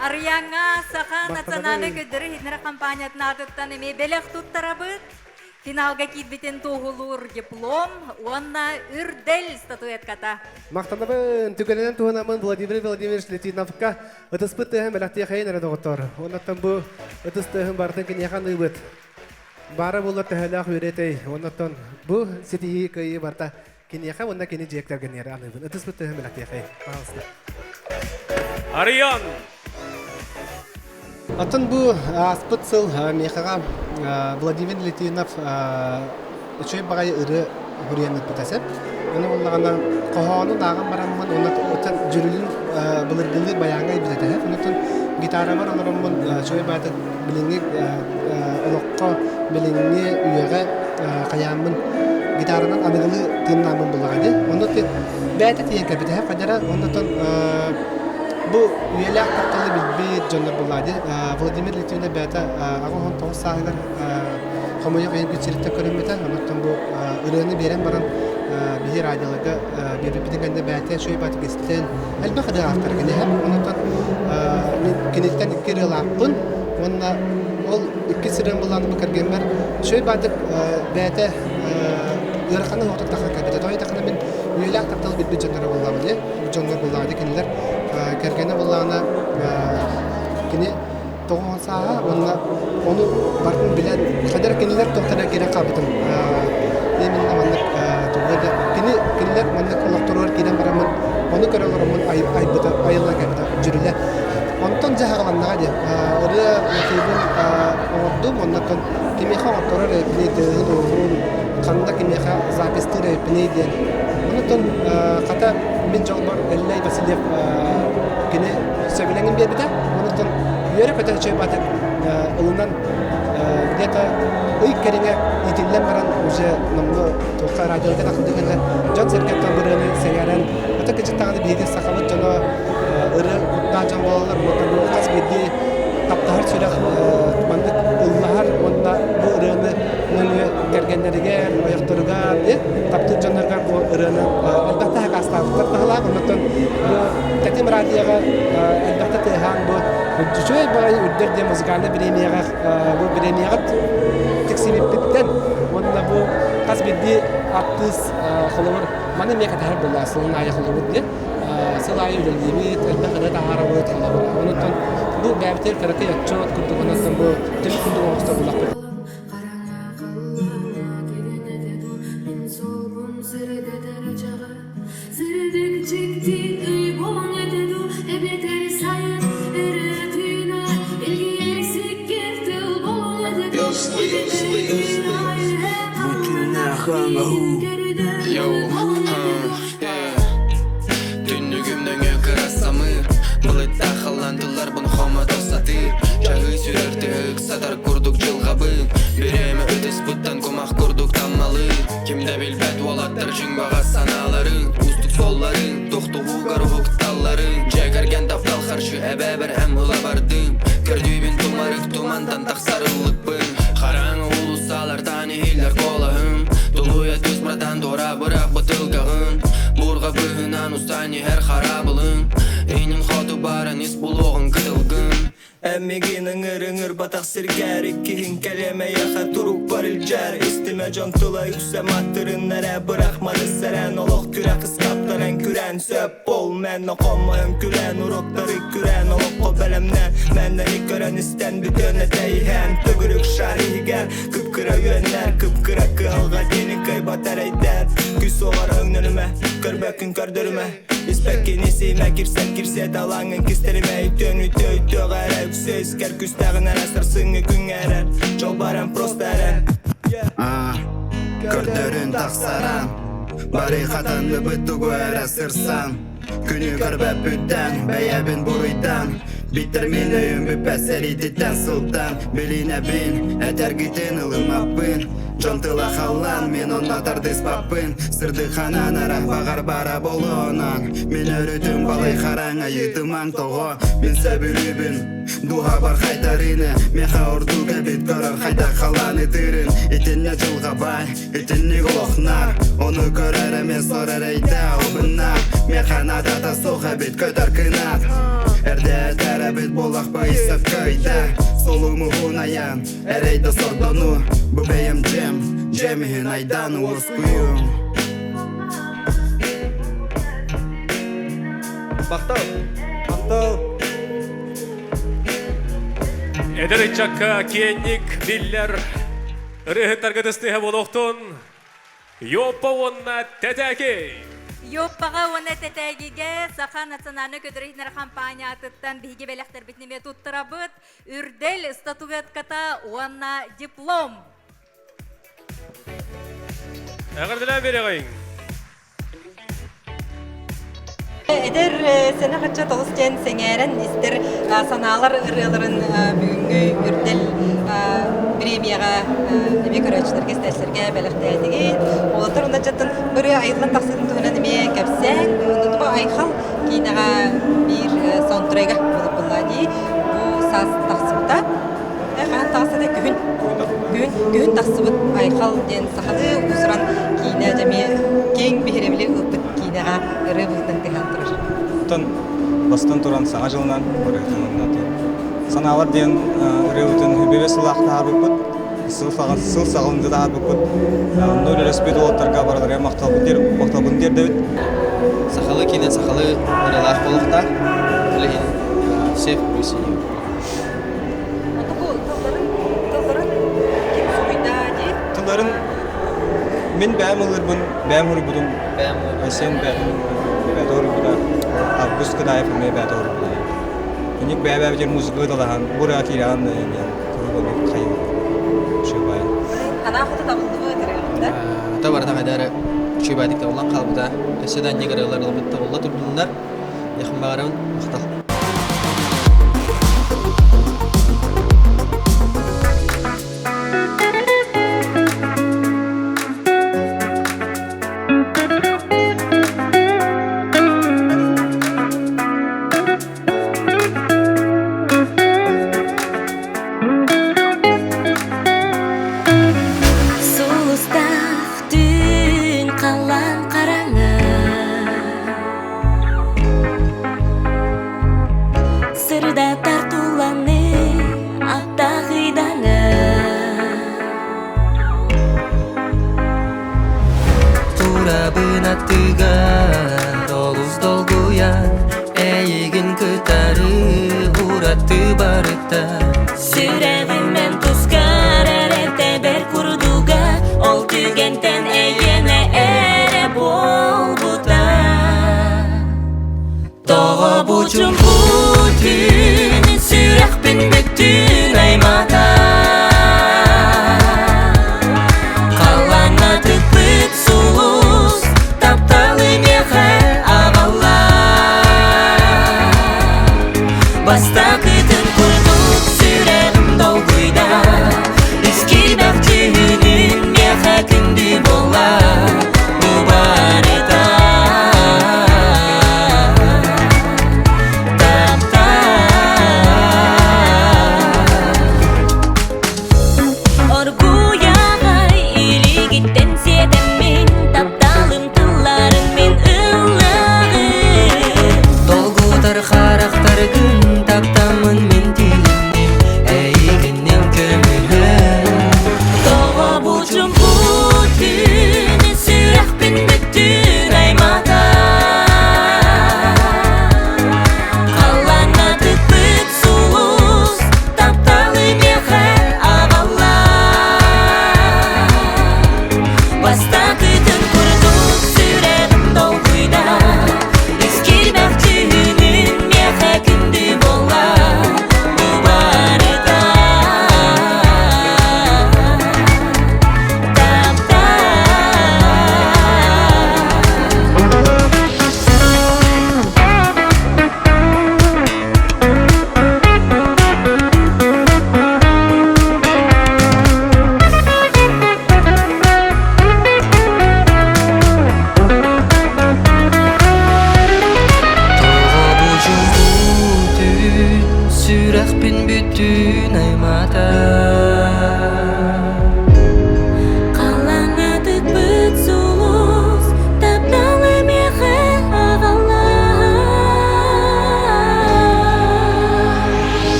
Арыянға Саха национальный көдірі хитнері компаниятын артыттан еме белек тұттарабыт. Финалға китбетен тоғылуыр диплом, онна үрдел статуэтката. Мақтанабын түгелінен туғанамын Владимир Владимирович Литвиновқа ұтыспыт түйін бәләқті қайын әрі доғыттар. Оннаттан бұл ұтыс түйін бардың кенехан ұйбыт. Бары болар тәхәләқ үйретей. Оннаттан бұл сетейі көйі барта кенеха, онна кені жиектерген ері анығын. Ұтыспыт түйін бәләқті қайын. Ариян! Атын бұл аспыт сыл мекаға Владимир Литвинов үшөй бағай ұры хүреніп бітәсіп. Оны олағана қоғаны дағын барамын, оны жүрілін бұлыргылы баяңға бітәтәсіп. Онытын гитара бар оларымын шөй бәті біліңі ұлыққа біліңі үйеға қаямын гитарадан анығылы тыңнамын бұлағады. Оны бәті тиен кәбітәсіп қадара. Онытын bu üyeler kaptalı bir canlı buladı. Vladimir Litvina beta ağın toğuz sahiller kamuya kayın güçlükte körünmeden anlattım bu ürünü veren baran bir radyalıga bir gende beta şöyle batık isteyen elbette de artar gene hem anlattan kenitten iki yıl yapın onunla ol iki sıran bulandı bu kergenler şöyle batık beta ırkanın ortak takak kabite doyı takana ben üyeler kaptalı bir canlı buladı canlı buladı kendiler kergene bullağına kini toğun sağa onu barkın bilen kadar kiniler tohtara kira kabıtım yemin amanlık tuğada kiniler manlık olaktırıyor kiden baramın onu körelerimın ayılla kabıtı jürüle ondan jahağalanlığa diye oraya nasibin oğurdum ondan kimiha olaktırıyor repineydi doğurun kanda kimiha zapistire repineydi ondan kata min jolbar Elley Vasilyev kini söylenen bir bide ondan yere kadar şey batık ondan где-то ilk kerine itilen baran уже namlı toka radyoda takıldığında can serketten buraya seyaren hatta küçük tane bilgi sakalıp cana ırı kutlar can bağlar ondan az bildi taptahar süre mandık ıllahar onda bu ırını nönü gergenlerige ayaklarıga diye taptı canlarga bu ırını elbette hakastalıklar tahlar ondan bu tetim radyoga elbette tehan bu şöyle bay üdder diye müzikalne biremiyaga bu biremiyagat teksibip bitten onda bu kas bildi artist xolawar mana meka tahar bolla aslında ayakları diye sılay ödülüyü elbette de tahara bu tahlar ondan bu bebter karakter çok kurdu ondan bu tüm kurdu olsa bulak Tünlüğümden ökarasamı Bulut takılandılar bunu homa dostatı Çağı sürerdik sadar kurduk cılgabı Bireme ötes buttan kumak kurduk tammalı Kimde bilbet olattır cüngbağa sanaları Ustuk solları Doktuğu garuhuk dalları Çekergen daftal karşı ebeber hem hıla bardım Kördüğümün tumarık tumandan tak sarılıkpın Karanı ulusalardan ihiller kolahım Doluya düz buradan dora bırak bıtılgağın Burga bıhınan ustani her harabılın Eynin xodu baran is buluğun kıtılgın Emmiginin ırınır batak sirgerik Kihin kelime yaka turuk baril cer İstime cantıla yüksem attırın nere Bırakmadı seren olok küre kıskaptaran küren Söp bol men okonmayın küren Urokları küren olok o belemden Menden ilk gören isten bir döne deyhen Tügürük şarihiger Kıpkıra yönler Kıpkıra kılga dini kıybatar eyder Küs oğar önlerime Körbekün kördürüme İspekin isime kirse dalangın kisterime Dönü töy töğere yüksöz Ker küstağına asırsın gün erer Çolbaran prostere Kördürün taksaran Bari katanlı bütü göre sırsan Günü görbep bütten Beyebin buruydan Bitirmeliyim bir peseriytitten sultan Beline bin, eter giten ılınmapın Jontıla hallan, men onna tardis papın Sırdı hanan ara, bağar bara bolonan Men örütüm balay haranga, yıtımang togo Men sebülübün, duha bar haytarine Meha orduga bit görür, hayda halan itirin İtinne çılga bay, itinne glokhnar Onu görere men sorar eyda obınnar Meha da soha bit köter kınat Erde terabit bolak bayısat kayda Solumu hunayan, ereyde sordonu Bu beyim cemihin aydanı oskuyum Baktal Эдер чакка киенник биллер рыхтарга дыстыха болохтун Йоппа онна тетәки Йоппаға оны тетәгеге Саха национальны көдірігінер компаниятыттан бігі бәліқтер бітнеме туттырабыт үрдел статуэтката онна диплом. Әғірділі береғайын. Эдер сені қатша тоғыстен сеңерін істер саналар ұрыларын бүгінгі үрдел премияға неме көрәтшілерге стәлсерге бәліқті әдеген. Олатыр онда жаттын бүрі айылын тақсыдың туғына неме кәпсәң, онда тұба айқал кейінаға бір сондырайға болып болады. Бұл саз тақсыбыта. Қан тақсыда күн тақсыбыт айқал ден сақады ұсыран кейіне жәме кең бейремелі ұлпыт кейінаға ұры бұғытын тіған тұрыр. Бастан туран саңа жылынан саналар ден үребітін хүбебе сылақты арбықпыт, сыл сағылынды да арбықпыт, нөл респет олаттарға барадыр, мақталбын дер дөйт. Сақалы кейінен сақалы ұралақ болықта, білігін сеп өсейі. Тылдарын мен бәйім ұлырбын, бәйім ұрыбыдым, әсен бәйім ұрыбыдар. Август кыдаев мы бәді ұрып. Кенек бәбәбі жер музыка далахан, бұра кейраған кұрыбын қайын шөбайын. Ана құты табылды бұ өтірі? Табарда қайдары шөбәдікті олан қалбыда. Әседен негірілер ұлбытта олла тұрдыңдар. Яқын бағарауын мұқтал.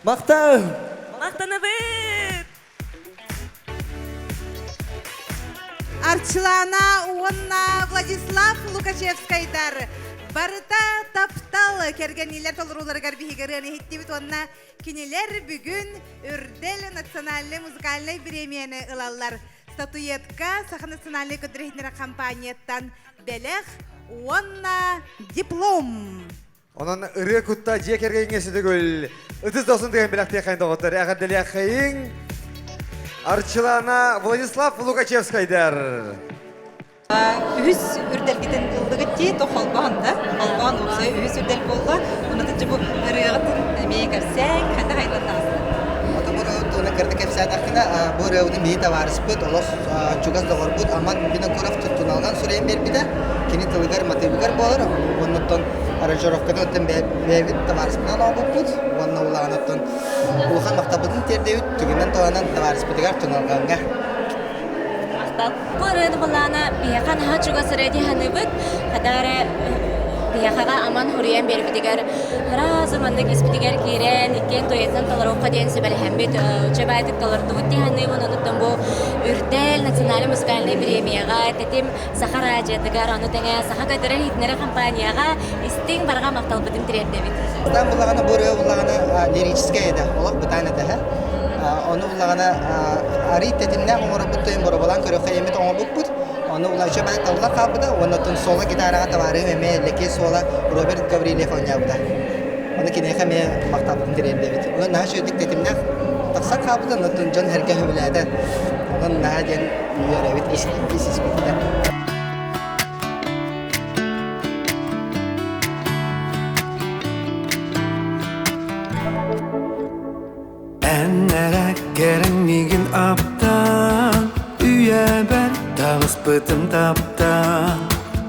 Мактау. Мактанабыт. Арчылана уонна Владислав Лукачевскайдар. Барыта таптал кергенилер толруларгар бихигерыны хиттибит онна кинилер бүгүн Үрдел национальный музыкальный премияны ылаллар. Статуэтка Саха национальный көдрехнера компанияттан белех уонна диплом. Онан ыры кутта же кергенге сүдүгүл. Ытыз досын деген билакте кайындагытыр. Агаделя хайын Арчылана Владислав Лукачевскайдар. Үс үрдәлгеден ылдыгытти тохолбанда. Холбан улса үс үрдәл болла. Унаты бу ырыгытын мекерсәң, хәтта хайлатас. Ona kerja kerja takna bore udah minta waris put, Allah juga dolar put, aman bina kuraf tunalkan sudah ember bida, kini telugar mati bugar bolor, wanton arajorok kena tembe bebit tawaris pun Allah put, wanna ulah wanton, ulah maktabun tiada itu, jangan tuanan tawaris putigar tunalkan gak. Bore itu belana biarkan ha juga seredi hanebut, kadare biarkan aman hurian biar putigar, razam anda kis putigar kiren, ikan toyetan telur kadian sebalik hambit, coba itu telur tuh hanebut untuk tembu Үрдел национальный музыкальный премияга тетим Сахара жетигар аны теңе Саха көтөрөн хитнере компанияга истиң барга мактал бутин тирәдде бит. Там булагана боре булагана лирическая да, олак бутана да. Оны булагана арит тетимне оңор буттойм боро балан көрө хаемет оңор букпут. Оны улар чөбә талла кабыда, оны тон сола гитарага тавары эме леке сола Роберт Гаврилев ойнабыда. Оны кине хаме мактал бутин тирәдде бит. Оны наш өдик тетимне такса кабыда, оны тон жон херге хөбүләдә. Onu naden yürüyüp işsiz bitti. Enlere gerenmigin aptan, üye ben tağız bıtım taptan.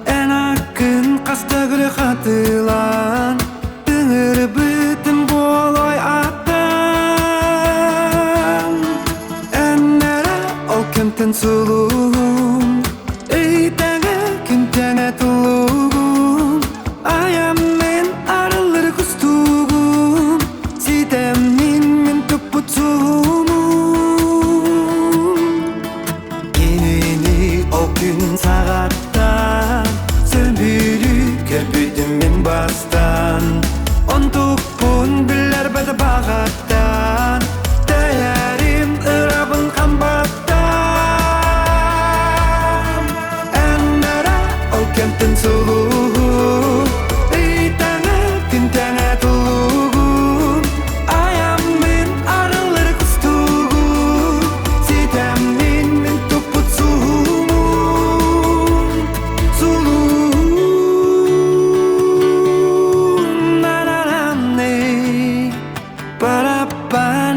En akın kasta gülü hatılan, dığır bıtım boloy attan. Kenten sulung, eitanga kentanga tulung, ayamin araları kustugum, sidemin min tuputsumun. Yeni o gün saattan, sömürü kerpüdüm min bastan, untuk pun biler bada bağattan, değerim ırabın kambat. Kenten suluh, itanga kentanga tulugum, ayamin araları kustugum, sidemin min tuput sulumun, sulumun, nananam ne, para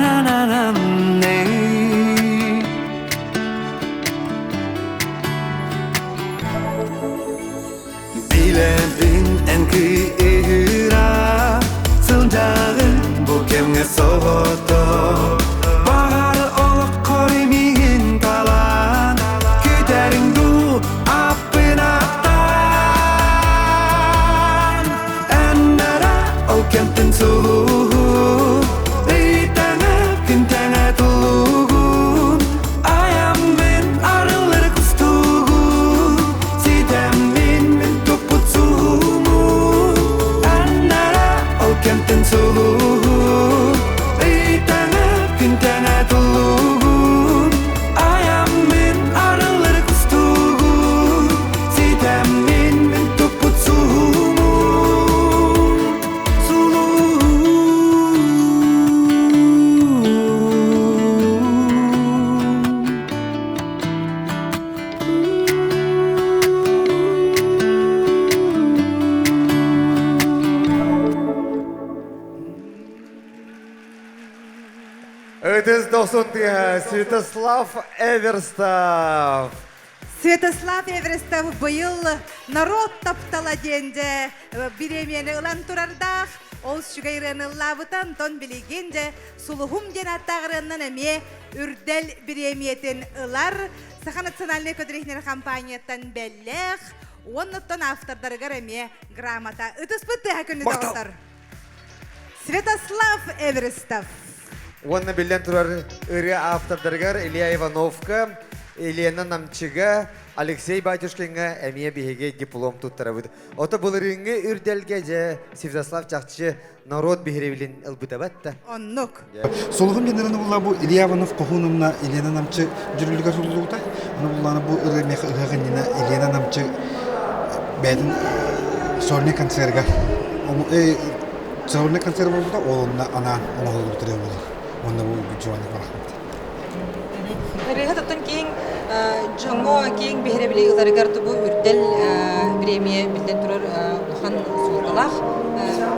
nananam ne. Bilebin en kira Sıldağı bu kemge soğudu Bahar oluk korimigin talan Küterin du apın attan Ennara o kentin suluhu Itanga kentanga tulugun Ayamin araları kustugun Sidemin min tuput sumun Annara o kentin suluhu Itanga kentanga tulugun Ayamin araları kustugun Sidemin min tuput sumun Ötüz dosun diye Святослав Эверстов. Святослав Эверстов быйыл народ таптала денде биремени ылан турардах. Ол шугайраны лабытан тон билигенде сулухум ден аттағырынан эме Үрдел биремиетін ылар Саха национальный көдрехнер компанияттан беллех. Оннуттан автордарыгар эме грамота. Үтіс бұтты әкінді дауыстар. Святослав Эверстов. Онна билен турар ыры автордаргар Илья Ивановка, Елена Намчыга, Алексей Батюшкинга эмие биһиге диплом туттарабыт. Ота булырыңы үрдэлге же Святослав Чахчы народ бихиревилин ылбытабатта. Оннук. Солғым денеріні бұла бұл Илья Иванов қоғынымна Елена Намчы жүрілігі жолдуғыта. Оны бұланы бұл ұры меқі ұғағынына Елена Намчы бәдің сольный концертға. Сольный концерт болуда олынна анан оны олы бұтыры болу. Оны бұл жүваны барақмады. Реха топтан кейін жоңго кейін бехере біле ұларығарды бұл үрдел премия білден тұрар ұлхан сұлғалақ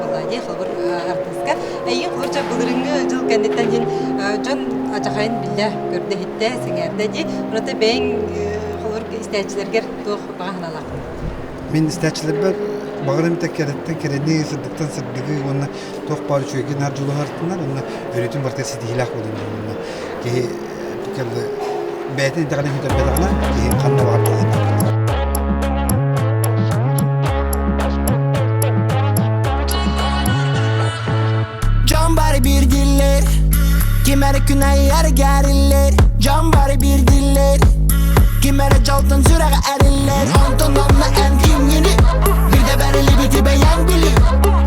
балладе қалбыр артыстқа. Әйін қорча бұлырыңы жыл кәндеттен ден жон ачақайын білді көрді хитті сеңерді де. Бұнаты бәйін қалбыр істәтчілергер тоқ бағаналақ. Мен істәтчілер бағырым тәккереттен керені сырдықтан сырдығы оны тоқ бары чөйге нар жолы артынан оны өретін бартар сетихилақ болуын. Кеге бүкелді бәйтін тағаны хүтер бәдіғана кейін қанна бағыртылын. Can bari bir diller, kimere günay yer geriller. Can bari bir diller, kimere çaltın süreğe eriller. Ondan onunla en kimini, bir de berili biti beyan bili.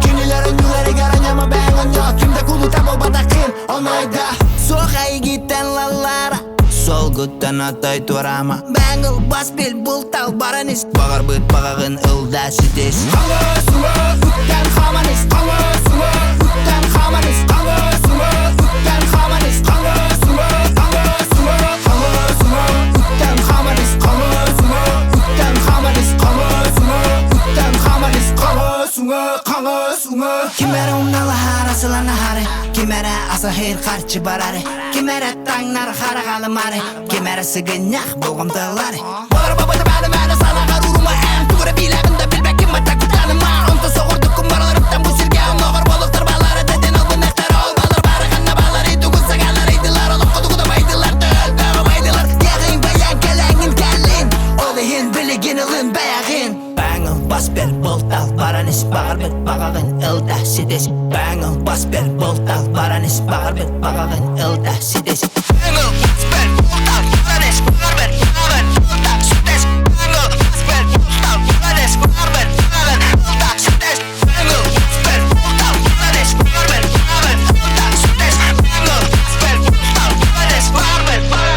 Kinilerin yüleri garen ama beğen yok. Kimde kulu tabu batakın onayda. Sokayı gitten lallara, sol guttan atay turama. Bengil bas bil bultal baranis, bağır bıt bağağın ılda sites. Kanı suva, ütten hamanis. Kanı suva, ütten hamanis. Kanı suva, ütten hamanis. Kanı suva, kanı suva, kanı suva, ütten hamanis. Kanı suva, ütten hamanis. Kanı suva, ütten hamanis. Kanı suva, kanı suva. Kimere umnalı harasılan hare, kimere asahir karşı barare, kimere tangnar haragalı mare, kimere sıgınyak boğumdaları. Bağır babada bana sana karuruma em tugura bilagında bilbek kim atak kutanıma. Onta soğurduk kumbaralarımdan bu sirge onağır balıktır baları dedin oldu nektar olmalar. Barı kanna baları tuğun sagalar eydiler olup kudu baydılar döl baydılar. Yağın bayan kelengin kellin, olihin biligin ilin bayağın. Bangıl bas bel boltal baranis bağır bit bağağın ılda sides. Bangıl bas bel boltal baranis bağır bit bağağın ılda sides. Bangıl bas bel boltal baranis bağır bit bağağın ılda sides. Bangıl bas bel boltal baranis bağır bit bağağın ılda sides. Bangıl bas bel boltal baranis bağır bit bağağın ılda sides. Bangıl bas bel boltal baranis bağır bit bağağın ılda sides.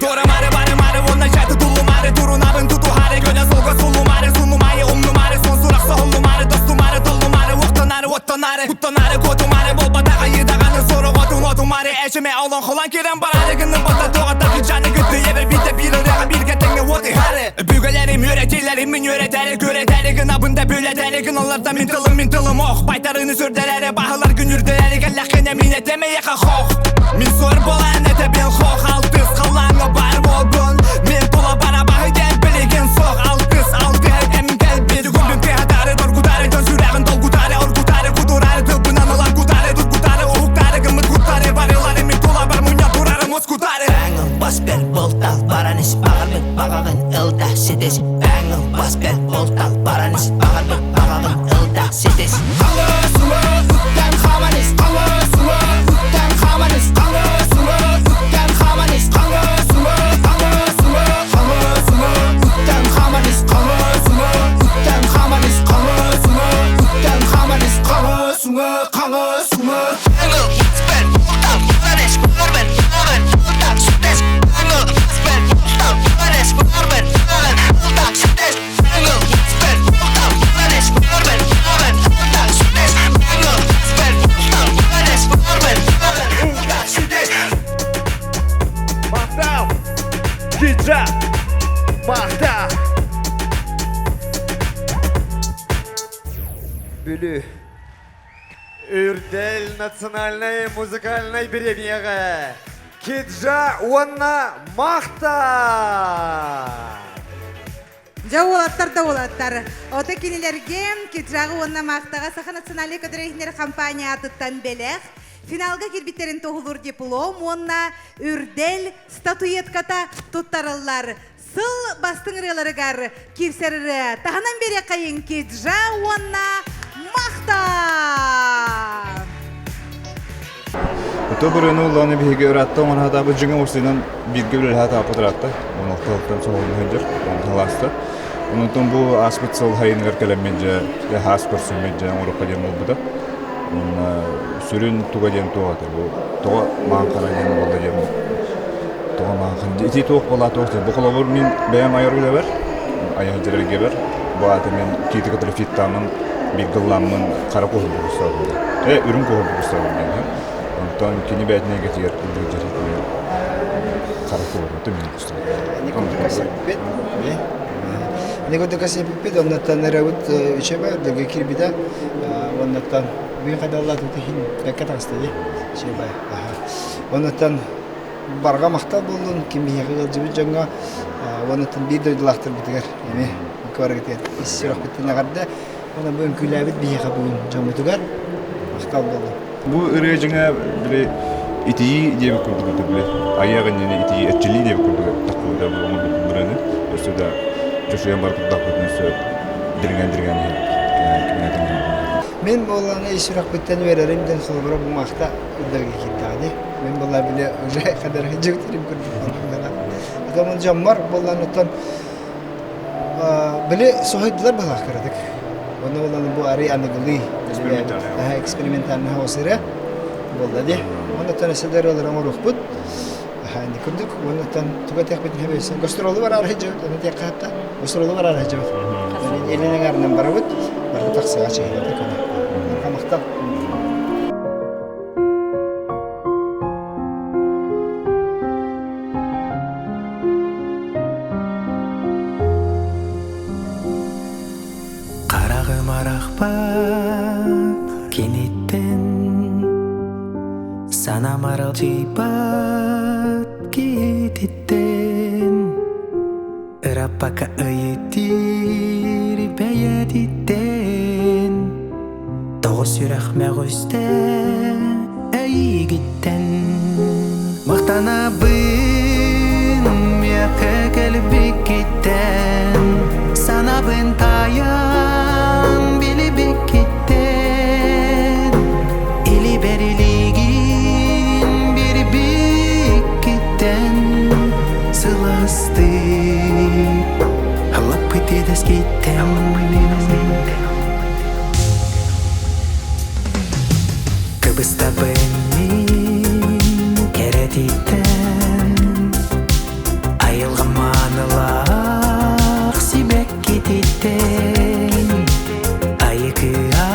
Dora mare mare mare ona çatı dolu mare durun abın tutu hare göne solga solu mare sunu mare umlu mare son surak sahullu mare dostu mare dolu mare vaktanare ottanare kuttanare kodu mare bol batağa yedağanı soru odun odun mare eşime olan kolan kiren barare gının bata toğa takı canı güttü yeber bitte bir öreğe bir getengi oti hare bügelerim yürekçilerim min yüreteri göreteri gın abında böyleteri gın onlarda min tılım oh baytarını sürdeleri bahılar gün yürdeleri gellakine min etemeye kakok min sor bolan ete bil kok altız kalanı bar bolbun min tula bana bahı gel biligin sok altız altı emin gel bir gümbüm pehadarı dur kudarı dön süreğin dol kudarı or kudarı kudurarı tıbbın anılar kudarı dur kudarı oğuktarı gımıt kudarı varıları min tula bar munya durarı muz kudarı Bangıl bas bel boltal baranis bağır bit bağağın ılda sides Bangıl bas bel boltal baranis bağır bit bağağın ılda sides Kanı suva ütten hamanis Kanı suva ütten hamanis Kanı suva ütten hamanis Kanı suva kanı suva kanı suva ütten hamanis Kanı suva ütten hamanis Kanı suva ütten hamanis Kanı suva kanı suva Bangıl bas bel boltal baranis bağır bit bağağın ılda sides Bangıl bas bel boltal baranis bağır bit bağağın ılda sides Bangıl bas bel boltal baranis bağır bit bağağın ılda sides Bangıl bas bel boltal baranis bağır bit bağağın ılda sides Mahtav, Gidra, Mahtav. Bülü. Үрдел национальной музыкальной премьеры. Киджа Уанна Махта. Жаулаттар да олаттар. Ота кинилерге Киджагы онна мақтаға Саха национальный кадрехнер компания атыттан белек. Финалга кирбиттерин тоғылыр диплом, онна үрдел статуетката туттарылар. Сыл бастың реларыгар кирсерірі. Тағынан бере қайын Киджа онна Махта. То бүрэн улааны биге өратта он хата бу жиңе усынан биргебил хата ападратта. Он ортолтан соолун хәҗер, он таласта. Онтон бу аспитсал хайнер келеменҗе, я хаспорсу менҗе урып кадем булды. Он сүрүн тугаден тугаты бу. Тога манкараген булды дем. Тога манкан. Ити тук була токты. Бу колобур мин бәям айыргы бар. Аяҗырга бар. Бу атымен китик трафиктамын бигылламын каракол булса. Үрүн кол булса. Онтон кини бәтне гетер бүҗер. Каракол төмен булса. Негода касеппит оннан рәвит үчебә дәге кирбидә оннан бин кадаллар тихин бәкәтәсте шебә. Оннан барга мактал булдым кимиягә җибе җанга оннан бир дәйләхтер битгәр. Яме көрәгәт исерәк битне гадда ona bugün külabit bir yaka bugün jamutugар maqtal boldu. Bu ürejinge bile itiyi diye bir kurduk bile. Ayağın yine itiyi etçiliği diye bir kurduk. Takıda bu onu buranı. Üstüde çoşuyan barkut takıdını söyle. Dirgen Men bolana israk bitten vererim den sonra bu maqta üderge kitadi. Men bola bile öyle kadar hecektirim kurduk. Adamın jammar bolanıtan bile sohaydılar balak kırdık. Onu olan bu araya aneguli eksperimental havasıra bolda diye. Onu tanesiler olur ama ruhbut. Hani kurduk. Onu tan tugatek bitin hebes. Gastrolu var arayacak. Onu tek hatta gastrolu var arayacak. Yani eline gardan barabut. Barabut taksa çekiyor da kana. Kamakta. Sana maral cipat kititten Rapaka ayıtir beyeditten Doğus yürek meğüste ayı gitten Mahtana bin yaka gelbik gitten Sana bin tayan bilibik gitten İli berili Sılasты Halap pıtıdas gittem Kıbısta benim keretitten Ayılgamanılak sibek gititten Ayıkıya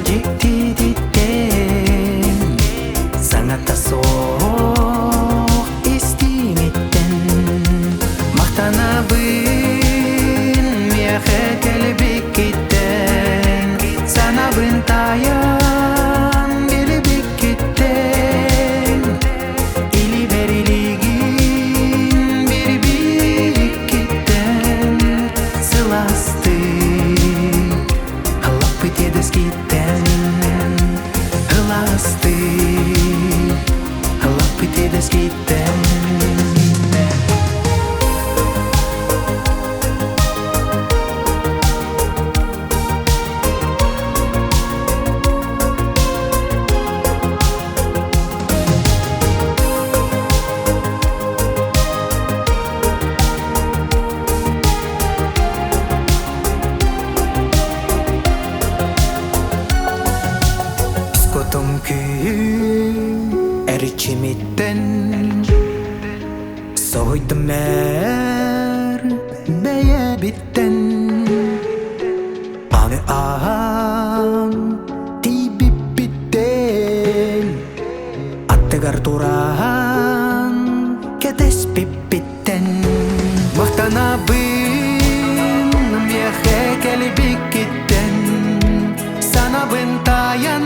cekti ditten Sanata soğuk Sana bin miyahe kelebek gitten Sana bin tayan gelebek gitten İli beriligin bir bik gitten Sılastı Halak bitedes gitten Hılastı Halak bitedes gitten Erçimitten soydum mer beye bitten Abi ağam tibip bitten Attıgar duran ketes pipitten Mahtana bin miyahe kelebek gitten Sana bin tayan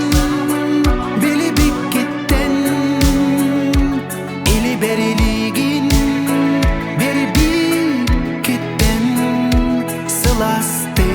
Beriligin bir bik gitten Sılastı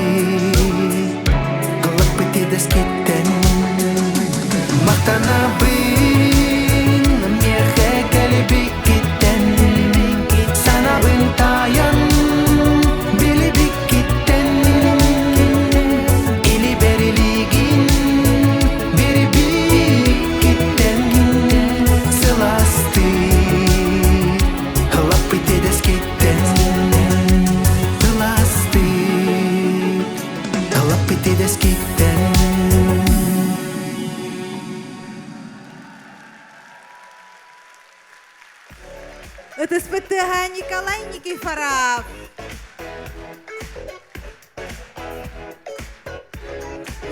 Николай Никифоров.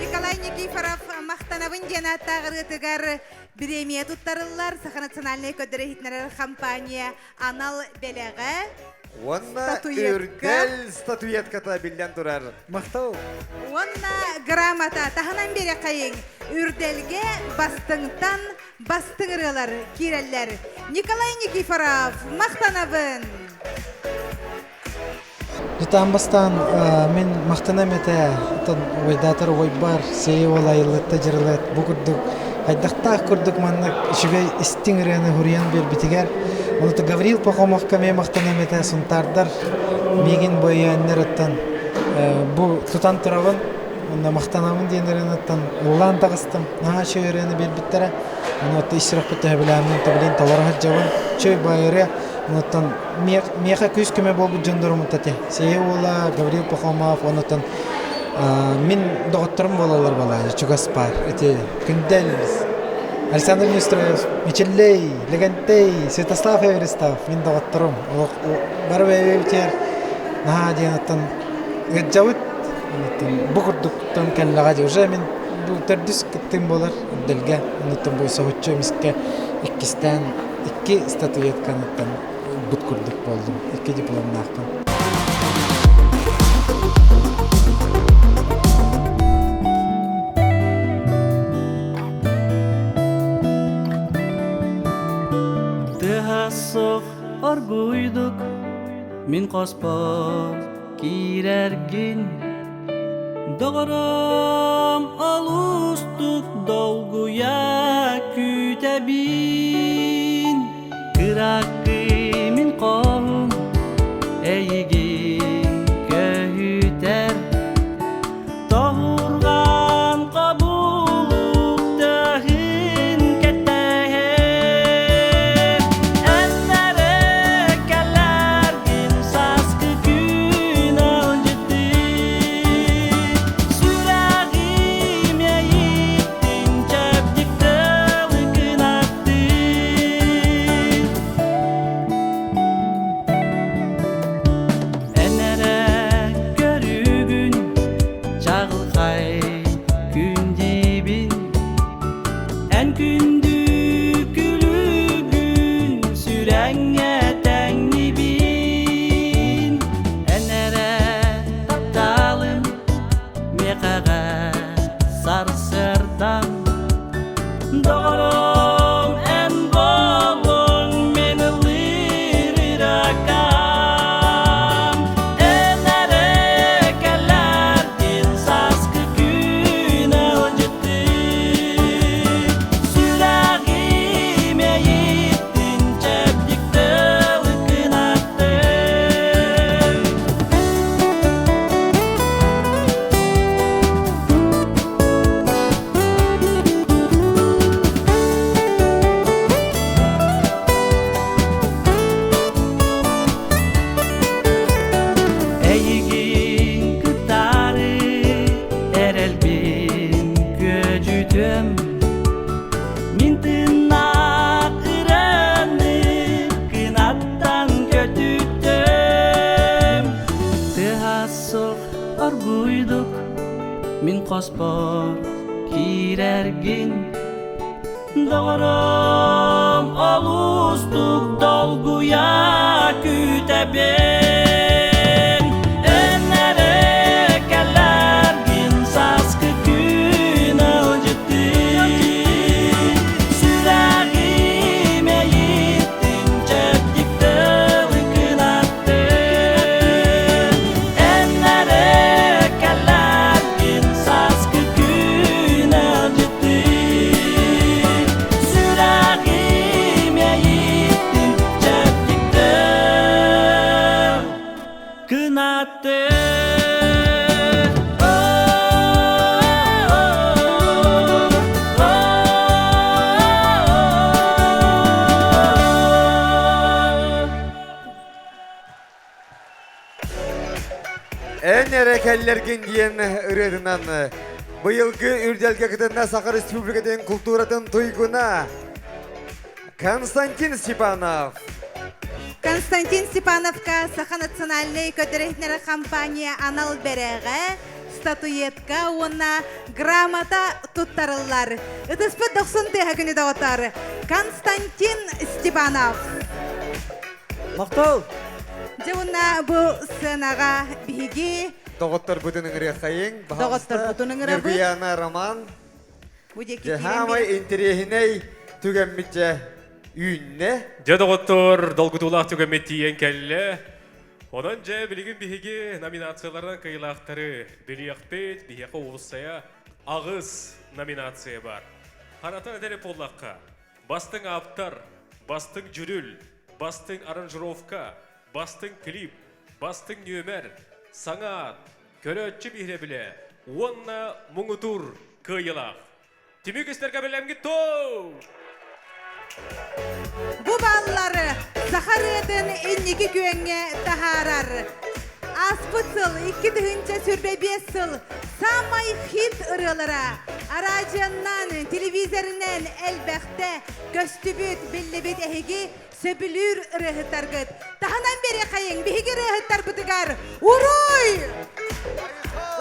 Николай Никифоров мақтанабын жанаттағырытыгар премия туттарылар Саха национальный көдірі компания Анал Белеге. Онна үрдел статуятката билден турар. Мақтау. Онна грамота таханан бере қайын. Үрделге бастыңтан бастыңырылар киреллер. Николай Никифоров мақтанабын. Жутамбастан мен мақтанам ете ойдатыр ойбар сей олайлытта жырылет бүгүрдүк айдактаах курдук маннык шүгей истиңрени хуриян бер битигер онута Гаврил Пахомовка ме мақтанам ете сунтардар мегин бояннер оттан бу тутан турабын онда мақтанамын дейнерен оттан улан тагыстым наха шөйрени бер биттере онута исрак бите билемин таблин товар хаджабын чөй байыры онуттан меха күз көме болбут жондорум тате сей ола Гаврил Пахомов онуттан мен доғыттырым болалар бала Чугаспар эти күндел Александр Нестроев Мичеллей Легантей Святослав Эверестов мен доғыттырым барып эвебитер наха дейін оттан гыджабыт бұқырдықтан кәллаға де уже мен бұл төрдіс кіттім болар делге онуттан бойса хотчу емеске iki statuetkаны оттан бұт күрдік болдым 2 дипломны ақпын. Тыхасық оргуйдук min қоспор кирергин Доғырым алустук долгуя күтәбин Кыракы min қоғым әйгин көйітер Тоғырған қабулук тәхін кәттәхер Әнләрі кәләргін сасқы күн алжытты Сүрәғім әйіттін чәпдіктілі күнатты Әнәрі көрігін Чағылқай күндебін Ән күнді күлігін Сүрәңе тәңнебін Әнәрі тапталым Меқаға сарсырдан Доғырым ән болың Мені лириракам Әнәрі кәләрден сасқы күн алжытты Сүрәғім әйіттін чәпдіктілі күнатты Әйігін күттары әрәлбен көжүтім Мен тынақ ұраны кынаттан көтүттім Тыхасық оргуйдук Мен қоспор кирергин Доғырым олустук долгуя күтәбен Әнәрі кәләргін сасқы күн алжытты Сүрәғім әйіттін чәпдіктілі күнатты Әнәрі кәләргін сасқы күн алжытты Сүрәғім әйіттін чәпдіктілі күнатты En erekellergin diyen ırıdından bu yılgı Ürdelge kıtında Sakar Respublika'nın kulturatın tuyguna Konstantin Stepanov Константин Степановка Саха национальный көтөрөһнәре компания анал береге статуетка уна грамота туттарылар. Ытыспы 90 тәһә көне дагытар. Константин Степанов. Мактау. Жауна бу сынага биги. Доктор бүтүнүңүрө кайын. Доктор бүтүнүңүрө бу. Нурбияна Роман. Бу деки Жахамай интерехиней түгәммитче үйүнне. Доктор долгутулах түгәметтиен келле. Онан же билигин биһиги номинациялардан кыйлактары билиякпет, биһиякка улуссая агыс номинация бар. Харата телефонлакка бастың аптар, бастың жүрүл, бастың аранжировка, бастың клип, бастың нөмер, саңат, көрөтчү биһире биле, онна муңутур кыйылак. Тимүгүстерге билемги тоо! Бу баллары Сахарыдын энники күеңе тахарар. Аспытыл 2 сүрбе 5 сыл самай хит ырылыра. Аражаннан, телевизорынан әлбәхтә көстүбүт биллебит әһиги сөбүлүр ырыһытаргыт. Таханан бере кайын биһиги ырыһыттар бутыгар. Уруй!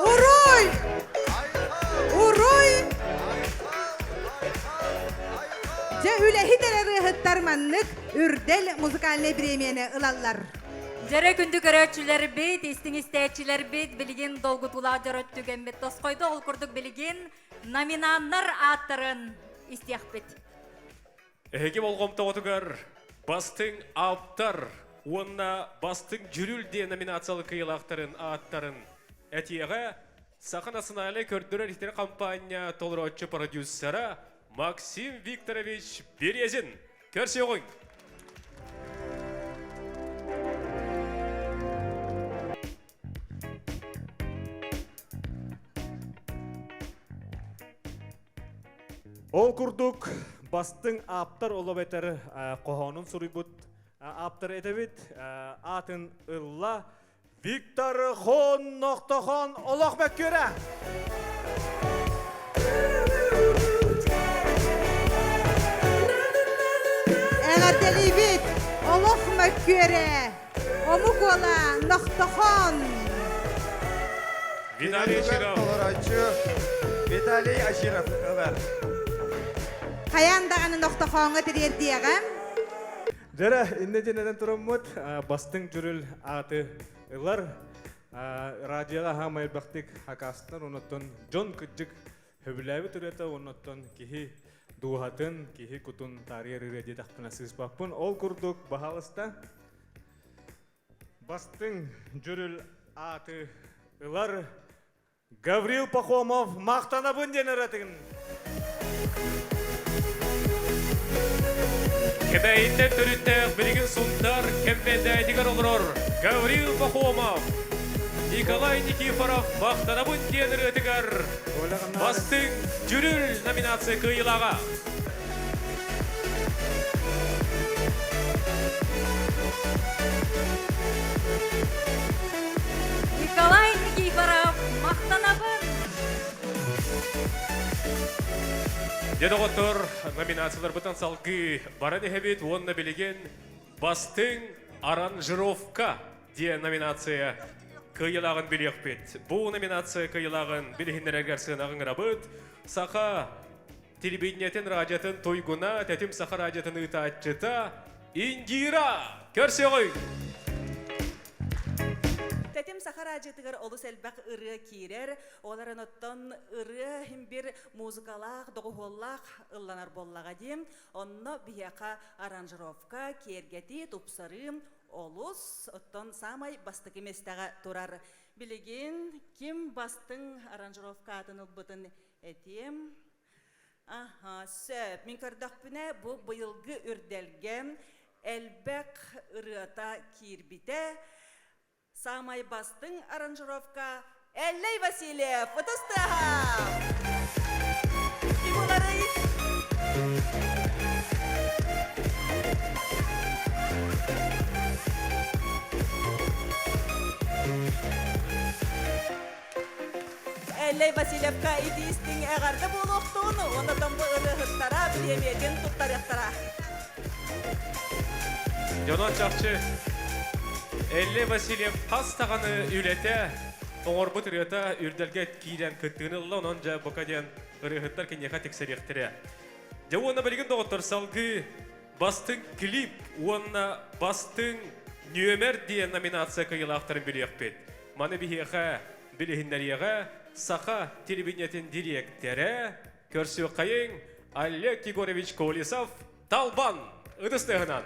Уруй! Уруй! Же үләһи дәрәрәһеттар маннык үрдел музыкальный премияны ылаллар. Жара күндү көрөчүлөр бит, истиң истечилер бит, билген долгутулаа жарат түгенбет. Тоскойдо ол курдук билген номинаннар аттарын истияхбет. Эге болгомто отугар бастың аптар, онна бастың жүрүл де номинациялы кыйылактарын аттарын этиеге Саха национальный көрдүрөр иштер компания толорочу продюсера Максим Викторович Березин. Көрсе оғын. Ол күрдік бастың аптар олы бәтір қоғанын сұрыбыт аптар етебет атын ұлла Виктор Хон олақ бәк көрі. Әғәрделейбет, олық мәккөре, омугола, ноқтохон. Виталий Аширов. Виталий Аширов. Қаяндағаны ноқтохонға тірердиеғам? Жара, инне женеден тұраммыд, бастың жүріл аты ұлар, радиоға хамайыр бақтық хақастын, оныттын Джон Күджік хөбіләбі түреті, оныттын кихи дуғатын, кихи күтін тарихы реді тақпына сызбақпын. Ол күрдік бағалыста бастың жүріл аты ұлар Гаврил Пахомов мақтанабын денеретігін. Кедайиттен түріттәк білген сұндар кәмбенді әйтігер олырор. Гаврил Пахомов, Николай Никифоров мақтанабын денеретігер. Бастың жүріл номинация кыйылаға. Николай Никифоров мақтанабын. Дедоғыттыр номинациялар бұтан салғы бара дехебет, онына білеген бастың аранжировка де номинация кыйылағын білек бет. Бұл номинация кыйылағын білігіндер әргерсін ағын рабыт. Сақа телевидениятен радиатын тойгуна, тәтім сақа радиатын ұтатчыта Индира көрсе ғой. Тәтем сахара ажетігір олыс әлбәқ ұры кейрер, оларын оттан ұры бір музыкалақ, доғуоллақ ұлланар боллаға дем, онны бияқа аранжировка, кергеті, тупсары, олыс, оттан самай бастық еместіға тұрар. Білеген, кім бастың аранжировка атын ұлбытын әтем? Сөп, мен көрдіқ бүне бұл бұйылғы үрделген әлбәқ ұрыта кейрбіте, самай бастың аранжировка Эллей Васильев, фотостаха! Кимулары! Эллей Васильевка идистің әғарды болуқтуыны, оны томбы ұрығыттара, білемеден тұттар яқтара. Жонон чакчы Элле Васильев хастаганы үлете, оңорбут рыта үрдөлгө кийден кыттыгыны онон жа бокаден ырыгыттар кенеха тексеректире. Жауына білген доғыттар салғы бастың клип, уанна бастың нөмер деген номинация кыйылақтарын білеқпет. Маны бігеға, білігіндеріға, Саха телевидениетін директоры, көрсі қайын Олег Егорович Колесов, Талбан, ұдыстығынан.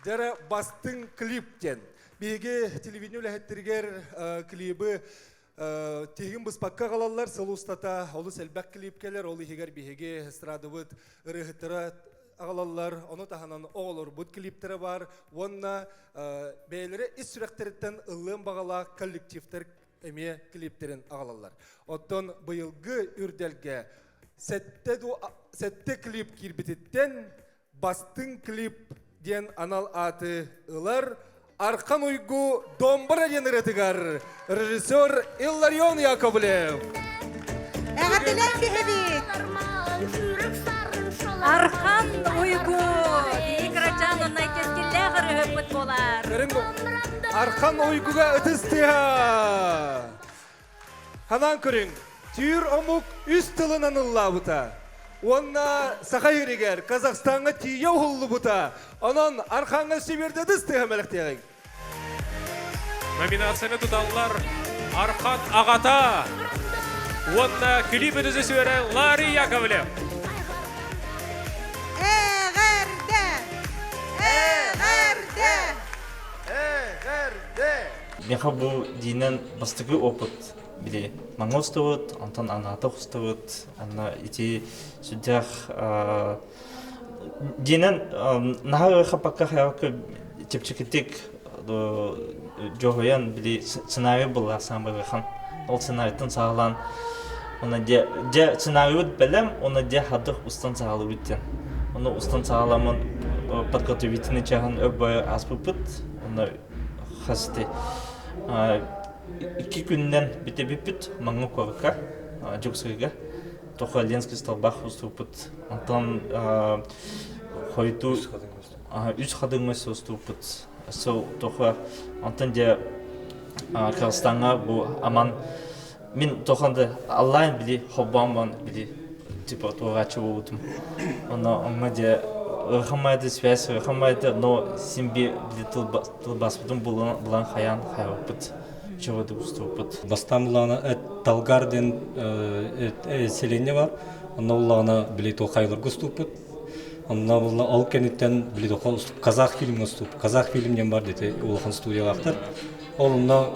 Жара бастың клиптен. Беге телевидение үләхеттергер клибі тегін біз паққа қалалар, сыл ұстата, олы сәлбәк клипкелер, олы егер беге эстрадыбыт, ұрығыттыра ағалалар, оны тағанан оғылыр бұд клиптері бар, онына бәйлері іс сүрәқтеріттен ұлын бағала коллективтер әме клиптерін ағалалар. Оттон бұйылғы үрделге сәтті клип кирбететтен бастың клип ден анал аты ұлар, Арқан ойгу домбыра деніретігар, режиссер Илларион Яковлев. Әғатылан бігебет. Арқан ойгу, икрачан онай кескілі ғыры өпіт болар. Арқан ойгуға үтістіға. Ханан көрің, түйір омук үст тылынан ұлла бұта. Онна Сахайригер, Казахстанға түйе ұлы бұта. Онын Арқанға себерді дыстыға мәліктегі. Номинацияны тұталылар Арқан Ағата. Онна клип режиссері Ларри Яковлев. Әғәрді! Әғәрді! Әғәрді! Меха бұл дейінен бастығы опыт. Біле, маңа ұстауыт, антон анаты ұстауыт, ана ити сүддер дейінен нағар қапаққа қайақы тепчекеттік жоғаян біле сценарий бұлар самбарыған. Ол сценарийтін сағылан. Де сценарий білем, оны де хадық ұстан сағылы өттен. Оны ұстан сағыламын подготовительный жағын өббай аспыпыт, оны қасыты. 2 күннен бите-бипит, маңы қорқа, жүксірге. Тоқа Ленский столбақ ұступыт. Антон қойду 3 қадыңыз ұступыт. Сол тоқа Антон де Қырғызстанға бұл аман. Мен тоқанды аллайын біле, хоббамын біле, типа тоғачы болдым. Оны де ұрқамайды, связь ұрқамайды, но сенбе біле тұлбаспыдың бұлан қаян қайрапыт. Бастан бұлағына Талгарден селене бар, онна бұлағына білет оқайлар көступыт. Онна бұлағына алып кәнеттен білет оқал ұстып, қазақ фильмін ұстып. Қазақ фильмнен бар дете олықын студияға ақтар. Ол онна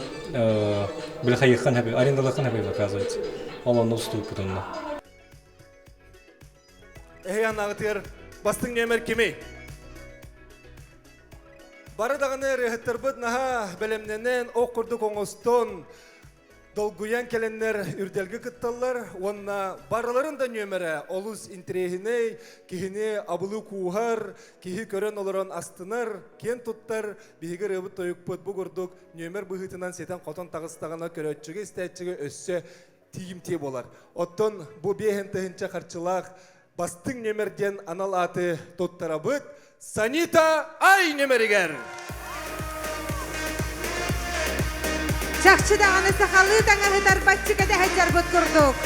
біле қайыққан әбе, арендалыққан әбе оказывается. Ол онна ұступыт онна. Әйян ағытыр, бастың нөмір кемей. Барыдағыны рехеттер бұд наға бәлемненен оқырды коңыстон долгуян келеннер үрделгі күтталар, онна барыларын да нөмірі олыс интерегіне, кехіне абылы куғар, кехі көрін олырын астынар, кен тұттар, бейгі ребіт тойық бұд бұғырдық нөмір бұғытынан сетен қотон тағыстағына көрөтчігі, істәтчігі өссі тиімте болар. Оттон бұл бейхен тіхінче қарчылақ бастың нөмірден анал аты тұттара бұд, Санита Ай нөмірігер. Чақчы дағаны сақалы таңа ғыдар батчы кәді әджар бұт күрдік.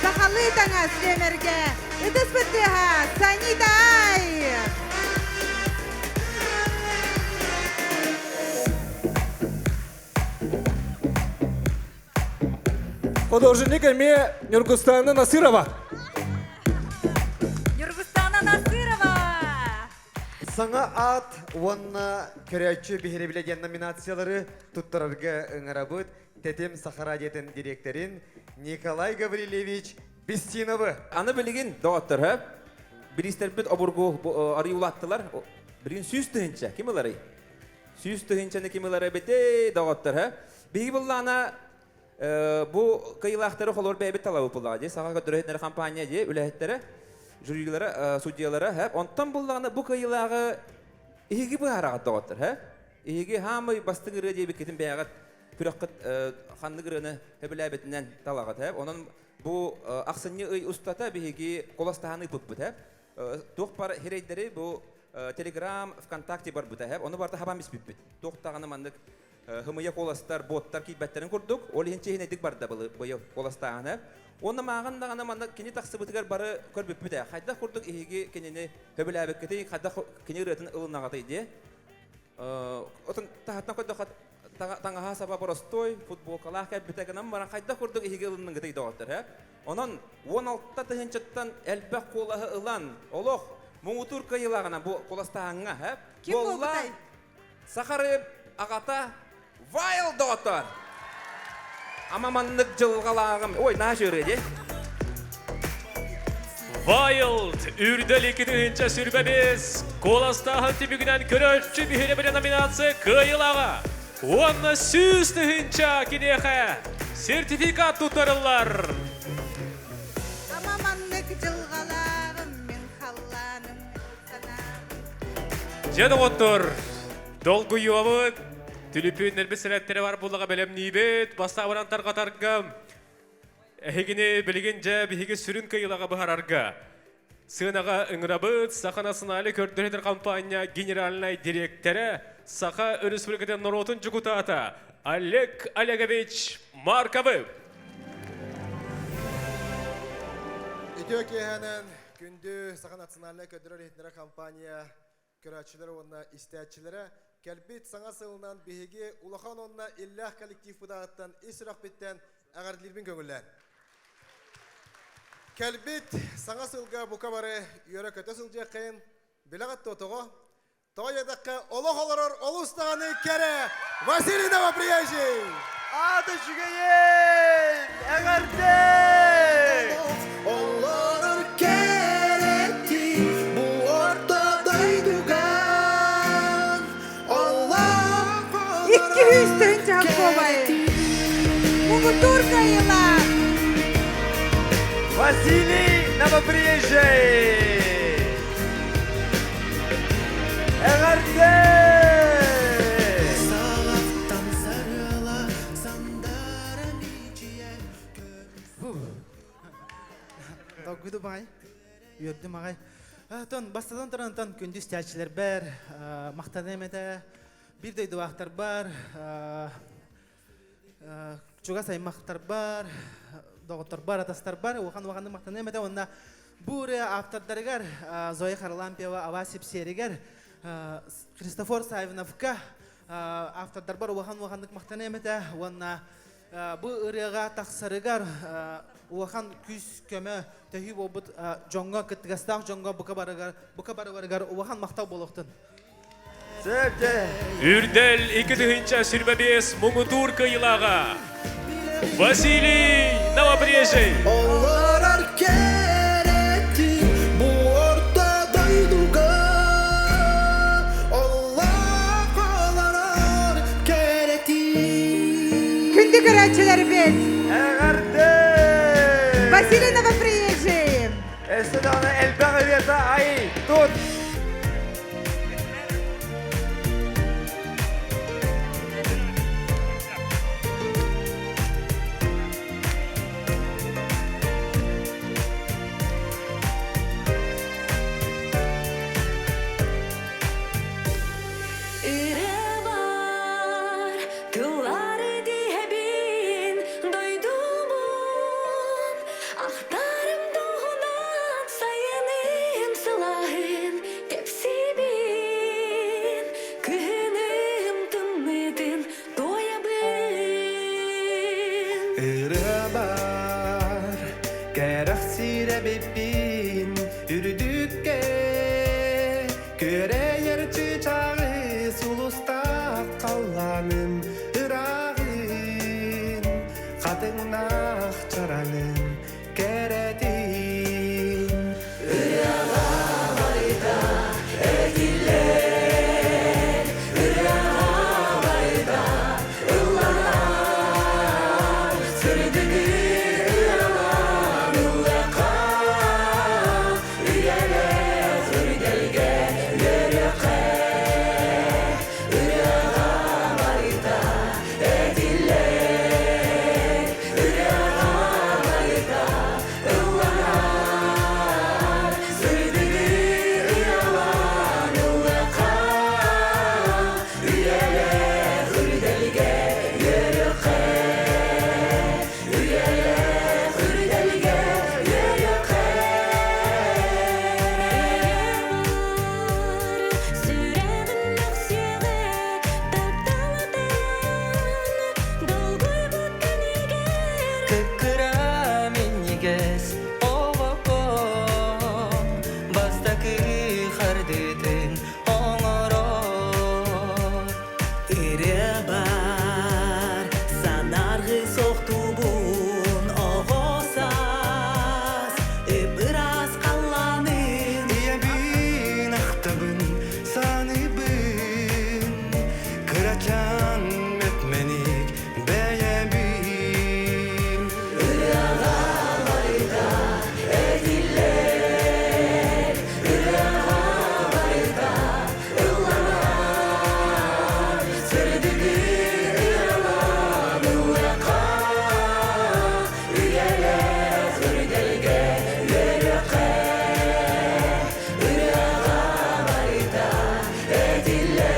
Сақалы таңа сөмерге үдіс бұттыға Санита Ай. Художник әме Нюргустана Насырова. Саңа ат, онна көрәтші бігеребілеген номинациялары тұттырарға ұңырабыд Тетем Сахарадетін директорин Николай Гаврилевич Бестиновы. Аны білеген доғаттыр, бірістер бүт обырғы арый улаттылар. Бірін сүйіз түхінші, кем олары? Сүйіз түхіншіні кем олары бәте доғаттыр. Бігі бұллана бұл қиылақтары қолор бәйбет талабы бұллаға. Саға көтірәйтінері компания де, үләйттері. Жюрилары, судьялары, онтан бұллағына бұл қайылағы егі бұл арағат доғаттыр. Егі хамы бастың ұры дейбі кетін бәйғат күраққыт қанды ұрыны өбілі әбетінен талағат. Онын бұл ақсынны ұй ұстата бейгі қоластағаны бұт бұт. Тоқ бар херейдері бұл Telegram, ВКонтакте бар бұта. Оны барда хабам іспіппет. Тоқтағаны мандық хымыя қоластар, боттар кейтбәттерін көрдік. Ол ең чейін едік барда бұйы қоластағаны. Оны маған дағаны мандық кені тақсы бұтығар бары көрбіппет. Қайда құрдық егеге кенені хөбіл әбіккеті, қайда кені үретін ұлын ағаты еді. Отын тағатына қойдық таңаға саба боростой, футболкалақ кәбітәгінен баран қайда құрдық егеге ұлының гіті доғаттыр. Онын 16-та тұхынчыттан әлбәқ қолағы ұлан, олық, мұңытур қайылағына бұл қоластағыңа. Кім бұл бұтай? Сақарып ағата Вайл доғаттыр. Амаманлық жылғалағым. Ой, наға жөреді. Wild, үрдел 2-нче сүрбәбез, қоластағын тибігінен көрөшчі бігіне бір номинация қайылаға. Оны сүз 2-нче кенеқе сертификат тұтарылар. Амаманлық жылғалағым мен қалланым санағым. Жеді ғоттыр, долғы юабыд, түліппен әлбі сәрәттері бар бұлыға бәлем нейбет, бастағынан тарғатарғым. Әхегіне білген жә бігі сүрін қайылаға бұхарарға. Сығынаға ұңырабыд, Сақана сыналы көрдірдер компания генеральный директоры Сақа Республикадан Нұротын жүгутата Олег Олегович Марковы. Идеокияның күнді Сақа национальный көрдірдер компания көрәтшілері онына істәтшілері кәлбет саңа сылынан бігі ұлақан онына иллях коллектив бұдағыттан ес-үрақ беттен әғарділербен көңіллән. Кәлбет саңа сылға бұқа бары үйері көті сылжы қайын білағатты отығы. Той едіққа олық олырыр олы ұстағаны кәрі Василий Новоприязий! Ады жүгейін! Әғарды! Олырыр кәреті бұл ортада үйдіған Олар 200 тән болайы. Мұғытур қайылар. Василий Новоприезжий! Әғарды! Сағаттан сарыла сандары мечиен Даугуду бағай, үйірді мағай. Тон, бастадан тұрантан күндіз тәтшілер бәр, мақтан әмеді, бір дөйді вақтар бар, чуға саймақтар бар, доғыттар бар, атастар бар, оған мақтан әмеді, онына бұры автордарығар, Зоя Харлампиева, Авасип Серігер, Христофор Савиновка, автордар бар, оған мақтан әмеді, онына бұл ұрыға тақсарығар, оған күз көмі төхі болбыт жоңға күттігістақ, жоңға бұқа барығар, оған мақтау болуқтын. Үрдел 2-нче сүрбәбез мұңытур қайылаға Василий Новоприезжий. Олар кереті бұл ортада үйдіға Олар қаларар кереті Күнді көрәтшілер бет. Әғарды! Василий Новоприезжий. Эстеданы әлбәғі верді ай, тұт! Üretlen etmenik beğenbir Üreğa varida ediller Üreğa varida ıllanar Sürdüğü ıralan ıllaka Üyeler hürdelge yörüke Üreğa varida ediller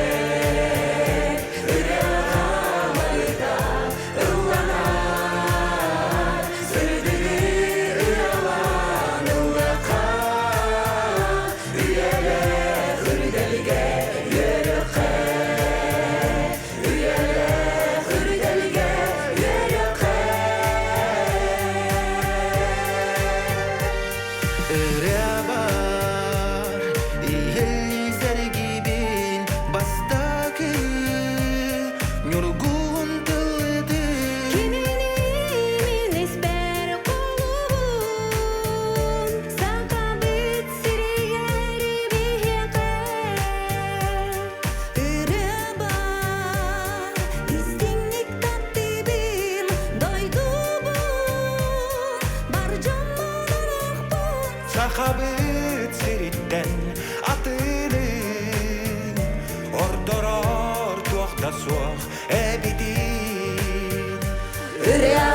Örebar, iyeller gibin bastaki Yorgun tıldı Kiminin esber kolun Sakabit siriyer biheke Örebar, istinlik tattibim Doydu bu, barcam olarak bu Sakabit siritten atılın Ordoror tuğda soğuk ebidin Üreğa